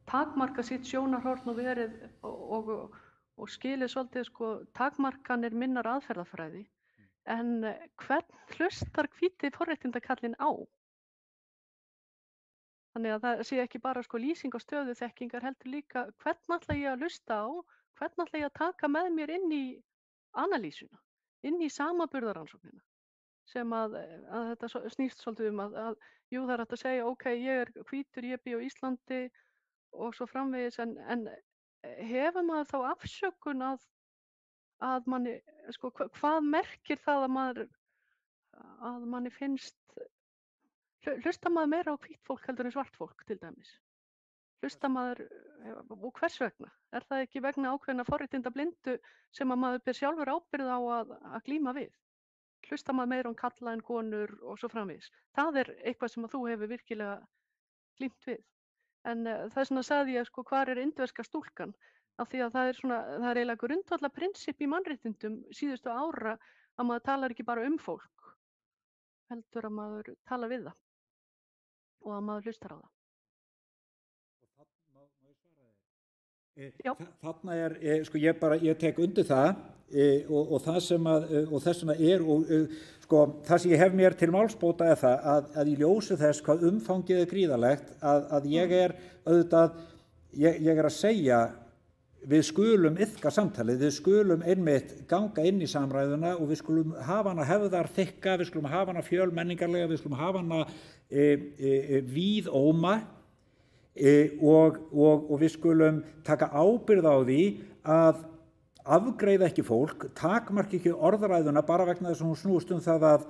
takmarka sitt sjónarhorn og verið og skilið svolítið takmarkanir minnar aðferðafræði. En hvern hlustar hvíti forréttindakallinn á? Þannig að það sé ekki bara lýsing á stöðu þekkingar heldur líka hvern ætla ég að hlusta á, hvern ætla ég að taka með mér inn í analýsuna, inn í samaburðaransóknina sem að þetta snýst svolítið að jú það er hægt að segja ok, ég er hvítur, ég bý á Íslandi og svo framvegis en hefur maður þá afsökun að manni, hvað merkir það að manni finnst hlusta maður meira á hvítt fólk heldur en svart fólk til dæmis? Hlusta maður, og hvers vegna? Er það ekki vegna ákveðna forréttindablindu sem að maður ber sjálfur ábyrgð á að glíma við? Hlusta maður meira kalla en konur og svo framvegis? Það er eitthvað sem að þú hefur virkilega glímt við. En þess vegna sagði ég hvar er indverska stúlkan? Af því að það er eiginlega grundvallarprinsipp í mannréttindum síðustu ára að maður talar ekki bara fólk, heldur að maður tala við það. Og að maður hlustar á það. Þarna ég tek undir það og það sem og þess vegna er það sem ég hef mér til málsbóta er það að í ljósi þess hvað umfangið er gríðarlegt að ég er auðvitað ég er að segja við skulum iðka samtalið, við skulum einmitt ganga inn í samræðuna og við skulum hafa hana hefðarþykka, við skulum hafa hana fjölmenningarlega, við skulum hafa hana víðóma og við skulum taka ábyrgð á því að afgreiða ekki fólk, takmarka ekki orðræðuna bara vegna þess að hún snúist það að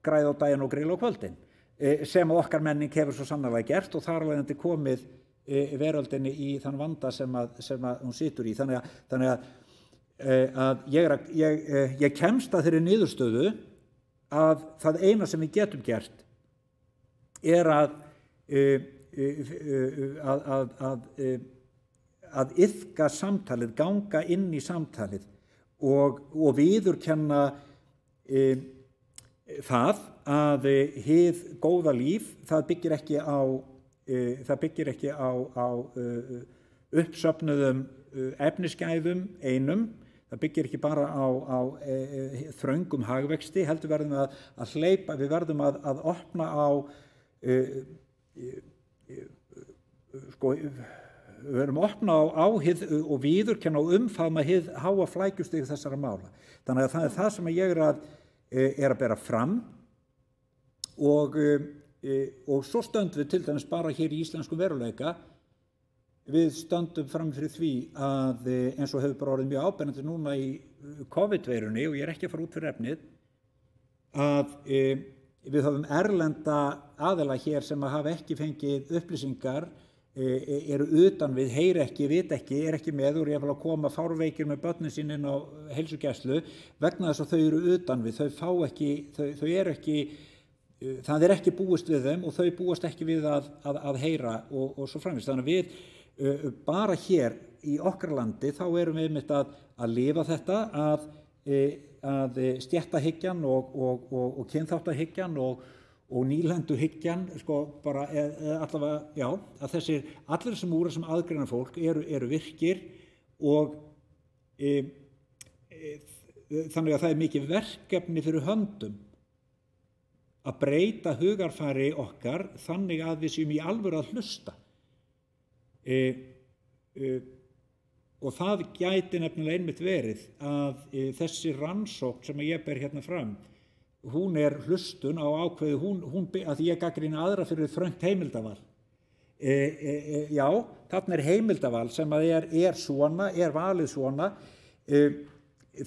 græða á daginn og grilla á kvöldin, sem okkar menning hefur svo sannarlega gert og þar af leiðandi komið veröldinni í þann vanda sem hún situr í. Þannig að ég kemst að þeirri niðurstöðu að það eina sem við getum gert er að iðka samtalið, ganga inn í samtalið og viðurkenna það að hið góða líf, það byggir ekki á uppsöfnuðum efnisgæðum einum, það byggir ekki bara á þröngum hagvexti, heldur verðum að hleypa, við verðum að opna á við verðum að opna á hið og viðurkenna og umfaðma hið háa flækjustig þessara mála. Þannig að það er það sem ég er að bera fram og svo stöndum við til dæmis bara hér í íslenskum veruleika, við stöndum fram fyrir því að eins og hefur bara orðið mjög áberandi núna í COVID-veirunni og ég er ekki að fara út fyrir efnið, að við höfum erlenda aðila hér sem hafa ekki fengið upplýsingar, eru utan við, heyri ekki, vita ekki, er ekki með og eru að koma fárveikir með börnin sín inn á heilsugæslu vegna þess að þau eru utan við, þau fá ekki, þau eru ekki, það er ekki búist við þeim og þau búast ekki við að heyra og svo framvegis. Þannig að við bara hér í okkar landi þá erum við einmitt að lifa þetta að stéttahyggjan og kynþáttahyggjan og nýlenduhyggjan, sko bara allavega, já, að þessir allir sem úr þessum aðgreina fólk eru virkir og þannig að það er mikið verkefni fyrir höndum að breyta hugarfari okkar þannig að við séum í alvöru að hlusta. Og það gæti nefnilega einmitt verið að þessi rannsókn sem ég ber hérna fram, hún er hlustun á ákveði, að ég gagnrýni aðra fyrir þröngt heimildaval. Já, þarna er heimildaval sem að er svona, er valið svona.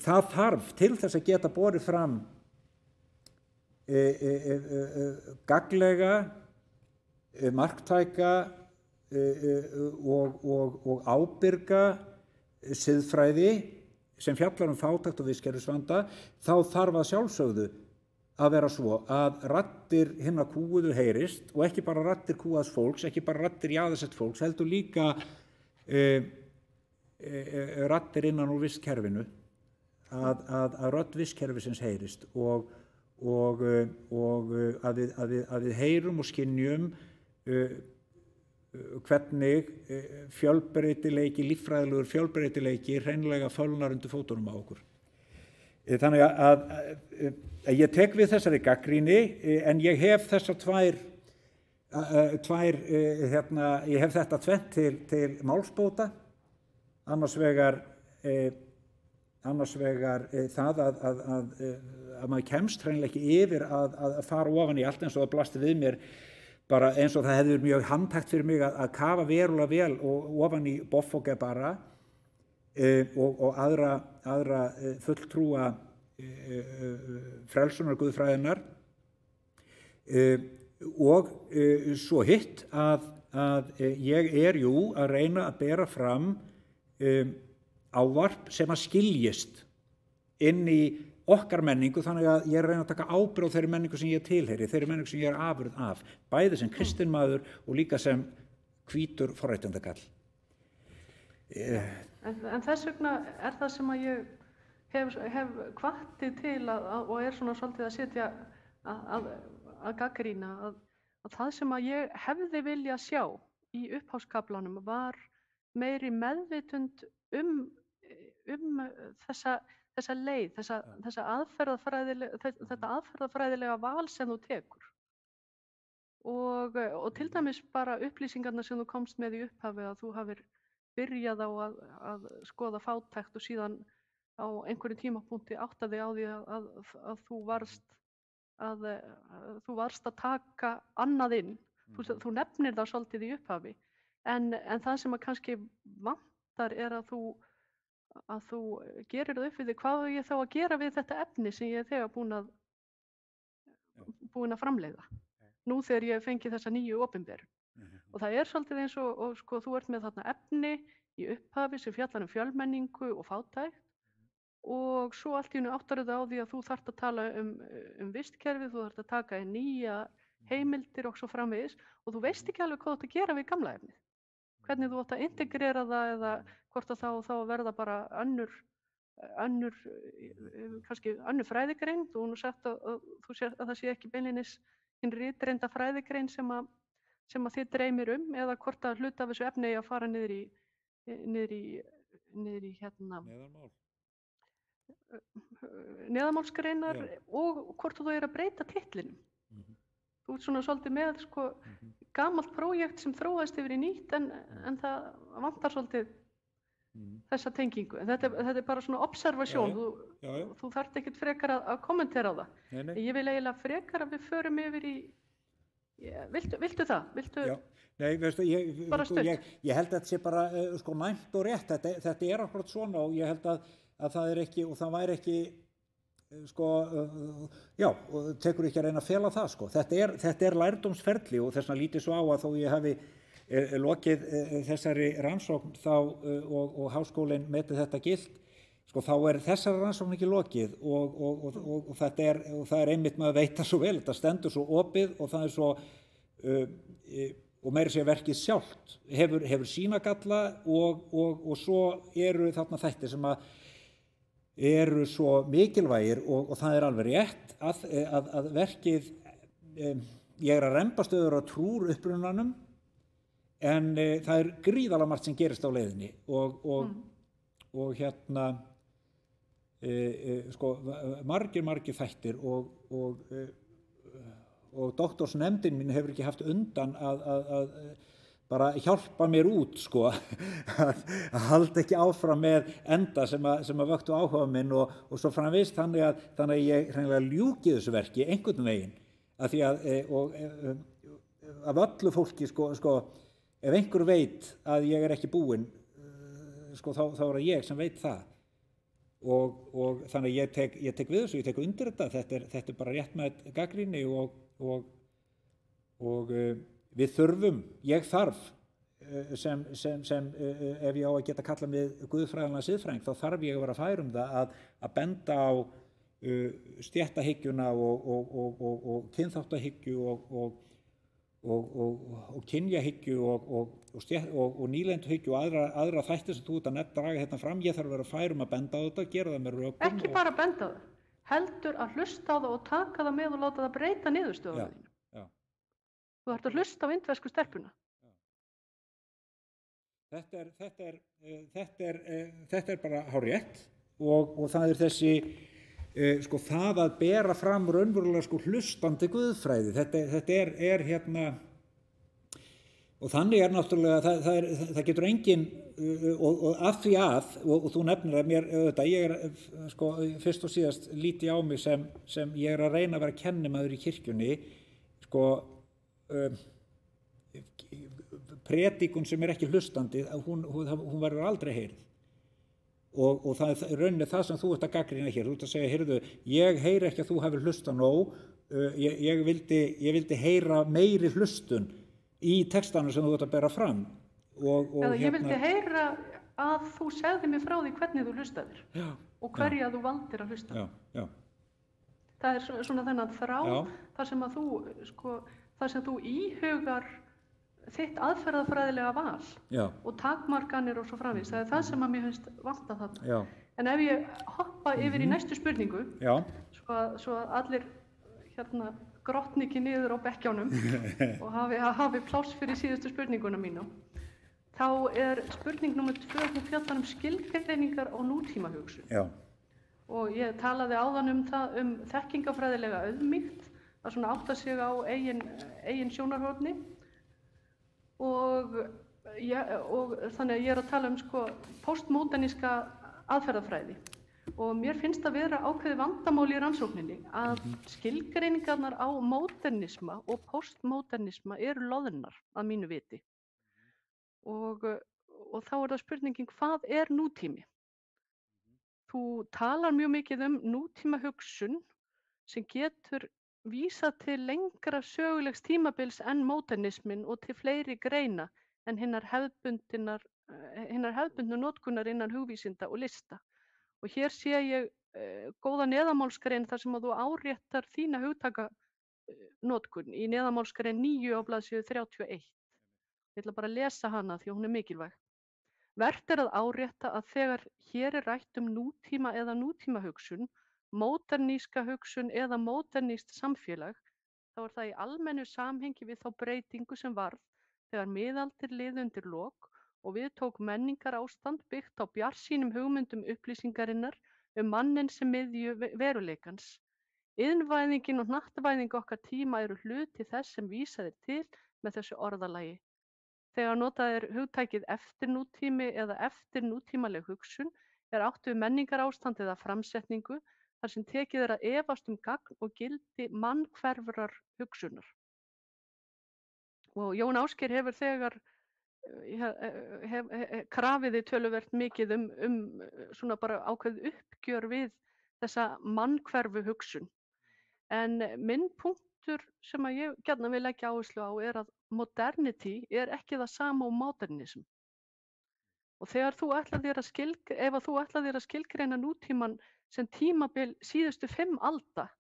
Það þarf til þess að geta borið fram gagnlega, marktæka og ábyrga siðfræði sem fjallar fátækt og vistkerfisvanda, þá þarf að sjálfsögðu að vera svo að raddir hinna kúuðu heyrist og ekki bara raddir kúaðs fólks, ekki bara raddir jaðarsett fólks, heldur líka raddir innan úr vistkerfinu, að rödd vistkerfisins heyrist og að við heyrum og skynjum hvernig fjölbreytileiki, líffræðilegur fjölbreytileiki hreinlega fölnar undir fótunum á okkur. Þannig að ég tek við þessari gagnrýni en ég hef þessar ég hef þetta tvennt til málsbóta, annars vegar það að maður kemst hreinlega ekki yfir að fara ofan í allt eins og það blasti við mér bara eins og það hefði mjög handtækt fyrir mig að kafa verulega vel og ofan í Boffoge bara og aðra fulltrúa frelsunar guðfræðinnar og svo hitt að ég er að reyna að bera fram ávarp sem að skiljist inn í okkar menningu, þannig að ég reyna að taka ábyrgð á þeirri menningu sem ég tilheyri, þeirri menningu sem ég afurð af, bæði sem kristinn maður og líka sem hvítur forréttindakall. En þess vegna er það sem að ég hef hvatti til og er svona svolítið að setja að gagnrýna að það sem að ég hefði viljað sjá í upphafskaflanum var meiri meðvitund þessa leið, þetta aðferðafræðilega val sem þú tekur og til dæmis bara upplýsingarnar sem þú komst með í upphafi að þú hafir byrjað á að skoða fátækt og síðan á einhverjum tímapunkti áttaði á því að þú varst að taka annað inn. Þú nefnir það svolítið í upphafi, en það sem að kannski vantar er að þú gerir það upp við þig, hvað er ég þá að gera við þetta efni sem ég er þegar búin að framleiða. Nú þegar ég fengi þessa nýju opinberun. Og það er svolítið eins og sko, þú ert með þarna efni í upphafi sem fjallar fjölmenningu og fátækt, og svo allt í einu áttar það á því að þú þarft að tala vistkerfið, þú þarft að taka inn nýja heimildir og svo framvegis, og þú veist ekki alveg hvað þú átt að gera við gamla efnið. Hvernig þú átt að integrera það, eða hvort að þá verða bara kannski önnur fræðigrein. Þú hefur nú sagt að það sé ekki beinlínis hinn ritreynda fræðigrein sem að þið dreymir eða hvort að hluta af þessu efni að fara niður í neðanmálsgreinar, og hvort þú að breyta titlinum. Þú ert svona svolítið með sko gamalt prójekt sem þróaðist yfir í nýtt, en það vantar svolítið þessa tengingu. En þetta er bara svona observasjón. Þú þarft ekkert frekar að kommentera á það. Nei. Ég vil eiginlega frekar að við förum yfir í viltu það? Nei, veistu, ég held að þetta sé bara sko næmt og rétt. Þetta er akkurat svona, og ég held að það er ekki, og það væri ekki sko, og tekur ekki að reyna að fela það sko. Þetta er lærdómsferli, og þess vegna lítið svo á að þó ég hafi lokið þessari rannsókn þá og háskólinn metið þetta gilt, sko, þá er þessari rannsókn ekki lokið, og það er einmitt með að veita svo vel, þetta stendur svo opið, og það er svo og meira segja verkið sjálft hefur sína galla, og svo eru þarna þættir sem að eru svo mikilvægir, og það er alveg rétt að verkið, ég er að rembast öður á trúr upprunanum, en það er gríðarlega margt sem gerist á leiðinni, og hérna sko margir þættir, og doktorsnefndin mín hefur ekki haft undan að bara hjálpa mér út sko, að halda ekki áfram með enda sem að vöktu áhuga minn, og svo framvegis, þannig að ég hreinlega ljúki þessu verki einhvern veginn, af því að af öllu fólki sko ef einhver veit að ég er ekki búinn, sko, þá er það ég sem veit það, og þannig að ég tek við þessu, ég tek undir þetta er bara rétt með gagnrýni, og við þurfum, ég þarf sem ef ég á að geta kallað mig guðfræðilegan siðfræðing, þá þarf ég að vera fær það að benda á stéttahyggjuna og kynþáttahyggju og kynjahyggju og nýlenduhyggju og aðra þætti sem þú ert að draga hérna fram. Ég þarf að vera fær að benda á þetta, gera það með rökum. Ekki bara benda á það, heldur að hlusta á það og taka það með og láta það breyta niðurstöðunum þínu. Þú þarft að hlusta á indversku stelpuna. Þetta er bara hárrétt, og það er þessi sko það að bera fram raunverulega sko hlustandi guðfræði. Þetta er hérna, og þannig er náttúrulega það getur engin, og af því og þú nefnir að mér auðvitað, ég er sko fyrst og síðast líti á mig sem ég er að reyna að vera kennimaður í kirkjunni, sko predikun sem er ekki hlustandi, hún verður aldrei heyrð, og það er rauninni það sem þú ert að gagnrýna hér. Þú ert að segja, heyrðu, ég heyri ekki að þú hafi hlustað nóg, ég vildi heyra meiri hlustun í textanum sem þú ert að bera fram, ég vildi heyra að þú segði mér frá því hvernig þú hlustaðir, og hverja þú valdir að hlusta. Það er svona þennan þrá, þar sem þú íhugar þitt aðferðafræðilega val og takmarkanir og svo framvegis. Það er það sem að mér finnst vanta þarna. En ef ég hoppa yfir í næstu spurningu, svo að allir hérna grottni ekki niður á bekkjánum og hafi pláss fyrir síðustu spurninguna mínu, þá er spurning númer 2, hún fjallar skilgreiningar á nútímahugsun. Og ég talaði áðan þekkingafræðilega auðmýkt, að svona átta sig á eigin sjónarhorni, og og þannig að ég að tala sko postmóderníska aðferðafræði og mér finnst að vera ákveðið vandamál í rannsókninni að skilgreiningarnar á módernisma og postmódernisma eru loðnar að mínu viti og þá það spurningin hvað er nútími? Þú talar mjög mikið nútíma hugsun sem getur vísað til lengra sögulegs tímabils en módernismin og til fleiri greina en hinnar hefðbundnu notkunar innan hugvísinda og lista. Og hér sé ég góða neðamálsgrein þar sem að þú áréttar þína hugtakanotkun í neðamálsgrein 9 á blaðsíðu 31. Ég ætla bara að lesa hana því hún er mikilvæg. Vert að árétta að þegar hér rætt nútíma eða nútímahugsun, móderníska hugsun eða módernískt samfélag, þá það í almennu samhengi við þá breytingu sem varð þegar miðaldir liðu undir lok og við tók menningarástand byggt á bjartsýnum hugmyndum upplýsingarinnar manninn sem miðju veruleikans. Iðnvæðingin og hnattvæðing okkar tíma eru hluti þess sem vísað til með þessu orðalagi. Þegar notað hugtækið eftirnútími eða eftirnútímaleg hugsun átt við menningarástand eða framsetningu þar sem tekið að efast gagn og gildi mannkverfrar hugsunar. Og Jón Ásgeir hefur þegar krafiði töluvert mikið svona bara ákveðið uppgjör við þessa mannkverfu hugsun. En minn punktur sem að ég gjarnan vil leggja áherslu á að modernity ekki það sama og modernism. Og þegar ef þú ætlar þér að skilgreina nútíman sem tímabil síðustu 5 alda,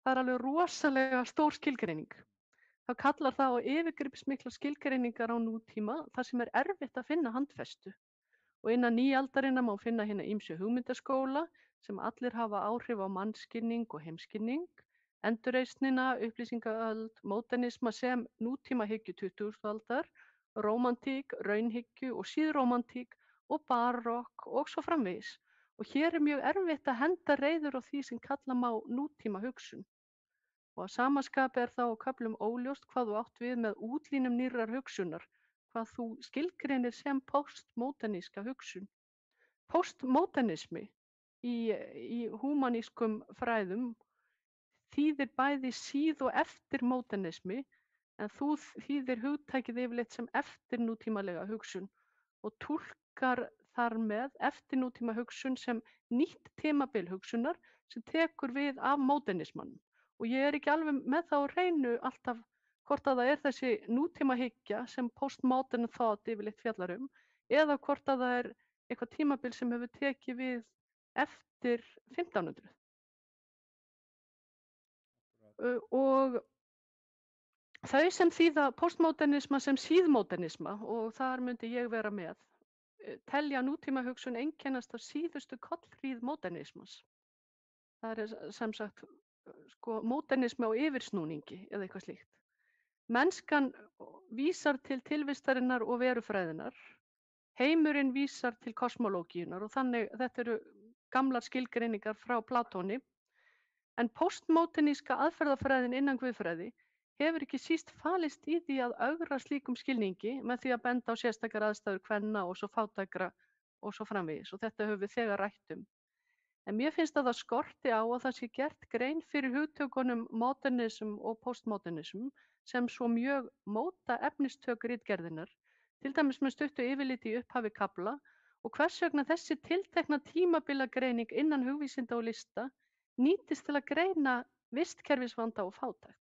það alveg rosalega stór skilgreining. Þá kallar það á yfirgripsmiklar skilgreiningar á nútíma þar sem erfitt að finna handfestu. Og innan nýaldarinnar má finna hérna ýmsu hugmyndaskóla sem allir hafa áhrif á mannskilning og heimskilning, endurreisnina, upplýsingaöld, módernisma sem nútímahyggju 20. aldar, rómantík, raunhyggju og síðrómantík og barokk og svo framvegis. Og hér mjög erfitt að henda reiður á því sem kalla má nútíma hugsun. Og að sama skapi þá á köflum óljóst hvað þú átt við með útlínum nýrrar hugsunar, hvað þú skilgreinir sem postmóderníska hugsun. Postmódernismi í húmanískum fræðum þýðir bæði síð og eftir módernismi, en þú þýðir hugtækið yfirleitt sem eftirnútímalega hugsun og túlkar þar með eftirnútíma hugsun sem nýtt tímabil hugsunar sem tekur við af módernismanum. Og ég ekki alveg með það á hreinu alltaf hvort að það þessi nútímahyggja sem postmodern thought yfirleitt fjallar eða hvort að það eitthvað tímabil sem hefur tekið við eftir 1500. Og þau sem þýða postmodernisma sem síðmodernisma, og þar myndi ég vera með, telja nútímahugsun einkennast af síðustu kollhríð modernismans. Það sem sagt modernismi á yfirsnúningi eða eitthvað slíkt. Mennskan vísar til tilvistarinnar og verufræðinar, heimurinn vísar til kosmológíunar og þannig þetta eru gamlar skilgreiningar frá Platóni. En postmoderníska aðferðafræðin innan guðfræði hefur ekki síst falist í því að ögra slíkum skilningi með því að benda á sérstakar aðstæður kvenna og svo fátækra og svo framvegis og þetta höfum við þegar rætt En mér finnst að það skorti á að það sé gert grein fyrir hugtökunum modernism og postmodernism sem svo mjög móta efnistök ritgerðinnar, til dæmis með stuttu yfirliti í upphafi kafla og hvers vegna þessi tiltekna tímabilagreining innan hugvísinda og lista nýtist til að greina vistkerfisvanda og fátækt.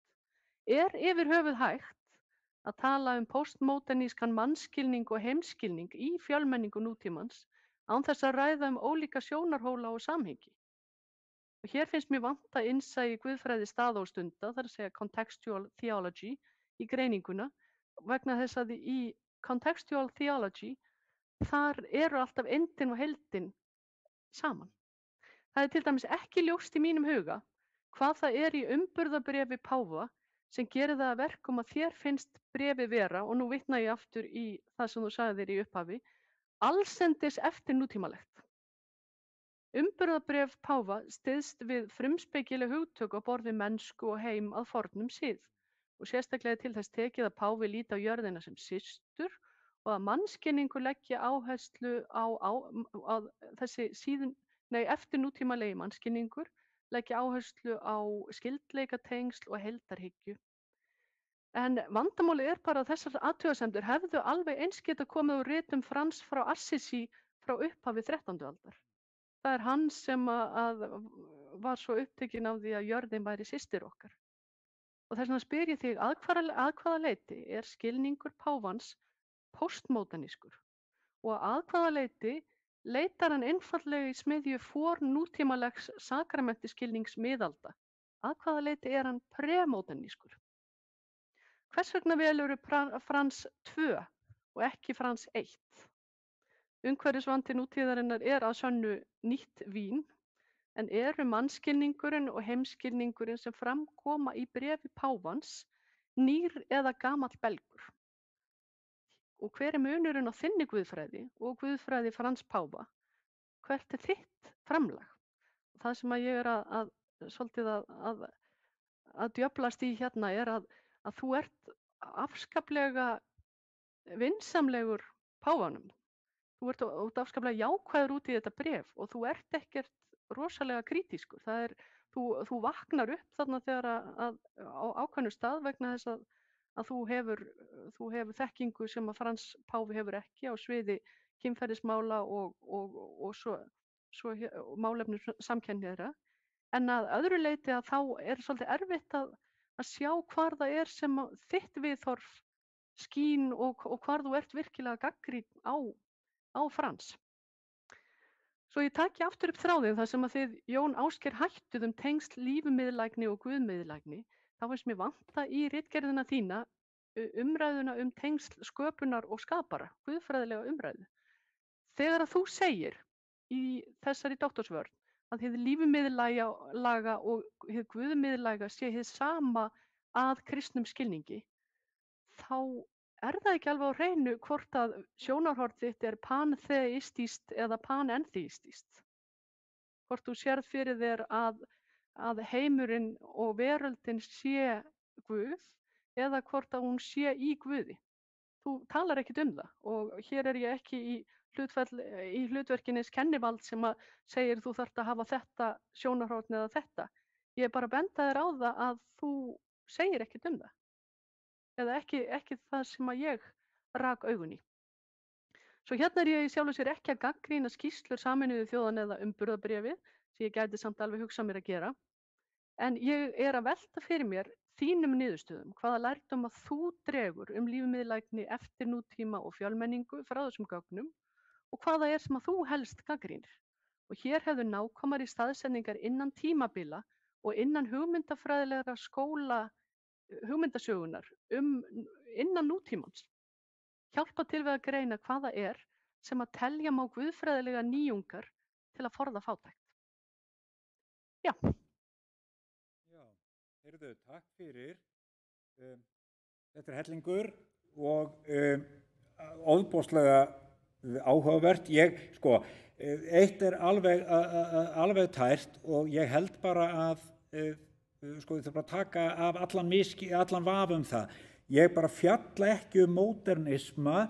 Yfir höfuð hægt að tala postmodernískan mannskilning og heimskilning í fjölmenningu nútímans án þess að ræða ólíka sjónarhóla og samhengi. Og hér finnst mér vanta innsæi í guðfræði staða og stunda, það að segja contextual theology, í greininguna, vegna þess að í contextual theology þar eru alltaf endin og heildin saman. Það til dæmis ekki ljóst í mínum huga hvað það í umburðarbréfi páfa sem gerir það að verkum að þér finnst bréfi vera, og nú vitna ég aftur í það sem þú sagðir í upphafi, allsendis eftir nútímalegt. Umburðarbréf páfa styðst við frumspekileg hugtök á borð við mennsku og heim að fornum sið og sérstaklega til þess tekið að páfi líti á jörðina sem systur og að mannskilningur leggji áherslu á þessi eftir nútímalegi mannskilningur leggji áherslu á skyldleikatengsl og heildarhyggju. En vandamálið bara að þessar athugasemdir hefðu alveg eins geta komið úr ritum Frans frá Assisi frá upphafi 13. aldar. Það hann sem að var svo upptekinn af því að jörðin væri systir okkar. Og þess vegna spyr ég þig, að hvaða leyti skilningur páfans postmódernískur og að hvaða leyti leitar hann einfaldlega í smiðju fornútímalegs sakramentiskilnings miðalda? Að hvaða leyti hann premódernískur? Hvers vegna velurðu Frans 2 og ekki Frans 1? Umhverfisvandi nútíðarinnar að sönnu nýtt vín, en eru mannskilningurinn og heimskilningurinn sem framkoma í bréfi páfans nýr eða gamall belgur? Og hver munurinn á þinni guðfræði og guðfræði Frans páfa? Hvert þitt framlag? Það sem að ég svolítið að djöflast í hérna að þú ert afskaplega vinsamlegur páfanum. Þú ert afskaplega jákvæður út í þetta bréf og þú ert ekkert rosalega krítískur. Þú vaknar upp þarna þegar á ákveðnum stað vegna þess að þú hefur þekkingu sem að Frans páfi hefur ekki á sviði kynferðismála og svo málefni samkynhneigðra. En að öðru leyti að þá svolítið erfitt að sjá hvar það sem þitt viðhorf skín og hvar þú ert virkilega gagnrýnn á Frans. Svo ég taki aftur upp þráðinn þar sem að þið Jón Ásgeir hættuð tengsl lífmiðlægni og guðmiðlægni, þá finnst mér vanta í ritgerðina þína umræðuna tengsl sköpunar og skapara, guðfræðilega umræðu. Þegar að þú segir í þessari doktorsvörn að hið lífmiðlæga og hið guðmiðlæga sé hið sama að kristnum skilningi, þá það ekki alveg á hreinu hvort að sjónarhorn þitt panþeistískt eða panenþeistískt. Hvort þú sérð fyrir þér að heimurinn og veröldin sé Guð eða hvort að hún sé í Guði. Þú talar ekkert það og hér ég ekki í hlutverkinins kennivald sem að segir þú þarft að hafa þetta sjónarhorn eða þetta. Ég bara benda þér á það að þú segir ekkert það. Eða ekki það sem að ég rak augun í. Svo hérna ég í sjálfu sér ekki að gagnrýna skýrslur Sameinuðu þjóðanna eða burðarbréfið, sem ég gæti samt alveg hugsað mér að gera. En ég að velta fyrir mér þínum niðurstöðum, hvaða lærdóm að þú dregur lífmiðlægni eftir nútíma og fjölmenningu frá þessum gögnum og hvaða sem að þú helst gagnrýnir. Og hér hefðu nákvæmari staðsetningar innan tímabila og innan hugmyndafræðilegra skóla hugmyndasögunar innan nútímans hjálpa til við að greina hvaða sem að telja má guðfræðilega nýjungar til að forða fátækt. Já. Já, heyrðu, takk fyrir. Þetta hellingur og ofboðslega áhugavert. Eitt alveg tært og ég held bara að ég þarf bara að taka af allan vafa það. Ég bara fjalla ekki módernisma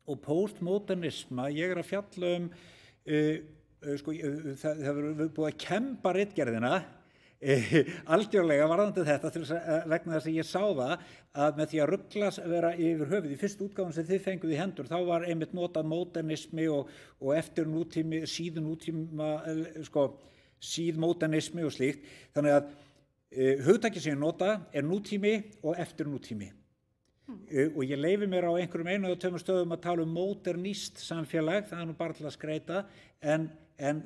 og postmodernisma. Ég að fjalla það hefur búið að kemba ritgerðina algjörlega varðandi þetta vegna þess að ég sá það að með því að rugla vera yfir höfuð í fyrstu útgáfun sem þið fenguð í hendur, þá var einmitt notað módernismi og eftir nútími, síðnútíma, síðmódernismi og slíkt. Þannig að hugtakið sem ég nota nútími og eftir nútími. Og ég leyfi mér á einhverjum einu eða tveimur stöðum að tala moderníst samfélag, það nú bara til að skreita, en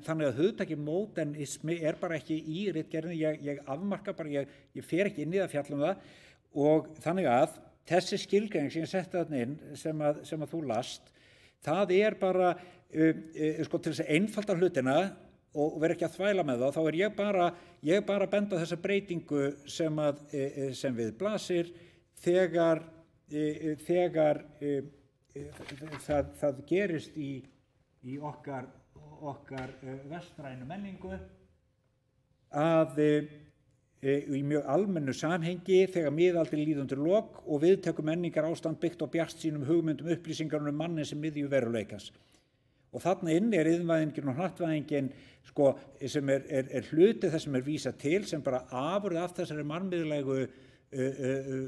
þannig að hugtakið modernismi bara ekki í ritgerðinni, ég afmarka bara, ég fer ekki inn í það fjalla það, og þannig að þessi skilgreining sem ég setti þarna inn, sem að þú last, það bara, til þess að einfalda hlutina, og vera ekki að þvæla með þá ég bara benda á þessa breytingu sem við blasir þegar það gerist í okkar vestrænu menningu að í mjög almennu samhengi þegar miðaldir líður undir lok og viðtekur menningar ástand byggt á bjartsýnum hugmyndum upplýsingar mannin sem miðju veruleikans. Og þarna inni iðnvæðingin og hnattvæðingin sko, sem hluti þess sem vísað til sem bara afurð af þessari mannmiðlægu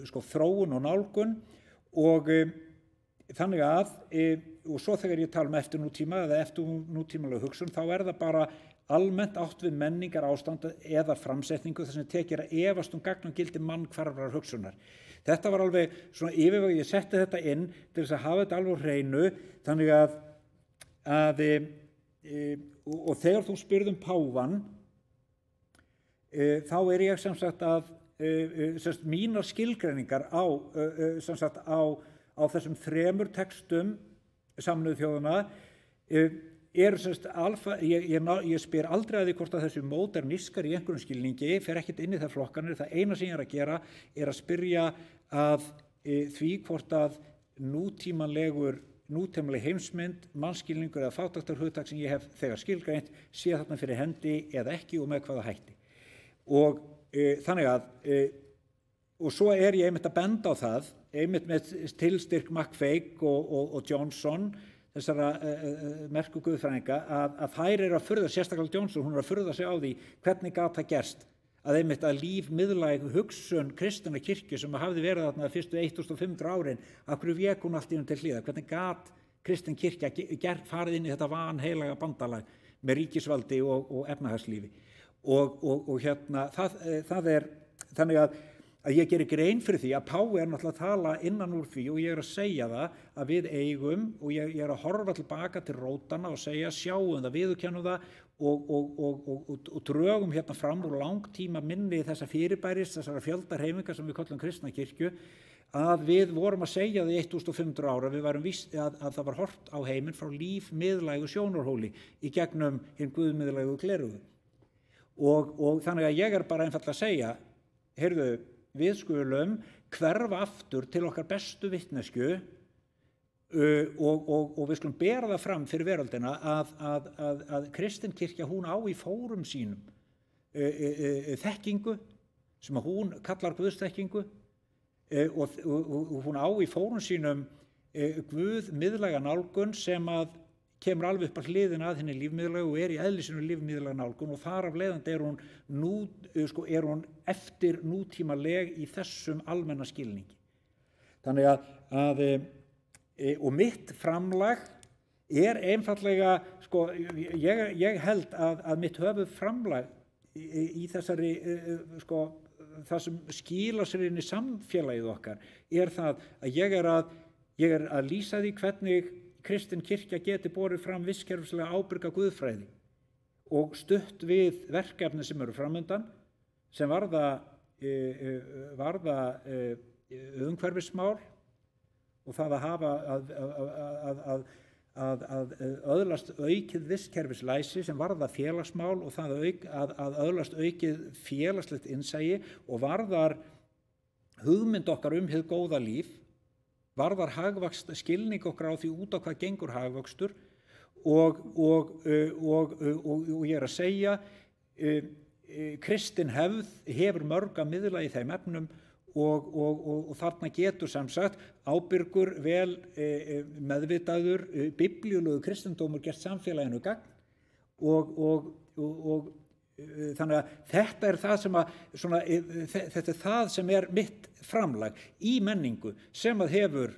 sko, þróun og nálgun og þannig að og svo þegar ég tala eftir nútíma eða eftir nútímalega hugsun þá það bara almennt átt við menningar ástand eða framsetningu þar sem tekir að efast gagn og gildi mannkvarfrar hugsunar. Þetta var alveg svona yfirvegað, ég setti þetta inn til þess að hafa þetta alveg á hreinu þannig að og þegar þú spyrð páfann þá ég sem sagt að mínar skilgreiningar á sem sagt á þessum 3 textum Sameinuðu þjóðanna sem sagt ég spyr aldrei að því hvort að þessu módernískar í einhverjum skilningi fer ekkert inn í þær flokkanir, það eina sem ég að gera að spyrja að því hvort að nútímaleg heimsmynd, mannskilningur eða fátæktarhugtak sem ég hef þegar skilgreint sé þarna fyrir hendi eða ekki og með hvaða hætti. Og þannig að og svo ég einmitt að benda á það, einmitt með tilstyrk McFeig og Johnson, þessara merku guðfræðinga, að þær að furða, sérstaklega Johnson, hún að furða sig á því hvernig gat það gerst að einmitt að lífmiðlæg hugsun kristinna kirkju sem hafði verið þarna fyrstu 1500 árin, af hverju vék hún allt í til hliðar, hvernig gat kristin kirkja farið inn í þetta vanheilaga bandalag með ríkisvaldi og efnahagslífi og hérna það þannig að ég gerir grein fyrir því að Páfi náttúrulega að tala innan úr því og ég að segja það að við eigum og ég að horfa tilbaka til rótana og segja sjáum það, viðurkennum það og drögum hérna fram úr langtíma minni þessa fyrirbæris, þessara fjöldahreyfingar sem við köllum kristna kirkju, að við vorum að segja það í 1500 ára, við varum víst að það var hort á heiminn frá lífmiðlægu sjónarhóli í gegnum hinn guðmiðlægu gleraugu. Og þannig að ég bara einfaldlega að segja, heyrðu, við skulum hverfa aftur til okkar bestu vitneskju og við skulum bera það fram fyrir veröldina að kristin kirkja hún á í fórum sínum þekkingu sem að hún kallar guðsþekkingu og hún á í fórum sínum guðmiðlæga nálgun sem að kemur alveg upp að hliðina að henni lífmiðlægu og í eðli sínu lífmiðlæga nálgun og þar af leiðandi er hún eftir nútímaleg í þessum almenna skilningi. Þannig að og mitt framlag einfaldlega ég held að mitt höfuð framlag í þessari það sem skilar sér inn í samfélagið okkar það að ég að lýsa því hvernig kristin kirkja geti borið fram visskerfislega ábyrga guðfræði og stutt við verkefni sem eru framundan sem varða umhverfismál og það að hafa að öðlast aukið visskerfislæsi sem varða félagsmál og það að öðlast aukið félagslegt innsæi og varðar hugmynd okkar hið góða líf varðar hagvöxt, skilning okkar á því út á hvað gengur hagvöxtur og ég að segja kristin hefur mörg að miðla í þeim efnum og þarna getur sem sagt ábyrgur vel meðvitaður biblíulegu kristindómur gert samfélaginu gagn og þannig að þetta það sem þetta það sem mitt framlag í menningu sem að hefur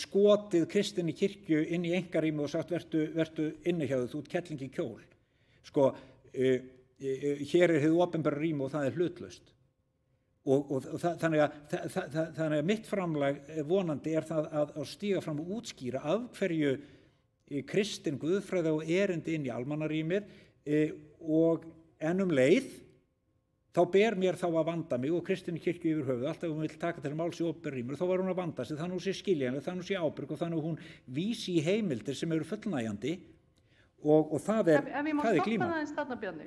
skotið kristinni kirkju inn í einkarými og sagt vertu inni hjá þú ert kelling í kjól hér hið opinbera rými og það hlutlaust og þannig að mitt framlag vonandi það að stíga fram og útskýra af hverju kristin guðfræði og erindi inn í almannarýmið og enn leið þá ber mér þá að vanda mig og kristinni kirkju yfir höfuð alltaf hún vill taka til máls í opinberu rými þá var hún að vanda sig þannig hún sé skiljanleg þannig hún sé ábyrg og þannig hún vísi í heimildir sem eru fullnægjandi og það ef ég má stoppa glíman. Það eins þarna Bjarni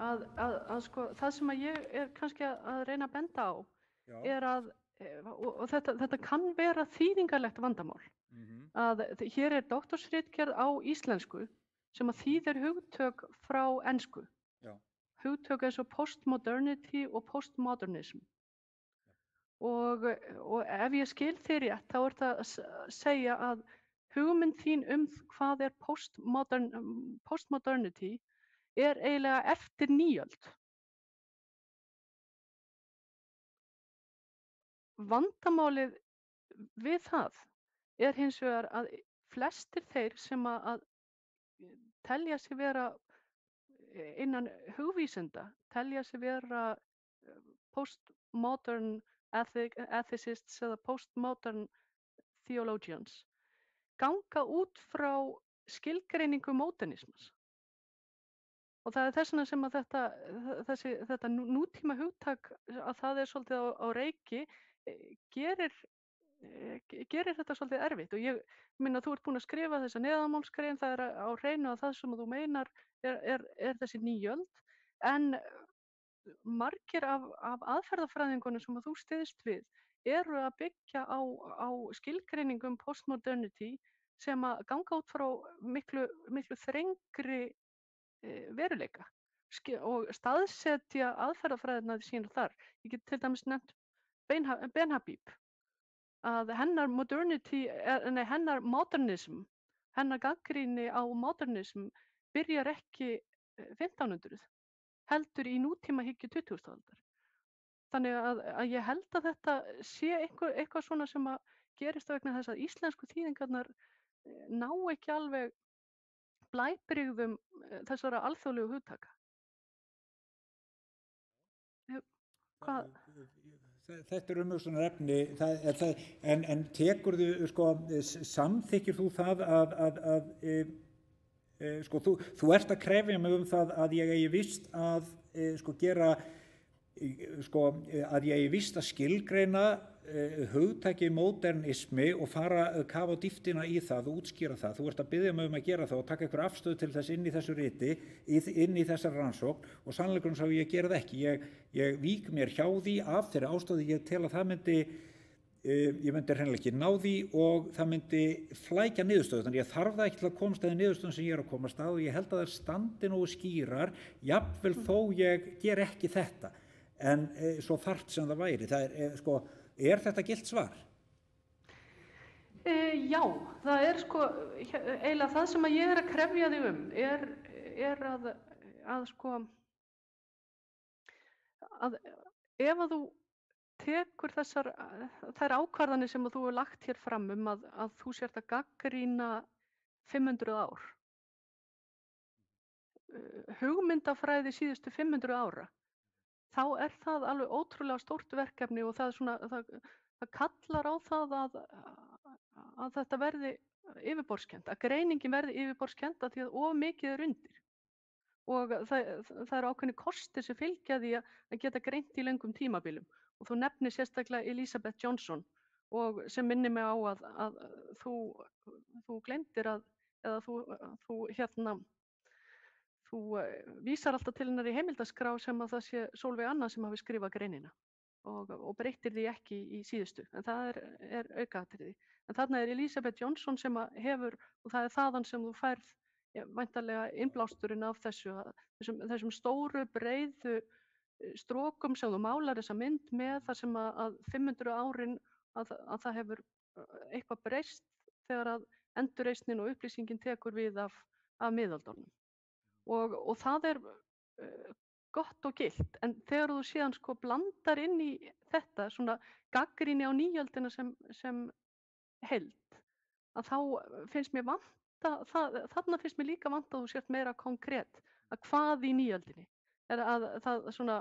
að sko það sem að ég kannski að reyna að benda á að þetta kann vera þýðingarlegt vandamál að hér doktorsritgerð á íslensku sem að þýðir hugtök frá ensku hugtök eins og postmodernity og postmodernism. Og ef ég skil þig rétt, þá ertu að segja að hugmynd þín hvað postmodernity eiginlega eftir nýöld. Vandamálið við það hins vegar að flestir þeir sem að telja sig vera innan hugvísinda, telja sig vera postmodern ethicists eða postmodern theologians, ganga út frá skilgreiningu módernismans. Og það þess vegna sem að þetta nútíma hugtak, að það svolítið á reiki, gerir þetta svolítið erfitt. Og ég minna, þú ert búin að skrifa þessa neðanmálsgrein, það á hreinu að það sem þú meinar þessi nýöld, en margir af aðferðafræðingunum sem þú styðst við eru að byggja á skilgreiningum postmodernity sem að ganga út frá miklu þrengri veruleika og staðsetja aðferðafræðina sína þar. Ég get til dæmis nefnt Ben-Habib, að hennar modernism, hennar gagnrýni á modernism byrjar ekki 1500, heldur í nútímahyggju 20. aldar. Þannig að ég held að þetta sé eitthvað svona sem að gerist vegna þess að íslensku þýðingarnar ná ekki alveg blæbrigðum þessara alþjóðlegu hugtaka. Hvað? Þetta umhugsunarefni, en tekurðu, samþykkir þú það þú ert að krefja mig það að ég eigi víst að að ég eigi víst að skilgreina hugtaki módernismi og kafa á dýptina í það og útskýra það. Þú ert að biðja mig að gera það og taka einhver afstöðu til þess inn í þessu riti, inn í þessar rannsókn, og sannleikurinn sá ég gera það ekki. Ég vík mér hjá því af þeirri ástæðu. Ég tel að það ég myndi hreinlega ekki ná því og það myndi flækja niðurstöðu. Þannig ég þarf það ekki til að komast að niðurstöðum sem ég að komast að, og ég held að það standi nógu skýrar, jafnvel þó ég ger ekki þetta. En svo þarft sem það væri. Það er þetta gilt svar? Já, það eiginlega það sem ég að krefja þig að ef að þú tekur þær ákvarðanir sem þú hefur lagt hér fram að þú sért að gagnrýna 500 ár, hugmyndafræði síðustu 500 ára, þá það alveg ótrúlega stórt verkefni og það kallar á það að þetta verði yfirborðskennt, að greiningin verði yfirborðskennt af því að of mikið undir. Og það ákveðnir kostir sem fylgja því að geta greint í löngum tímabilum. Og þú nefnir sérstaklega Elizabeth Johnson, og sem minnir mig á að þú gleymdir þú vísar alltaf til hennar í heimildaskrá sem að það sé Sólveig Anna sem hafi skrifað greinina og breytir því ekki í síðustu, en það aukaatriði. En þarna Elizabeth Johnson sem hefur, og það þaðan sem þú færð væntanlega innblásturinn af þessum stóru, breiðu strókum sem þú málar þessa mynd með, þar sem að 500 árin að það hefur eitthvað breyst þegar að endurreisnin og upplýsingin tekur við af miðöldunum. Og það gott og gilt, en þegar þú síðan blandar inn í þetta svona gagnrýni á nýöldina sem heild, að þá finnst mér þarna finnst mér líka vanta að þú sért meira konkrét, að hvað í nýöldinni, að það svona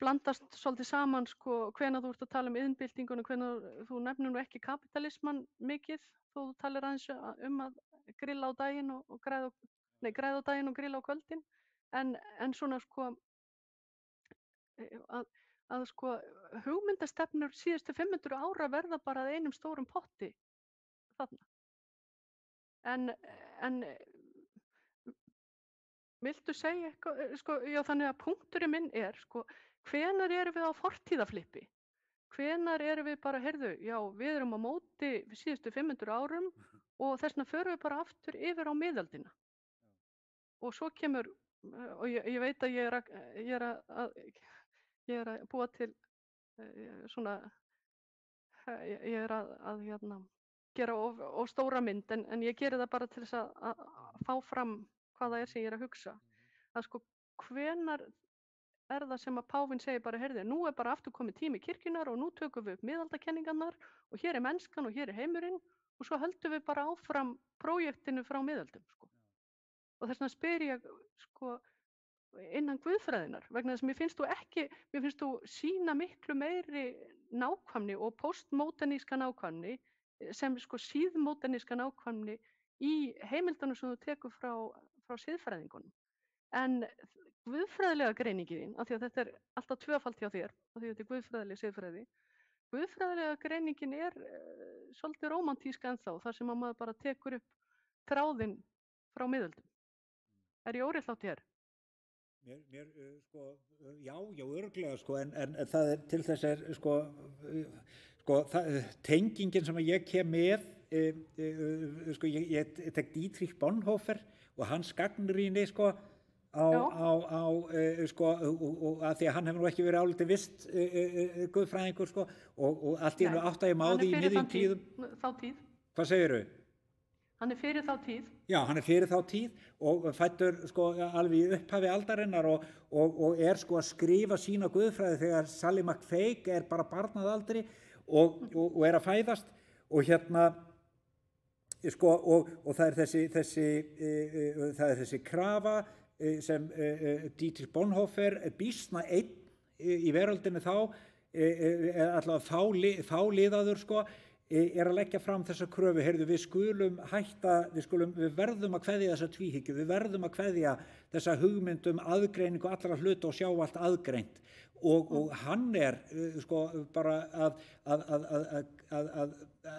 blandast svolítið saman hvenær þú ert að tala iðnbyltinguna, hvenær þú nefnir nú ekki kapitalismann mikið, þó þú talir aðeins að grilla á daginn og græða á daginn og grilla á kvöldin, en svona að hugmyndastefnur síðustu 500 ára verða bara að einum stórum potti þarna. En viltu segja eitthvað, já, þannig að punkturinn minn hvenær erum við á fortíðaflippi? Hvenær erum við bara, heyrðu, já, við erum á móti síðustu 500 árum og þess vegna förum við bara aftur yfir á miðöldina. Og svo kemur og ég veit að ég er að búa til svona, ég er að gera of stóra mynd, en ég geri það bara til þess að fá fram hvað það sem ég er að hugsa. Að sko, hvenær það sem að páfinn segir bara, heyrðu, nú bara aftur komið tími kirkjunnar og nú tökum við upp miðaldakenningarnar og hér mennskan og hér heimurinn og svo höldum við bara áfram prójektinu frá miðöldum, sko. Og þess vegna spyr ég, sko, innan guðfræðinar, vegna þess að mér finnst þú sýna miklu meiri nákvæmni og postmóderníska nákvæmni sem sko síðmóderníska nákvæmni í heimildunum sem þú tekur frá siðfræðingunum. En guðfræðilega greiningin, af því að þetta er alltaf tvöfalt hjá þér, af því að þetta er guðfræðileg siðfræði, guðfræðilega greiningin svolítið rómantísk ennþá, þar sem að maður bara tekur upp þráðinn frá miðöldum. Ég óréttlátt hér? Mér sko, já, örugglega, sko, en það til þess tengingin sem ég kem með, sko, ég tek Dietrich Bonhoeffer og hans gagnrýni, sko, sko, og að því að hann hefur nú ekki verið álítið vist guðfræðingur, sko, og allt í einu átta ég máði í miðjum tíðum. Þá tíð. Hvað segirðu? Hann fyrir þá tíð. Já, hann fyrir þá tíð og fæddur, sko, alveg í upphafi aldarinnar og sko að skrifa sína guðfræði þegar Sally MacFaig bara barnað aldri og að fæðast og sko, og það þessi krafa sem Dietrich Bonhoeffer býsna einn í veröldinni þá, allavega fáliðaður, sko, að leggja fram þessa kröfu, heyrðu, við verðum að kveðja þessa tvíhyggju, við verðum að kveðja þessa hugmyndum aðgreiningu allra hluta og sjá allt aðgreint og hann sko bara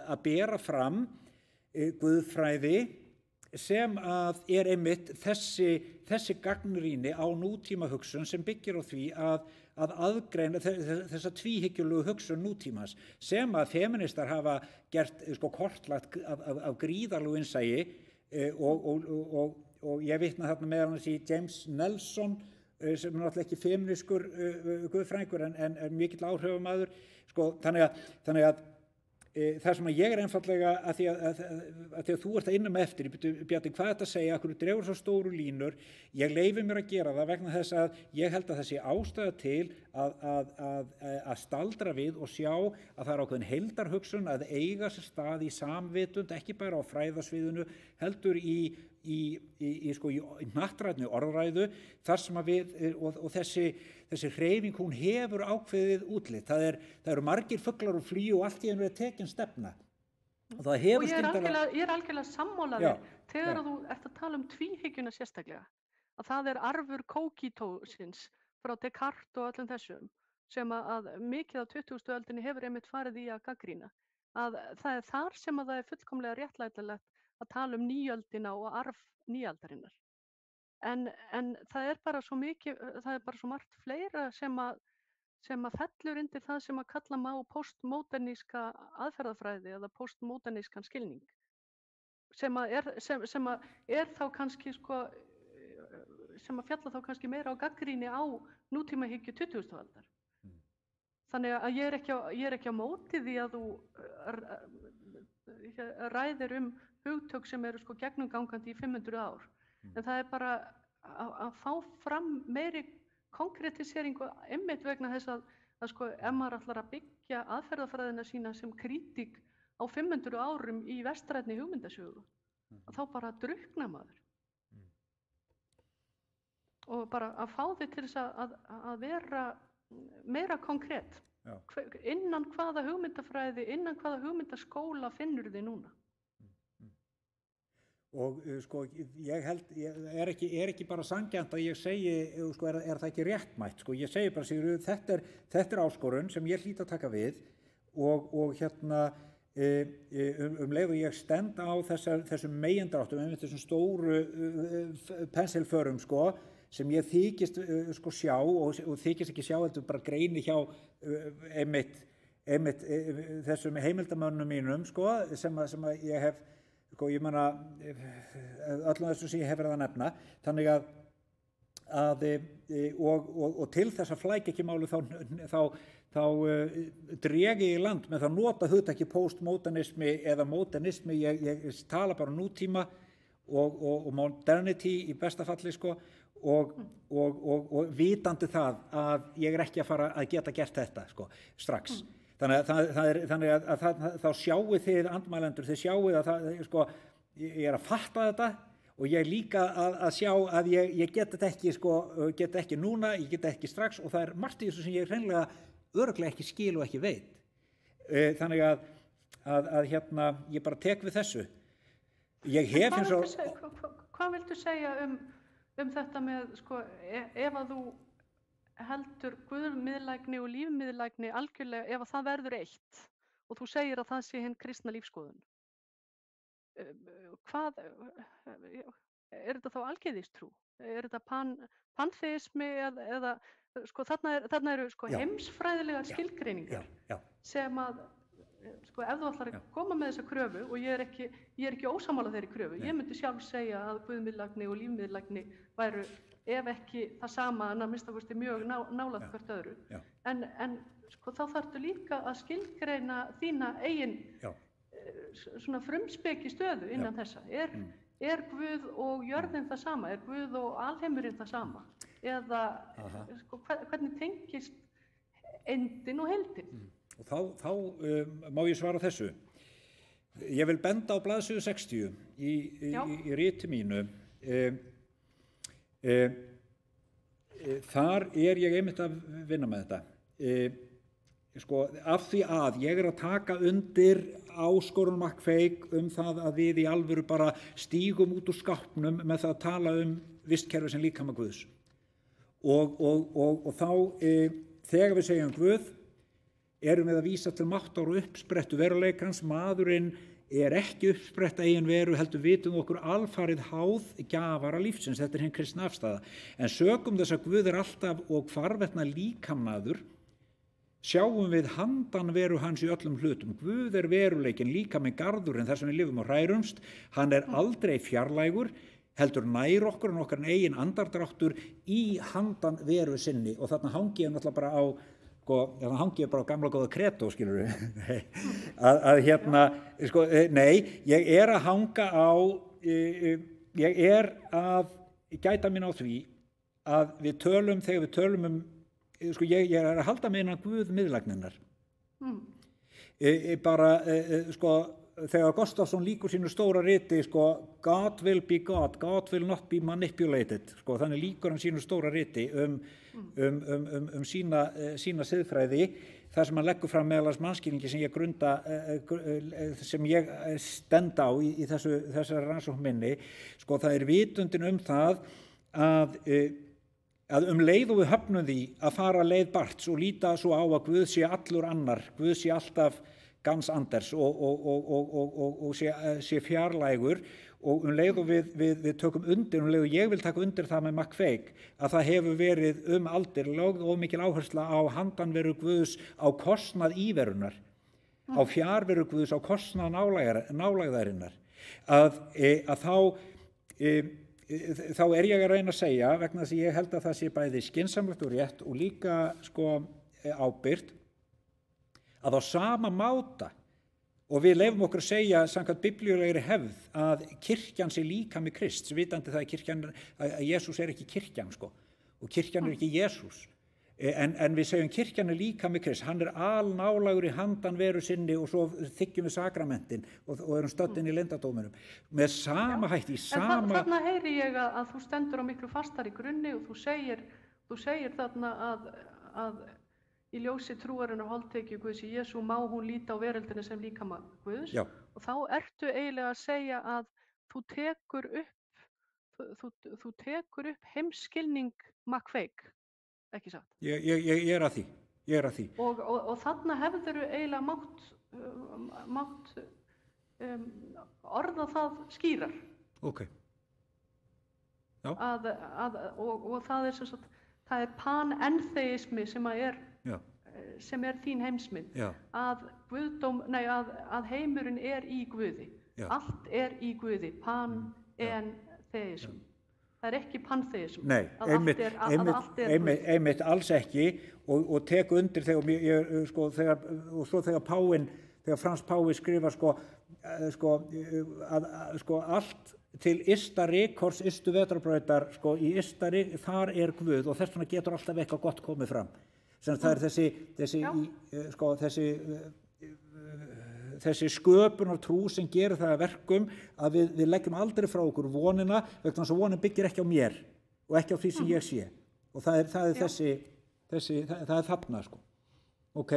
að bera fram guðfræði sem að einmitt þessi gagnrýni á nútíma hugsun sem byggir á því að aðgreina þessa tvíhyggjulegu hugsun nútímans sem að feministar hafa gert, sko, kortlagt af gríðarlegu innsæi og ég vitna þarna meðal annars í James Nelson sem náttúrulega ekki feministskur guðfræðingur en mikill áhrifamaður, sko, þannig að það sem ég einfaldlega að því að þú ert að inna með eftir, Bjarni, hvað þetta segja, akkur dregur svo stóru línur, ég leyfi mér að gera það vegna þess að ég held að þessi ástæða til að staldra við og sjá að það ákveðin heildarhugsun að eiga sér stað í samvitund, ekki bara á fræðasviðinu, heldur í hnattrænni orðræðu, þar sem að við, og þessi hreyfing, hún hefur ákveðið útlit. Það eru margir fuglar og flý og allt í einu tekin stefna. Og það hefur skyndilega... Ég er algjörlega sammálaður þegar þú ert að tala tvíhyggjuna sérstaklega. Að það arfur Kókitósins frá Descartes og öllum þessum sem að mikið á 20. öldinni hefur einmitt farið í að gagnrýna. Að það þar sem að það fullkomlega réttlætanlegt að tala nýöldina og arf nýaldarinnar. En það bara svo mikið, það bara svo margt fleira sem að fellur undir það sem að kalla má postmoderníska aðferðafræði eða postmodernískan skilning. Sem að þá kannski, sko, sem að fjalla þá kannski meira á gagnrýni á nútímahyggju 20. aldar. Þannig að ég er ekki á móti því að þú ræðir hugtök sem eru, sko, gegnumgangandi í 500 ár. En það bara að fá fram meiri konkretiseringu einmitt vegna þess að sko, ef maður ætlar að byggja aðferðafræðina sína sem krítík á 500 árum í vestrænni hugmyndasögu, þá bara drukknar maður. Og bara að fá þig til þess að vera meira konkrét. Innan hvaða hugmyndafræði, innan hvaða hugmyndaskóla finnur þið núna? Og sko, ég held, ekki bara sanngjarnt að ég segi, sko, það ekki réttmætt, sko, ég segi bara, Sigurður, þetta áskorun sem ég hlýt að taka við og leið og ég stend á þessum megindráttum, þessum stóru pensilförum, sko, sem ég þykist, sko, sjá og þykist ekki sjá, heldur bara greini hjá einmitt þessum heimildamönnum mínum, sko, sem að ég hef, sko, ég meina öllum þessu sem ég hef verið að nefna, þannig að og til þess að flækja ekki máli þá dreg ég í land með það nota hugtakið postmodernismi eða modernismi, ég tala bara nútíma og modernity í besta falli sko, og vitandi það að ég er ekki að fara að geta gert þetta sko, strax. Þannig að þá sjáu þið andmælendur, þið sjáu að það, sko, ég er að fatta þetta og ég er líka að sjá að ég get þetta ekki, sko, get ekki núna, ég get ekki strax og það margt í þessu sem ég hreinlega örugglega ekki skil og ekki veit. Þannig að hérna, ég bara tek við þessu. Ég hef eins og... Hvað viltu segja um þetta með, sko, ef að þú heldur guðmiðlægni og lífmiðlægni algjörlega, ef að það verður eitt og þú segir að það sé hinn kristna lífskoðun, hvað, er þetta þá algeiðistrú? Er þetta panþeismi eða sko, þarna eru sko, heimsfræðilegar skilgreiningar sem að, sko, ef þú ætlar að koma með þessa kröfu og ég er ekki ósammála þeirri kröfu, ég myndi sjálf segja að guðmiðlægni og lífmiðlægni væru ef ekki það sama en að minnsta mjög nálægt hvert öðru. En sko, þá þarftu líka að skilgreina þína eigin svona frumspeki stöðu innan þessa. Er Guð og jörðin það sama? Er Guð og alheimurinn það sama? Eða sko, hvernig tengist endin og heildin? Og þá má ég svara þessu. Ég vil benda á blaðsíðu 60 í riti mínu. Þar ég einmitt að vinna með þetta. Sko, af því að ég er að taka undir áskorun McFeig það að við í alvöru bara stígum út úr skápnum með það að tala vistkerfi sem líkama Guðs. Og þá, þegar við segjum Guð, erum við að vísa til máttar og uppsprettu veruleikans. Maðurinn er ekki uppspretta eigin veru, heldur vitum okkur alfarið háð gjafara lífsins. Þetta er hinn kristna afstaða. En sökum þess að Guð er alltaf og hvarvetna líkamnaður, sjáum við handan veru hans í öllum hlutum. Guð er veruleikin líka með garðurinn þar sem við lifum og hrærumst. Hann er aldrei fjarlægur, heldur nær okkur en okkar eigin andardráttur í handan veru sinni. Og þarna hangi ég náttúrulega bara á, þarna hangi ég bara á gamla góða kretó, skilur við. að hérna, sko, nei, ég er að hanga á, ég er að gæta mín á því að við tölum, þegar við tölum sko, ég er að halda mig innan Guð miðlagninnar. Bara, sko, þegar Gustafsson lýkur sínu stóra riti, sko, God will be God, God will not be manipulated, sko, þannig lýkur hann sínu stóra riti sína siðfræði, þar sem hann leggur fram meðal mannskilningi sem ég grunda, sem ég stend á í þessari rannsókn minni. Sko, það er vitundin það að leið og við höfnum því að fara leið Barths og líta svo á að Guð sé allur annar, Guð sé alltaf ganz anders og sé fjarlægur, og leið og við tökum undir, leið og ég vil taka undir það með McFeig, að það hefur verið aldir lögð og mikil áhersla á handanveru Guðs á kostnað íverunar, á fjarveru Guðs á kostnað nálægðarinnar, að þá er ég að reyna að segja, vegna þess að ég held að það sé bæði skynsamlegt og rétt og líka, sko, ábyrgt, að á sama máta, og við leyfum okkur að segja samkvæmt biblíulegri hefð að kirkjan sé líkami Krists, vitandi það að Jesús er ekki kirkjan, sko, og kirkjan er ekki Jesús. En við segjum kirkjan er líkami Krists, hann er alnálægur í handan veru sinni og svo þiggjum við sakramentin og erum stöddin í leyndardóminum. Með sama hætti, En þarna heyri ég að þú stendur á miklu fastar í grunni og þú segir þarna að í ljósi trúarinnar holdtekju Guðs í Jesú má hún líta á veröldina sem líkama Guðs. Já. Og þá ertu eiginlega að segja að þú tekur upp heimsskilning McFeig. Ekki satt? Ég er að því. Og þarna hefðirðu eiginlega mátt orða það skýrar. Ok. Já. Og það er sem sagt, það er panentheismi sem er þín heimsmynd. Já. Að heimurinn er í Guði. Já. Allt er í Guði. Panentheism. Það er ekki panþeism. Nei, einmitt alls ekki og tek undir þegar Frans Páfi skrifar allt til ysta rykors, ystu vetrarbrautar, í ysta þar Guð og þess vegna getur alltaf eitthvað gott komið fram. Sem það þessi sköpunartrú sem gerir það að verkum að við leggjum aldrei frá okkur vonina vegna þess að vonin byggir ekki á mér og ekki á því sem ég sé. Og það er þarna, Ok.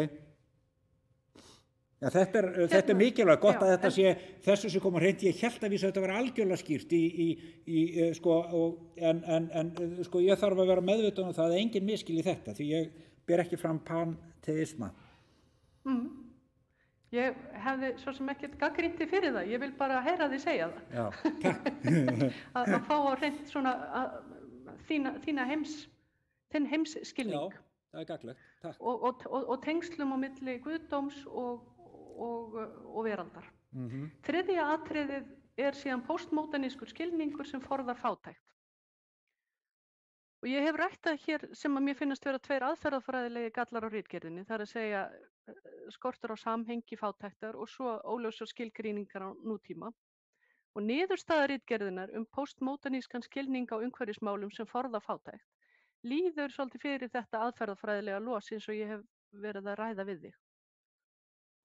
Ja, þetta er mikilvægt gott að þetta sé þessu sem koma hreint. Ég hélt að þetta var algjörlega skýrt ég þarf að vera meðvitað um það að enginn misskilji þetta því ég ber ekki fram panteisma. Ég hefði svo sem ekkert gagnrýnt þig fyrir það, ég vil bara heyra þig segja það. Já, takk. að fá á hreint svona þinn heimsskilning. Já, það er gagnlegt, takk. Og tengslum á milli guðdóms og veraldar. Þriðja atriðið er síðan postmódernískur skilningur sem forðar fátækt. Og ég hef rætt það hér sem að mér finnast vera tveir aðferðafræðilegi gallar á ritgerðinni, það er að segja skortur á samhengi fátæktar og svo óljósar skilgreiningar á nútíma. Og niðurstaða ritgerðinnar postmódernískan skilning á umhverfismálum sem forða fátækt líður svolítið fyrir þetta aðferðafræðilega los eins og ég hef verið að ræða við þig.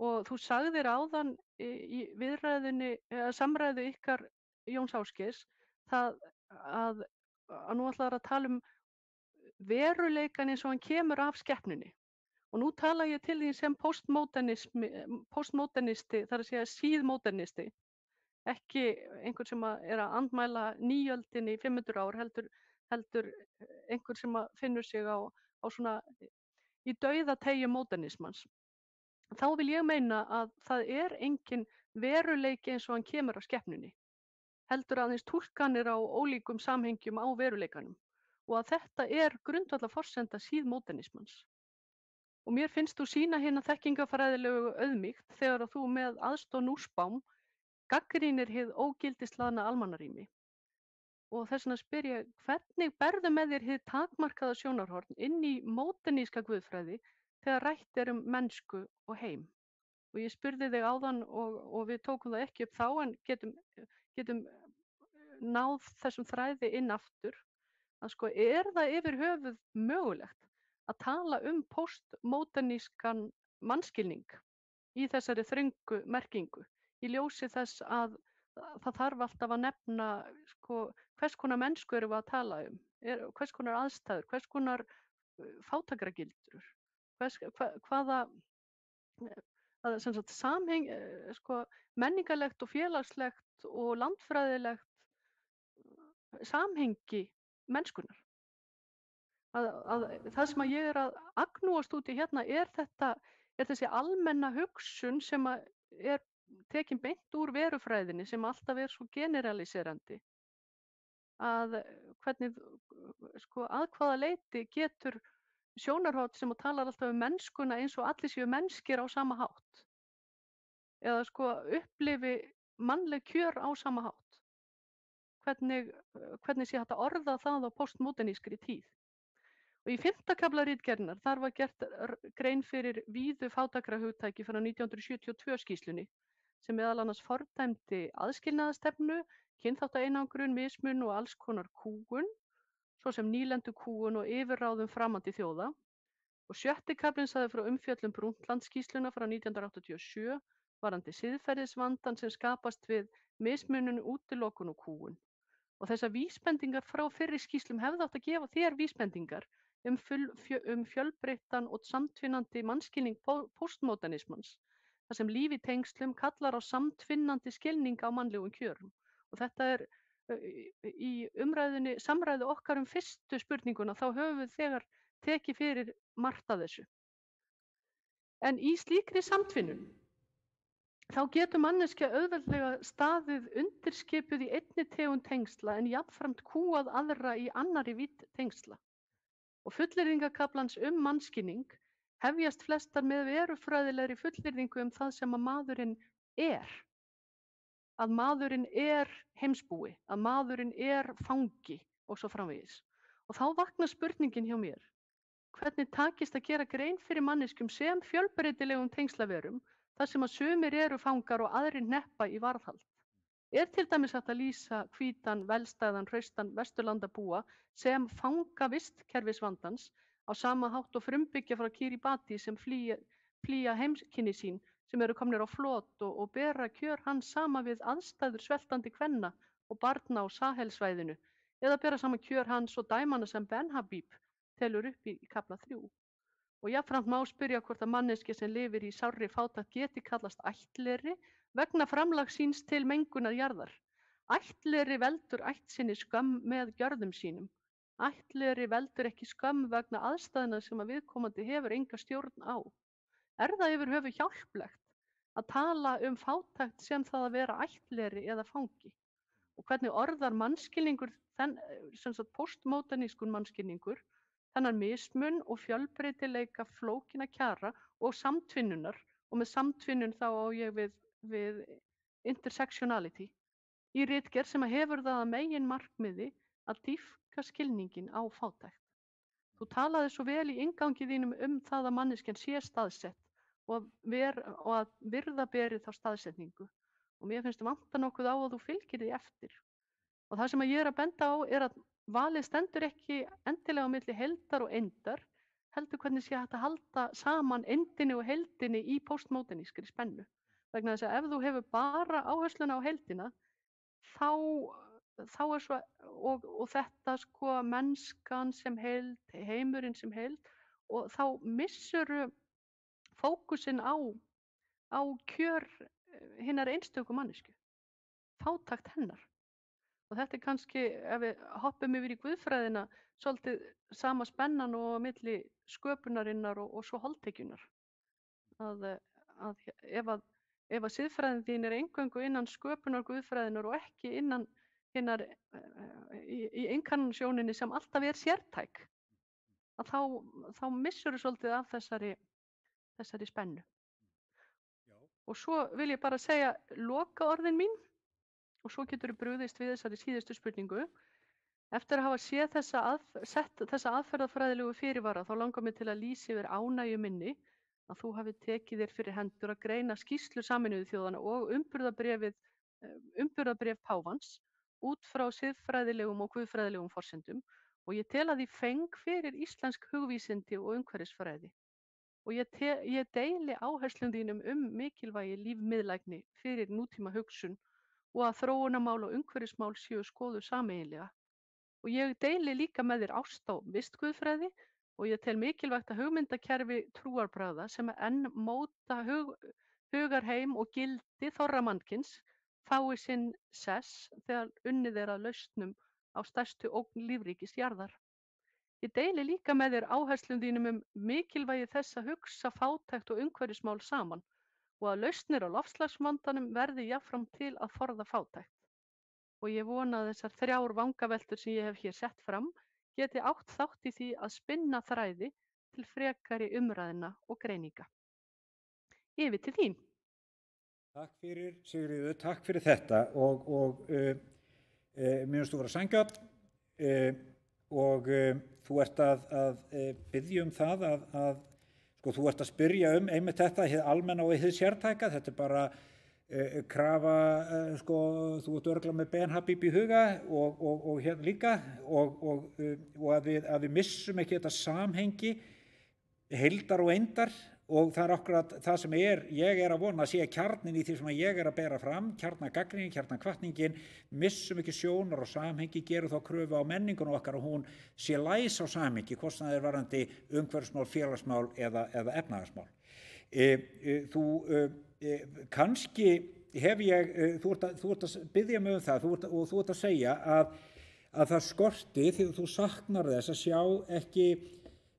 Og þú sagðir áðan í samræðu ykkar Jóns Ásgeirs að nú ætlaðir að tala veruleikan eins og hann kemur af skepnunni. Og nú tala ég til því sem postmodernisti, þar að segja síðmodernisti, ekki einhver sem er að andmæla nýöldinni í 500 ár, heldur einhver sem finnur sig á svona í dauðateygju modernismans. Þá vil ég meina að það er engin veruleiki eins og hann kemur af skepnunni. Heldur aðeins túlkanir á ólíkum samhengjum á veruleikanum og að þetta er grundvallarforsenda síðmodernismans. Og mér finnst þú sýna hérna þekkingafræðilegu auðmýkt þegar þú með aðstoð Nussbaum gagnrýnir hið ógildislaðna almannarými. Og þess vegna spyr ég, hvernig berðu með þér hið takmarkaða sjónarhorn inn í móderníska guðfræði þegar rætt mennsku og heim? Og ég spurði þig áðan og við tókum það ekki upp þá en getum náð þessum þræði inn aftur að er það yfir höfuð mögulegt að tala postmodernískan mannskilning í þessari þröngu merkingu í ljósi þess að það þarf alltaf að nefna hvers konar mennsku erum við að tala hvers konar aðstæður, hvers konar fátækragildrur, hvaða samheng, menningarlegt og félagslegt og landfræðilegt samhengi mennskunar. Það sem ég er að agnúast út í hérna er þessi almenna hugsun sem er tekin beint úr verufræðinni sem alltaf er svo generaliserandi. Að hvaða leyti getur sjónarhorn sem talar alltaf mennskuna eins og allir séu mennskir á sama hátt. Eða upplifi mannleg kjör á sama hátt. Hvernig sé hægt að orða það á postmodernískri tíð. Og í 5. kafla ritgerðarinnar þar var gert grein fyrir víðu fátækrahugtæki frá 1972 skýrslunni sem meðal annars fordæmdi aðskilnaðarstefnu, kynþáttaeinangrun, mismun og alls konar kúgun, svo sem nýlendukúgun og yfirráðum framandi þjóða. Og 7. kaflinn sagði frá umfjöllun Brundtland-skýrsluna frá 1987 varðandi siðferðisvandann sem skapast við mismunun, útilokun og kúgun. Og þessar vísbendingar frá fyrri skýrslum hefðu átt að gefa þér vísbendingar fjölbreyttan og samtvinnandi mannskilning postmodernismans, þar sem líf í tengslum kallar á samtvinnandi skilning á mannlegum kjörum. Og þetta í samræðu okkar fyrstu spurninguna, þá höfum við þegar tekið fyrir margt af þessu. En í slíkri samtvinnun, þá getur manneskja auðveldlega staðið undirskipuð í einni tegund tengsla en jafnframt kúað aðra í annarri vídd tengsla. Og fullyrðingakaflans mannskilning hefjast flestar með verufræðilegri fullyrðingu það sem að maðurinn er. Að maðurinn er heimsbúi, að maðurinn er fangi, og svo framvegis. Og þá vaknar spurningin hjá mér, hvernig takist að gera grein fyrir manneskjum sem fjölbreytilegum tengslaverum þar sem að sumir eru fangar og aðrir hneppa í varðhald. Til dæmis hægt að lýsa hvítan, velstæðan, hraustan Vesturlandabúa sem fanga vistkerfisvandans á sama hátt og frumbyggja frá Kiribati sem flýja heimkynni sín sem eru komnir á flot og bera kjör hans sama við aðstæður sveltandi kvenna og barna á Sahelsvæðinu eða bera saman kjör hans og dæmana sem Ben Habib telur upp í kafla 3. Og jafnframt má spyrja hvort að manneskja sem lifir í sárri fátækt geti kallast ættleri vegna framlags síns til mengunar jarðar. Ættleri veldur ætt sinni skömm með gjörðum sínum. Ættleri veldur ekki skömm vegna aðstæðna sem að viðkomandi hefur enga stjórn á. Það yfir höfuð hjálplegt að tala fátækt sem það að vera ættleri eða fangi? Og hvernig orðar mannskilningur, postmódernískur mannskilningur, þennan mismun og fjölbreytileika flókinna kjara og samtvinnunar, og með samtvinnun þá á ég við intersectionality, í ritgerð sem hefur það að megin markmiði að dýpka skilningin á fátækt. Þú talaði svo vel í inngangi þínum það að manneskjan sé staðsett og að virða beri þá staðsetningu. Og mér finnst vanta nokkuð á að þú fylgir því eftir. Og það sem ég að benda á að valið stendur ekki endilega á milli heildar og eindar, heldur hvernig sé hægt að halda saman eindinni og heildinni í postmódernískri spennu. Vegna þess að ef þú hefur bara áhersluna á heildina, þá svo, og þetta mennskan sem heild, heimurinn sem heild, og þá missuru fókusinn á kjör hinnar einstöku manneskju, fátækt hennar. Og þetta kannski, ef við hoppum yfir í guðfræðina, svolítið sama spennan og milli sköpunarinnar og svo holdtekjunar. Ef að siðfræðin þín eingöngu innan sköpunar guðfræðinar og ekki innan hinnar í inkarnasjóninni sem alltaf sértæk, þá missur þú svolítið af þessari spennu. Og svo vil ég bara segja loka orðin mín, og svo getur þú brugðist við þessari síðustu spurningu. Eftir að hafa sett þessa aðferðafræðilegu fyrirvara, þá langar mig til að lýsa yfir ánægju minni að þú hafi tekið þér fyrir hendur að greina skýrslu Sameinuðu þjóðanna og umburðarbréf páfans út frá siðfræðilegum og guðfræðilegum forsendum, og ég tel að því feng fyrir íslensk hugvísindi og umhverfisfræði. Og ég deili áherslum þínum mikilvægi lífmiðlægni fyrir nútíma hugsun og að þróunarmál og umhverfismál séu skoðuð sameiginlega. Og ég deili líka með þér ást á vistguðfræði og ég tel mikilvægt að hugmyndakerfi trúarbragða sem enn móta hugarheim og gildi þorra mannkins fái sinn sess þegar unnið að lausnum á stærstu ógn lífríkis jarðar. Ég deili líka með þér áherslum þínum mikilvægi þess að hugsa fátækt og umhverfismál saman og að lausnir á loftslagsvandanum verði jafnframt til að forða fátækt. Og ég vona að þessar 3 vangaveltur sem ég hef hér sett fram geti átt þátt í því að spinna þræði til frekari umræðina og greininga. Yfir til þín. Takk fyrir, Sigríður, takk fyrir þetta og mér finnst þú vera sanngjarn og þú ert að biðja það að þú ert að spyrja einmitt þetta, hið almenna og hið sértæka, þetta bara krafa, þú ert örugglega með Ben Habib í huga og hérna líka og að við missum ekki þetta samhengi heildar og eindar, og það akkurat það sem ég að vona að sé kjarnin í því sem ég að bera fram, kjarnagagnrýnin, kjarnahvatningin, missum ekki sjónar og samhengi, gerum þá kröfu á menningunum okkar og hún sé læs á samhengi, hvort sem það varðandi umhverfismál, félagsmál eða efnahagsmál. Kannski hef ég, þú ert að biðja mig það og þú ert að segja að það skorti þegar þú saknar þess að sjá ekki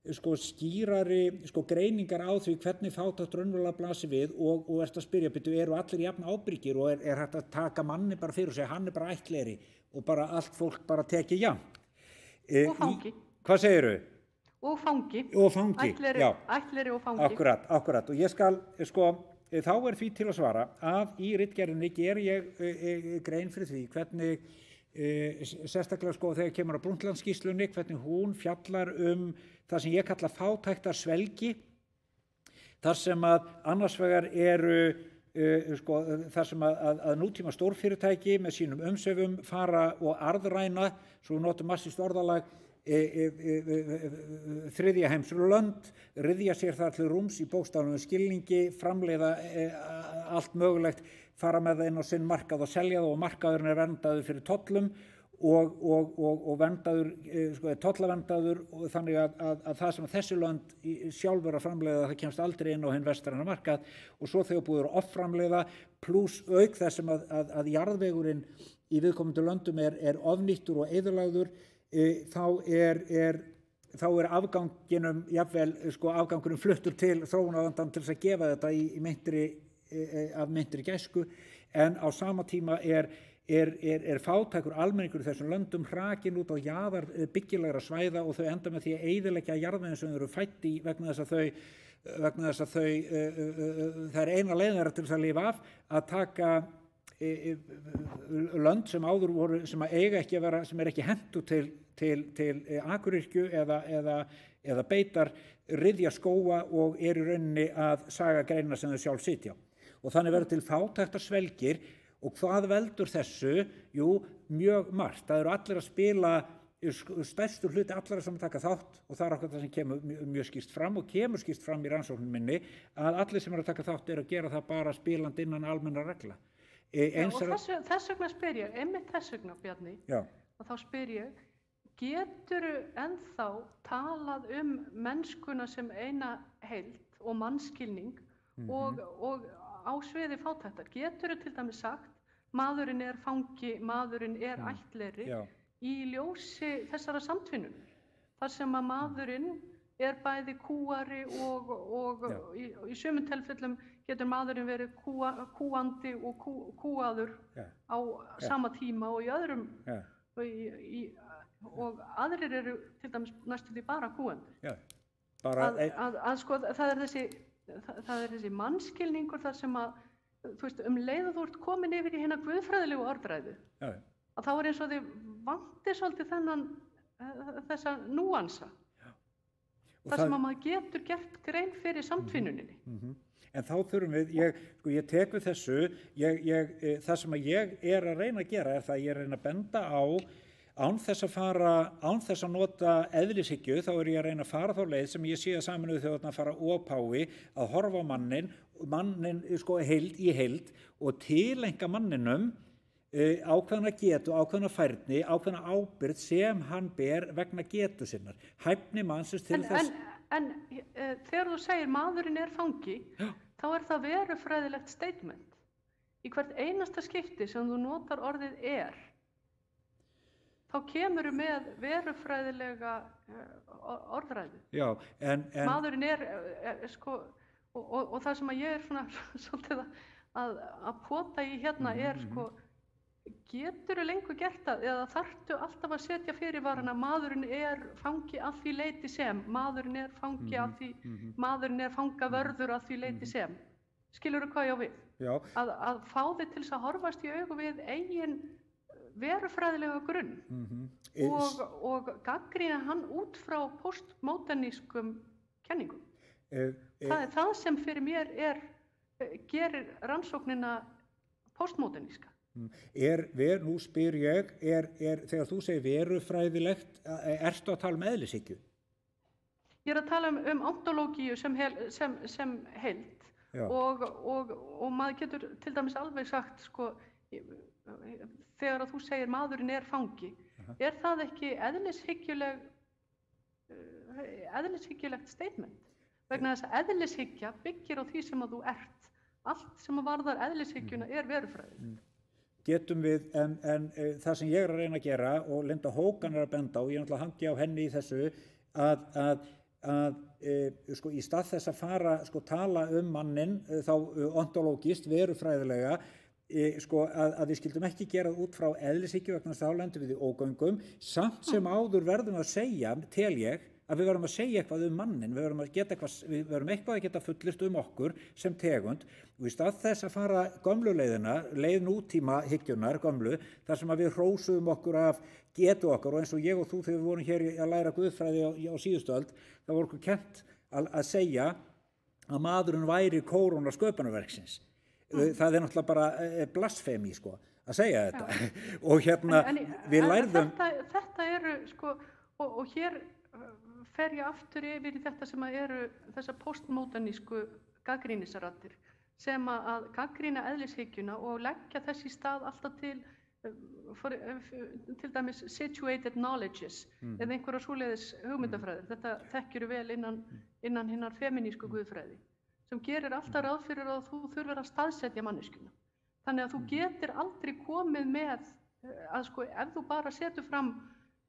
skýrari greiningar á því hvernig fátækt raunverulega blasir við og ert að spyrja, eru allir jafn ábyrgir og hægt að taka manni bara fyrir og segja hann bara ættleri og bara allt fólk bara tekið jafnt. Og fangi. Hvað segirðu? Og fangi. Og fangi, já. Ættleri og fangi. Akkurat. Og ég skal, þá því til að svara að í ritgerðinni ger ég grein fyrir því hvernig sérstaklega sko þegar kemur að Brundtland-skýrslunni, hvernig hún fjallar það sem ég kalla fátæktarsvelgi, þar sem að annars vegar eru þar sem að nútíma stórfyrirtæki með sínum umsvifum fara og arðræna, svo við notum massíft orðalag, þriðja heims lönd, ryðja sér þar til rúms í bókstaflegum skilningi, framleiða allt mögulegt, fara með það inn á sinn markað og selja það, og markaðurinn er verndaður fyrir tollum og verndaður, tollaverndaður, og þannig að það sem þessi lönd sjálfur að framleiða, það kemst aldrei inn á hinn vestræna markað, og svo þegar búið að offramleiða, pluss auk þess sem að jarðvegurinn í viðkomandi löndum er ofnýttur og eyðilagður, þá er afganginum, jafnvel afgangurinn fluttur til þróunarlandanna til þess að gefa þetta af meintri gæsku, en á sama tíma er fátækur almenningur í þessum löndum hrakin út á jaðar byggilegra svæða, og þau enda með því að eyðileggja jarðveginn sem þau eru fædd í, vegna þess að það er eina leiðin þeirra til þess að lifa af, að taka lönd sem áður voru, sem að eiga ekki að vera, sem er ekki hentu til akuryrkju eða beitar, ryðja skóga og í rauninni að saga greina sem þau sjálf sitja. Og þannig verður til fátæktarsvelgir, og hvað veldur þessu? Jú, mjög margt. Það eru allir að spila, stærstur hluti allir sem taka þátt, og það er okkur það sem kemur mjög skýrt fram, og kemur skýrt fram í rannsóknum minni, að allir sem eru að taka þátt eru að gera það bara spilandi innan almennra regla. Þess vegna spyr ég, einmitt þess vegna, Bjarni, og þá spyr ég, geturðu ennþá talað mennskuna sem eina heild og mannskilning og á sviði fátæktar? Geturðu til dæmis sagt, maðurinn er fangi, maðurinn er ættleiðri, í ljósi þessara samtvinnun, þar sem að maðurinn er bæði kúari og í sumum tilfellum getur maðurinn verið kúandi og kúaður á sama tíma, og í öðrum og aðrir eru til dæmis næstum því bara kúandi. Það er þessi mannskilningur, þar sem að, þú veist, leið að þú ert komin yfir í hérna guðfræðilegu orðræðu, að þá er eins og þið vanti svolítið þessa núansa, þar sem að maður getur gert grein fyrir samtvinnuninni. En þá þurfum við, ég tek við þessu, það sem að ég er að reyna að gera er það að ég er að reyna að benda á, án þess að nota eðlishyggju, þá er ég að reyna að fara þá leið sem ég sé að Sameinuðu þjóðirnar fara opái, að horfa á mannin í heild, og tileinka manninum ákveðna getu, ákveðna færni, ákveðna ábyrgð sem hann ber vegna getu sinnar. Hæfni mannsins til þess. En þegar þú segir maðurinn er fangi, þá er það verufræðilegt statement. Í hvert einasta skipti sem þú notar orðið er, þá kemur með verufræðilega orðræðu. Maðurinn er og það sem að ég er svona svolítið að pota í hérna er geturðu lengur gert það, eða þarftu alltaf að setja fyrirvarana, maðurinn er fangi að því leyti sem, maðurinn er fangi að því, maðurinn er fangavörður að því leyti sem. Skilurðu hvað ég á við? Að fá þig til þess að horfast í augu við eigin verufræðilega grunn og gagnrýna hann út frá postmodernískum kenningum. Það er það sem fyrir mér gerir rannsóknina postmoderníska. Nú spyr ég, þegar þú segir verufræðilegt, ertu að tala um eðlishyggju? Ég er að tala um ontológíu sem heild, og maður getur til dæmis alveg sagt, þegar að þú segir maðurinn er fangi, er það ekki eðlishyggjulegt statement? Vegna þess að eðlishyggja byggir á því sem að þú ert. Allt sem að varðar eðlishyggjuna er verufræði. Getum við, en það sem ég er að reyna að gera, og Linda Hogan er að benda á, ég er náttúrulega hangi á henni í þessu, að í stað þess að fara tala mannin þá ontológist, verufræðilega, að við skildum ekki gera út frá eðlishyggju, vegna þá lendum við í ógöngum, samt sem áður verðum að segja, tel ég, að við verðum að segja eitthvað mannin, við verðum eitthvað að geta fullist okkur sem tegund og í stað þess að fara gömlu leiðina, leið nútíma hyggjunnar gömlu, þar sem að við hrósuðum okkur af getu okkar og eins og ég og þú þegar við vorum hér að læra guðfræði á síðustu öld, það voru okkur kennt að segja að maðurinn væri kóróna sköpunarverksins. Það náttúrulega bara blasfemi sko, að segja þetta. Og við lærðum... Þetta eru sko, og hér fer ég aftur yfir í þetta sem eru þessar postmodernísku gagnrýnisraddir sem að gagnrýna eðlishyggjuna og leggja þess í stað alltaf til dæmis situated knowledges eða einhverja svoleiðis hugmyndafræðir. Þetta þekkjuru vel innan hinnar feminísku guðfræði sem gerir alltaf ráð fyrir að þú þurfir að staðsetja manneskjuna. Þannig að þú getur aldrei komið með að sko ef þú bara setur fram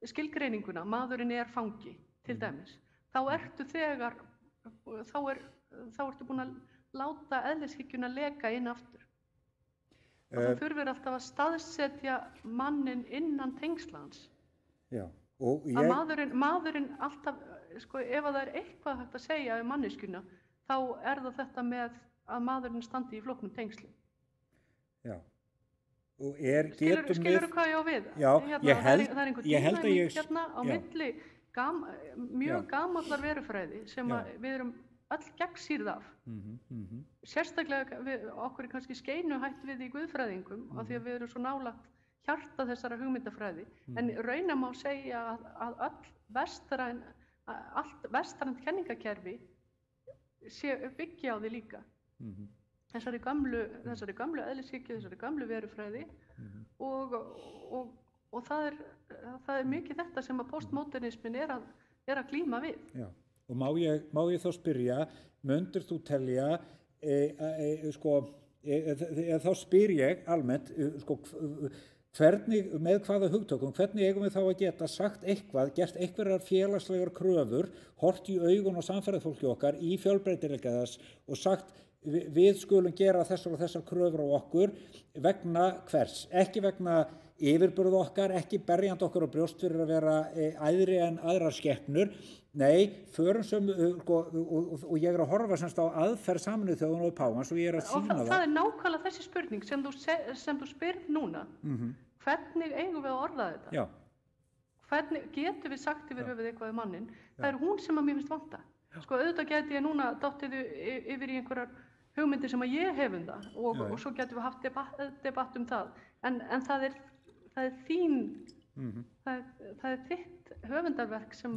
skilgreininguna, maðurinn fangi til dæmis, þá ertu búin að láta eðlishyggjuna leka inn aftur. Og þú þurfir alltaf að staðsetja mannin innan tengslans. Já. Að maðurinn alltaf, sko ef það eitthvað hægt að segja manneskjuna, þá það þetta með að maðurinn standi í flóknum tengslum. Já. Og skilurðu hvað ég á við? Já, ég held að ég... á milli mjög gamallar verufræði sem við erum öll gegnsýrð af. Sérstaklega okkur kannski skeinuhætt við í guðfræðingum af því að við erum svo nálægt hjarta þessara hugmyndafræði. En raunar má segja að allt vestrænt kenningakerfi byggja á því líka. Þessari gamlu eðlishyggju, þessari gamlu verufræði og það mikið þetta sem að postmodernismin að glíma við. Já. Og má ég þá spyrja, myndir þú telja, þá spyr ég almennt, með hvaða hugtökum, hvernig eigum við þá að geta sagt eitthvað, gert einhverjar félagslegar kröfur, hort í augun og samferðafólki okkar í fjölbreytileika þess og sagt við skulum gera þessar og þessar kröfur á okkur vegna hvers, ekki vegna yfirburð okkar, ekki berjandi okkar á brjóst fyrir að vera æðri en aðrar skepnur. Nei, förum sem, og ég að horfa semst á aðferð Sameinuðu þjóðanna og páfans og ég að sýna það. Það nákvæmlega þessi spurning sem þú spyrð núna. Hvernig eigum við að orða þetta? Já. Hvernig getum við sagt yfir höfuð eitthvað mannin? Það hún sem að mér finnst vanta. Sko auðvitað geti ég núna dottið yfir í einhverjar hugmyndir sem að ég hef það og svo getum við haft debatt það. En það er þín, það er þitt höfundarverk sem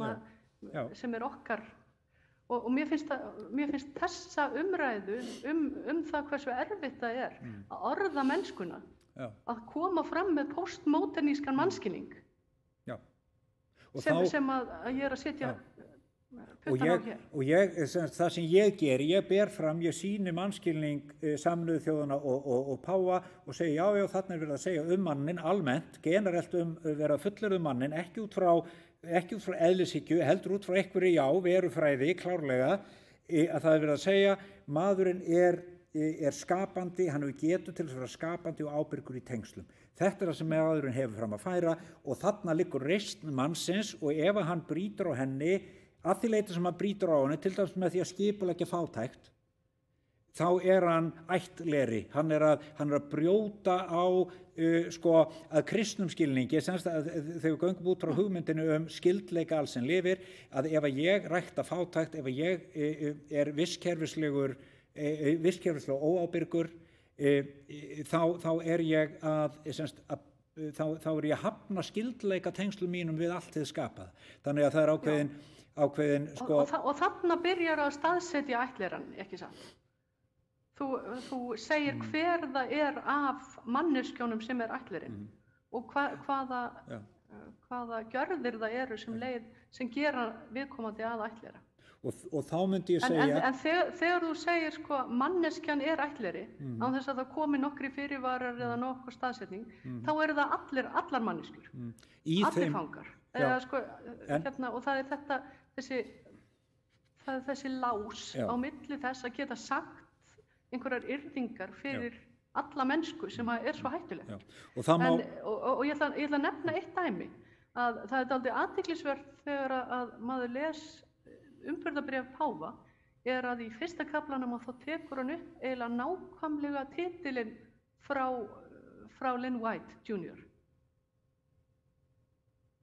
okkar og mér finnst þessa umræðu það hversu erfitt það að orða mennskuna að koma fram með postmodernískan mannskilning sem að ég að setja og það sem ég geri, ég ber fram, ég sýni mannskilning Sameinuðu þjóðanna og páfa og segi já, þarna verið að segja mannin almennt, generelt vera fullir mannin, ekki út frá eðlishyggju, heldur út frá einhverju verufræði, klárlega, að það verið að segja, maðurinn er skapandi, hann hefur getu til þess að vera skapandi og ábyrgur í tengslum. Þetta það sem maðurinn hefur fram að færa og þarna liggur reisn mannsins og ef hann brýtur á henni, að því leyti sem hann brýtur á henni, til dæmis með því að skipuleggja fátækt, þá hann ættleri, hann að brjóta á að kristnum skilningi, þegar við göngum út frá hugmyndinu skyldleika alls sem lifir, að ef ég rækta fátækt, ef ég visskerfislega óábyrgur, þá ég þá ég að hafna skyldleika tengslum mínum við allt þið skapað. Þannig að það er ákveðin og þarna byrjar að staðsetja ættleran, ekki satt. Þú segir hver það af manneskjónum sem ættlerinn og hvaða gjörðir það eru sem gera viðkomandi að ættlera. Og þá myndi ég segja... En þegar þú segir manneskjan ættleri, án þess að það komi nokkri fyrirvarar eða nokkur staðsetning, þá eru það allar manneskjur, allir fangar. Og það er þessi lás á milli þess að geta sagt einhverjar yrðingar fyrir alla mennsku sem svo hættuleg. Og ég ætla að nefna eitt dæmi. að það er dálítið athyglisvert þegar að maður les umburðarbréf páfa að í fyrsta kaflanum að þá tekur hann upp eiginlega nákvæmlega titilinn frá Lynn White Jr.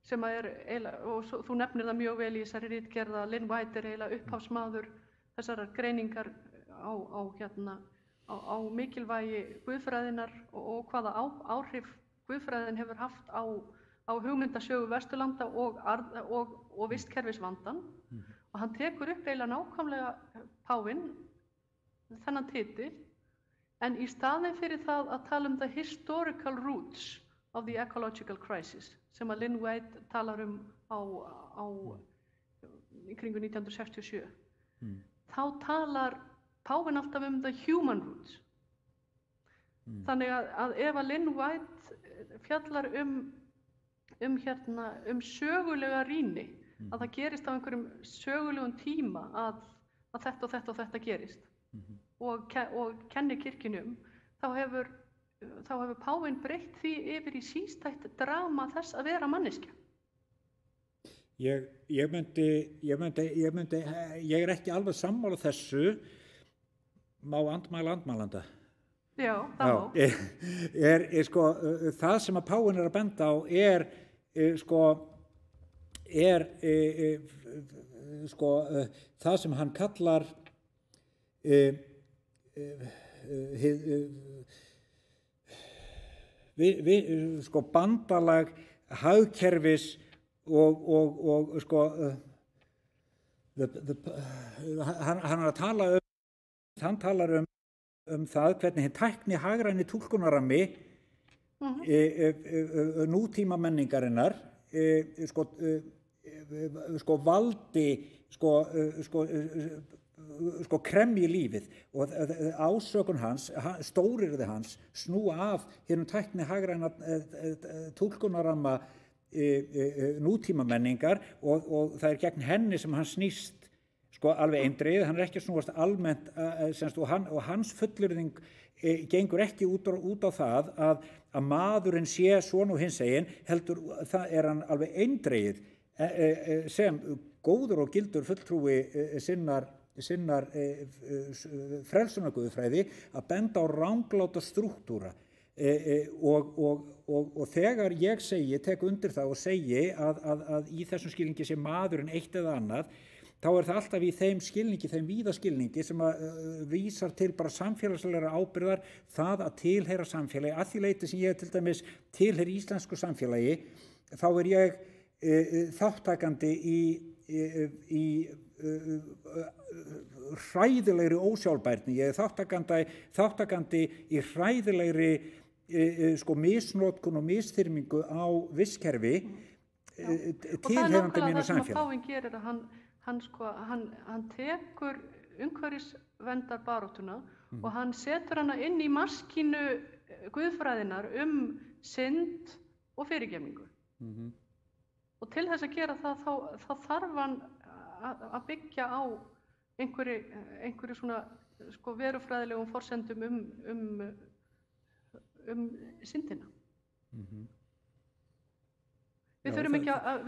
sem er eiginlega, og þú nefnir það mjög vel í þessari ritgerð að Lynn White er eiginlega upphafsmaður þessarar greiningar á mikilvægi guðfræðinnar og hvaða áhrif guðfræðin hefur haft á hugmyndasögu Vesturlanda og vistkerfisvandann. Og hann tekur upp eiginlega nákvæmlega páfinn þennan titil, en í staðinn fyrir það að tala the historical roots of the ecological crisis sem að Lynn White talar í kringu 1967. Þá talar páfinn alltaf the human roots. Þannig að ef að Lynn White fjallar sögulega rýni, að það gerist á einhverjum sögulegum tíma að þetta og þetta og þetta gerist og kennir kirkjunum, þá hefur páfinn breytt því yfir í sístætt drama þess að vera manneskja. Ég er ekki alveg sammála þessu. Má andmælanda? Já, það má. Það sem að páfinn að benda á það sem hann kallar bandalag hagkerfis og hann talar um það hvernig hinn tækni hagræni túlkunarrammi nútíma menningarinnar valdi kremji lífið, og ásökun hans, stóryrði hans snúa af hinnum tækni hagræna túlkunarramma nútíma menningar og það er gegn henni sem hann snýst alveg eindregið. Hann er ekki að snúast almennt og hans fullyrðing gengur ekki út á það að maðurinn sé svona og hinsegin, heldur það er hann alveg eindregið sem góður og gildur fulltrúi sinnar frelsunarguðfræði að benda á rangláta strúktúra og þegar ég tek undir það og segi að í þessum skilningi sé maðurinn eitt eða annað, þá er það alltaf í þeim skilningi, þeim víða skilningi sem vísar til bara samfélagslegra ábyrgðar, það að tilheyra samfélagi. Að því leyti sem ég til dæmis tilheyri íslensku samfélagi, þá er ég þáttakandi í hræðilegri ósjálfbærni, ég er þáttakandi í hræðilegri misnotkun og misþyrmingu á vistkerfi tilheyrandi mínu samfélagi. Og það er nákvæmlega það sem páfinn gerir, að hann tekur umhverfisverndarbaráttuna og hann setur hana inn í maskínu guðfræðinnar synd og fyrirgefningu. Og til þess að gera það þá þarf hann að byggja á einhverju svona verufræðilegum forsendum syndina. Við þurfum ekki að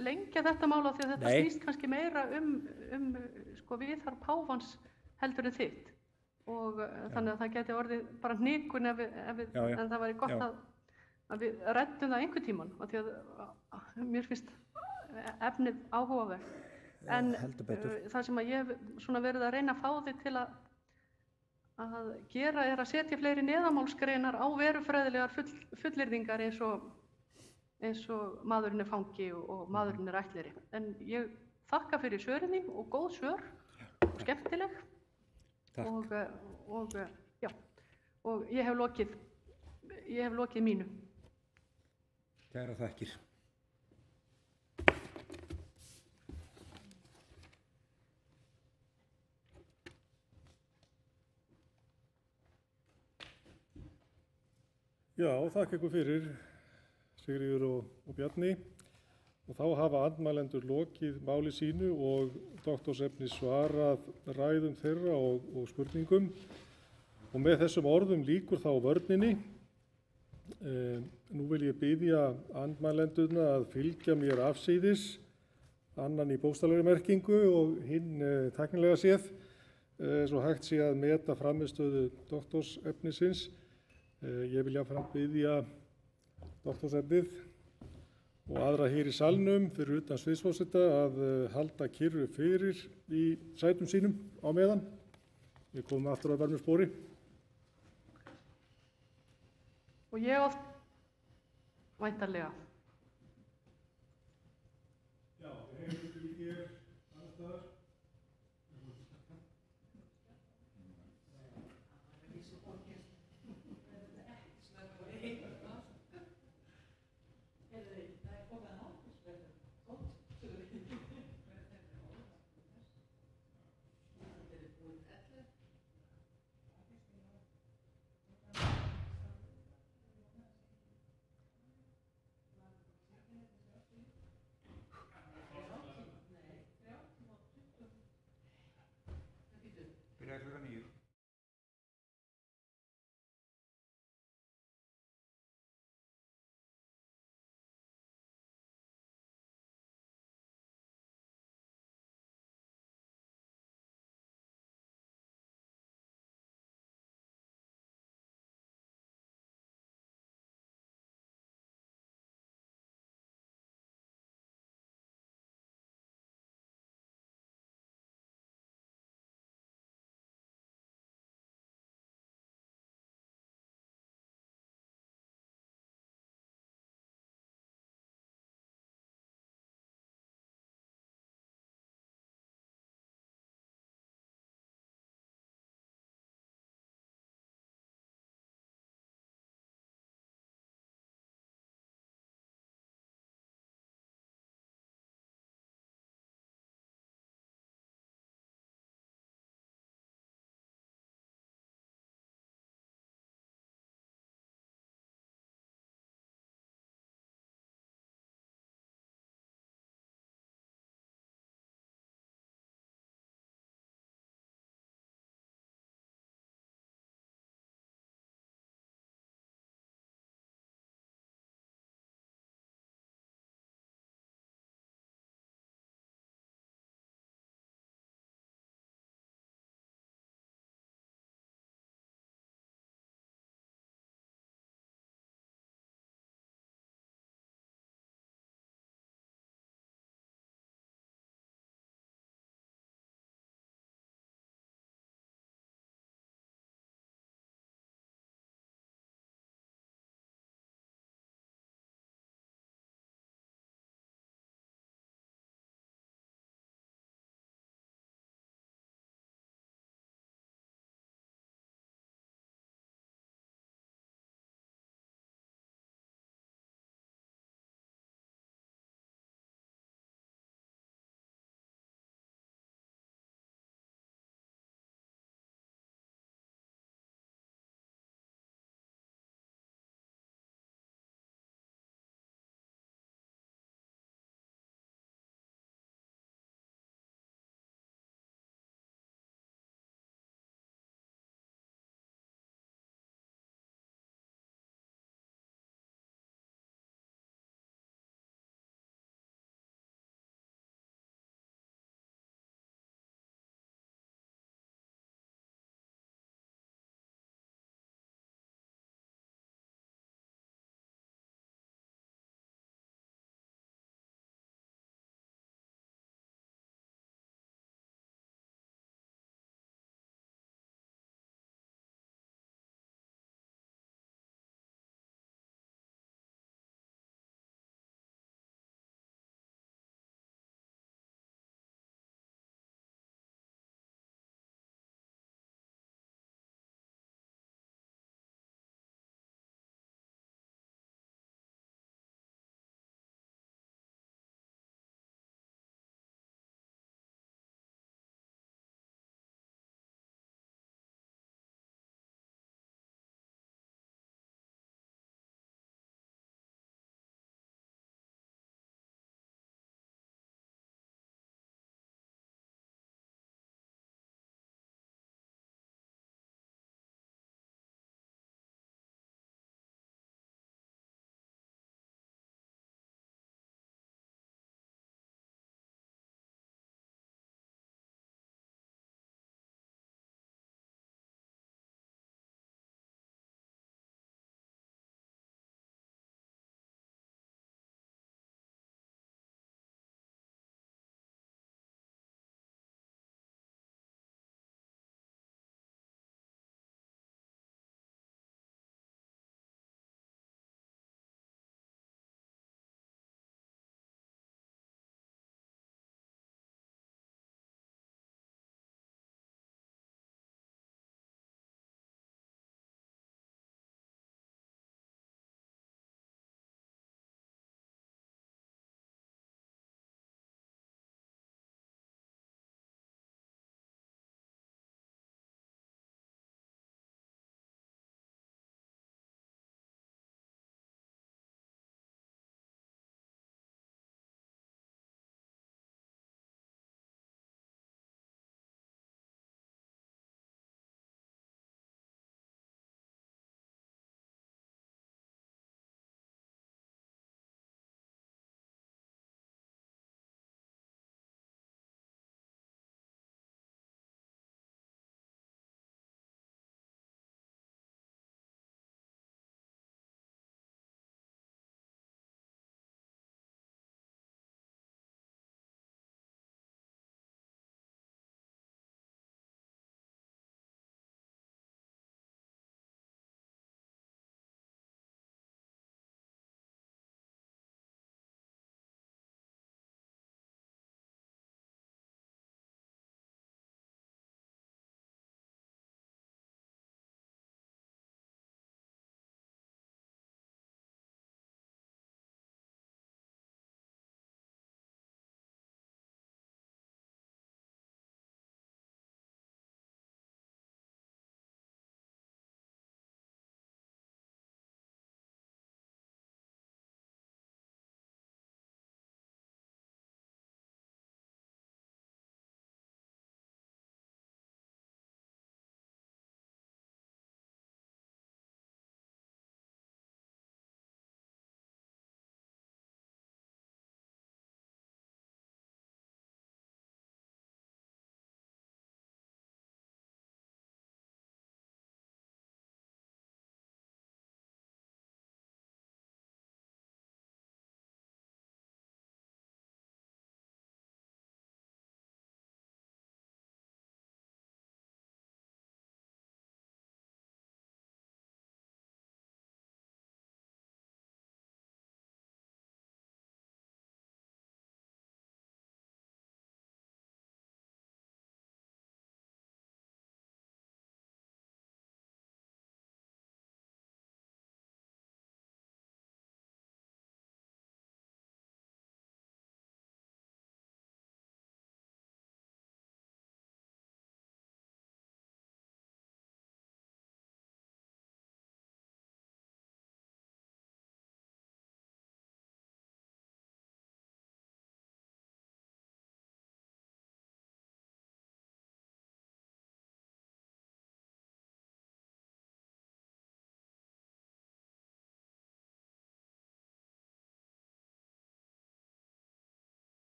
lengja þetta mála því að þetta snýst kannski meira viðhorf páfans heldur en þitt, og þannig að það geti orðið bara hnikun en það væri gott að við ræddum það einhvern tímann, af því að mér finnst efnið áhugavert. En það sem að ég hef verið að reyna að fá þig til að gera er að setja fleiri neðamálsgreinar á verufræðilegar fullyrðingar eins og maðurinn er fangi og maðurinn er ættleri. En ég þakka fyrir svörin þín og góð svör og skemmtileg. Og ég hef lokið mínu. Kæra þakkir. Já, þakka ykkur fyrir, Sigríður og Bjarni. Og þá hafa andmælendur lokið máli sínu og doktorsefni svarað ræðum þeirra og spurningum. Og með þessum orðum lýkur þá vörninni Nú vil ég biðja andmælendurna að fylgja mér afsíðis, annan í bókstaflegri merkingu og hinn tæknilega séð, svo hægt sé að meta frammistöðu doktorsefnisins. Ég vil jafnframt biðja doktorsefnið og aðra hér í salnum fyrir utan sviðsforseta að halda kyrru fyrir í sætum sínum á meðan. Við komum aftur að varmu spori. Og ég oft væntanlega. Já, við hefum í hér annars staðar.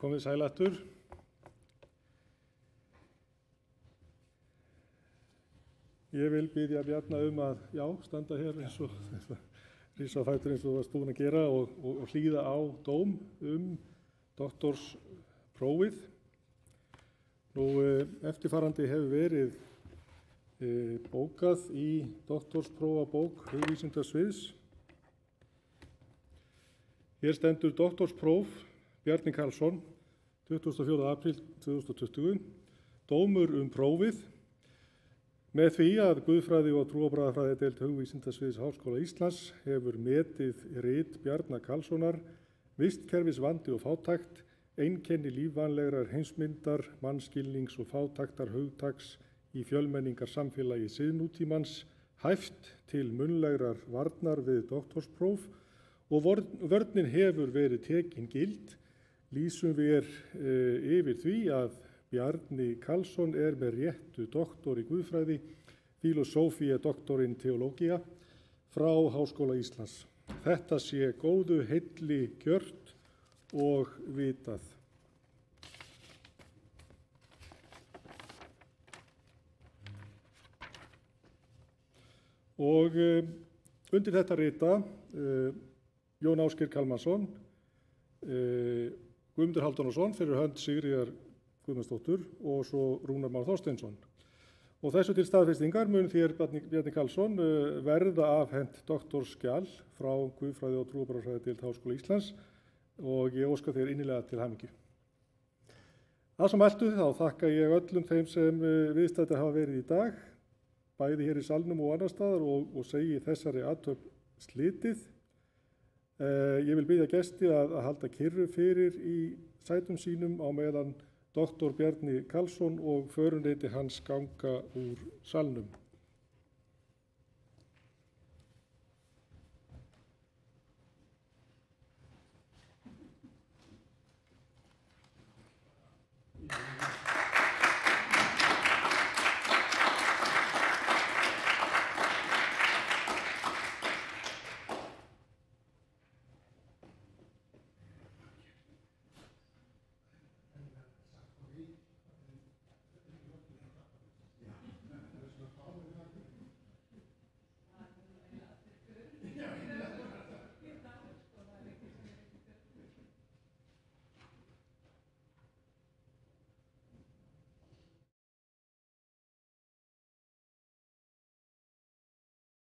komið sæl aftur. Ég vil biðja Bjarna að standa hér eins og rísa á fætur eins og þú varst búin að gera og hlýða á dóm doktorsprófið. Eftirfarandi hefur verið bókað í doktorsprófabók hugvísindasviðs. Hér stendur doktorspróf Bjarni Karlsson, 24. apríl 2020, dómur prófið. Með því að Guðfræði- og trúarbragðafræðideild hugvísindasviðs Háskóla Íslands hefur metið rit Bjarna Karlssonar, vistkerfisvandi og fátækt, einkenni lífvænlegrar heimsmyndar, mannskilnings og fátæktar hugtaks í fjölmenningarsamfélagi siðnútímans, hæft til munnlegrar varnar við doktorspróf og vörnin hefur verið tekin gild, lýsum við yfir því að Bjarni Karlsson með réttu doktor í Guðfræði, filosófía doktorinn teológía frá Háskóla Íslands. Þetta sé góðu heilli gjört og vitað. Og undir þetta rita Jón Ásgeir Kalmansson, Guðmundur Hálfdanarson fyrir hönd Sigríðar Guðmundsdóttur og svo Rúnar Már Þorsteinsson. Og þessu til staðfestingar mun þér Bjarni Karlsson verða afhent doktorsskjal frá Guðfræði- og trúarbragðafræðideild Háskóla Íslands og ég óska þér innilega til hamingju. Að svo mæltu þá þakka ég öllum þeim sem viðstaddir hafa verið í dag, bæði hér í salnum og annars staðar og segi þessari athöfn slitið. Ég vil biðja gesti að halda kyrru fyrir í sætum sínum á meðan doktor Bjarni Karlsson og föruneyti hans ganga úr salnum.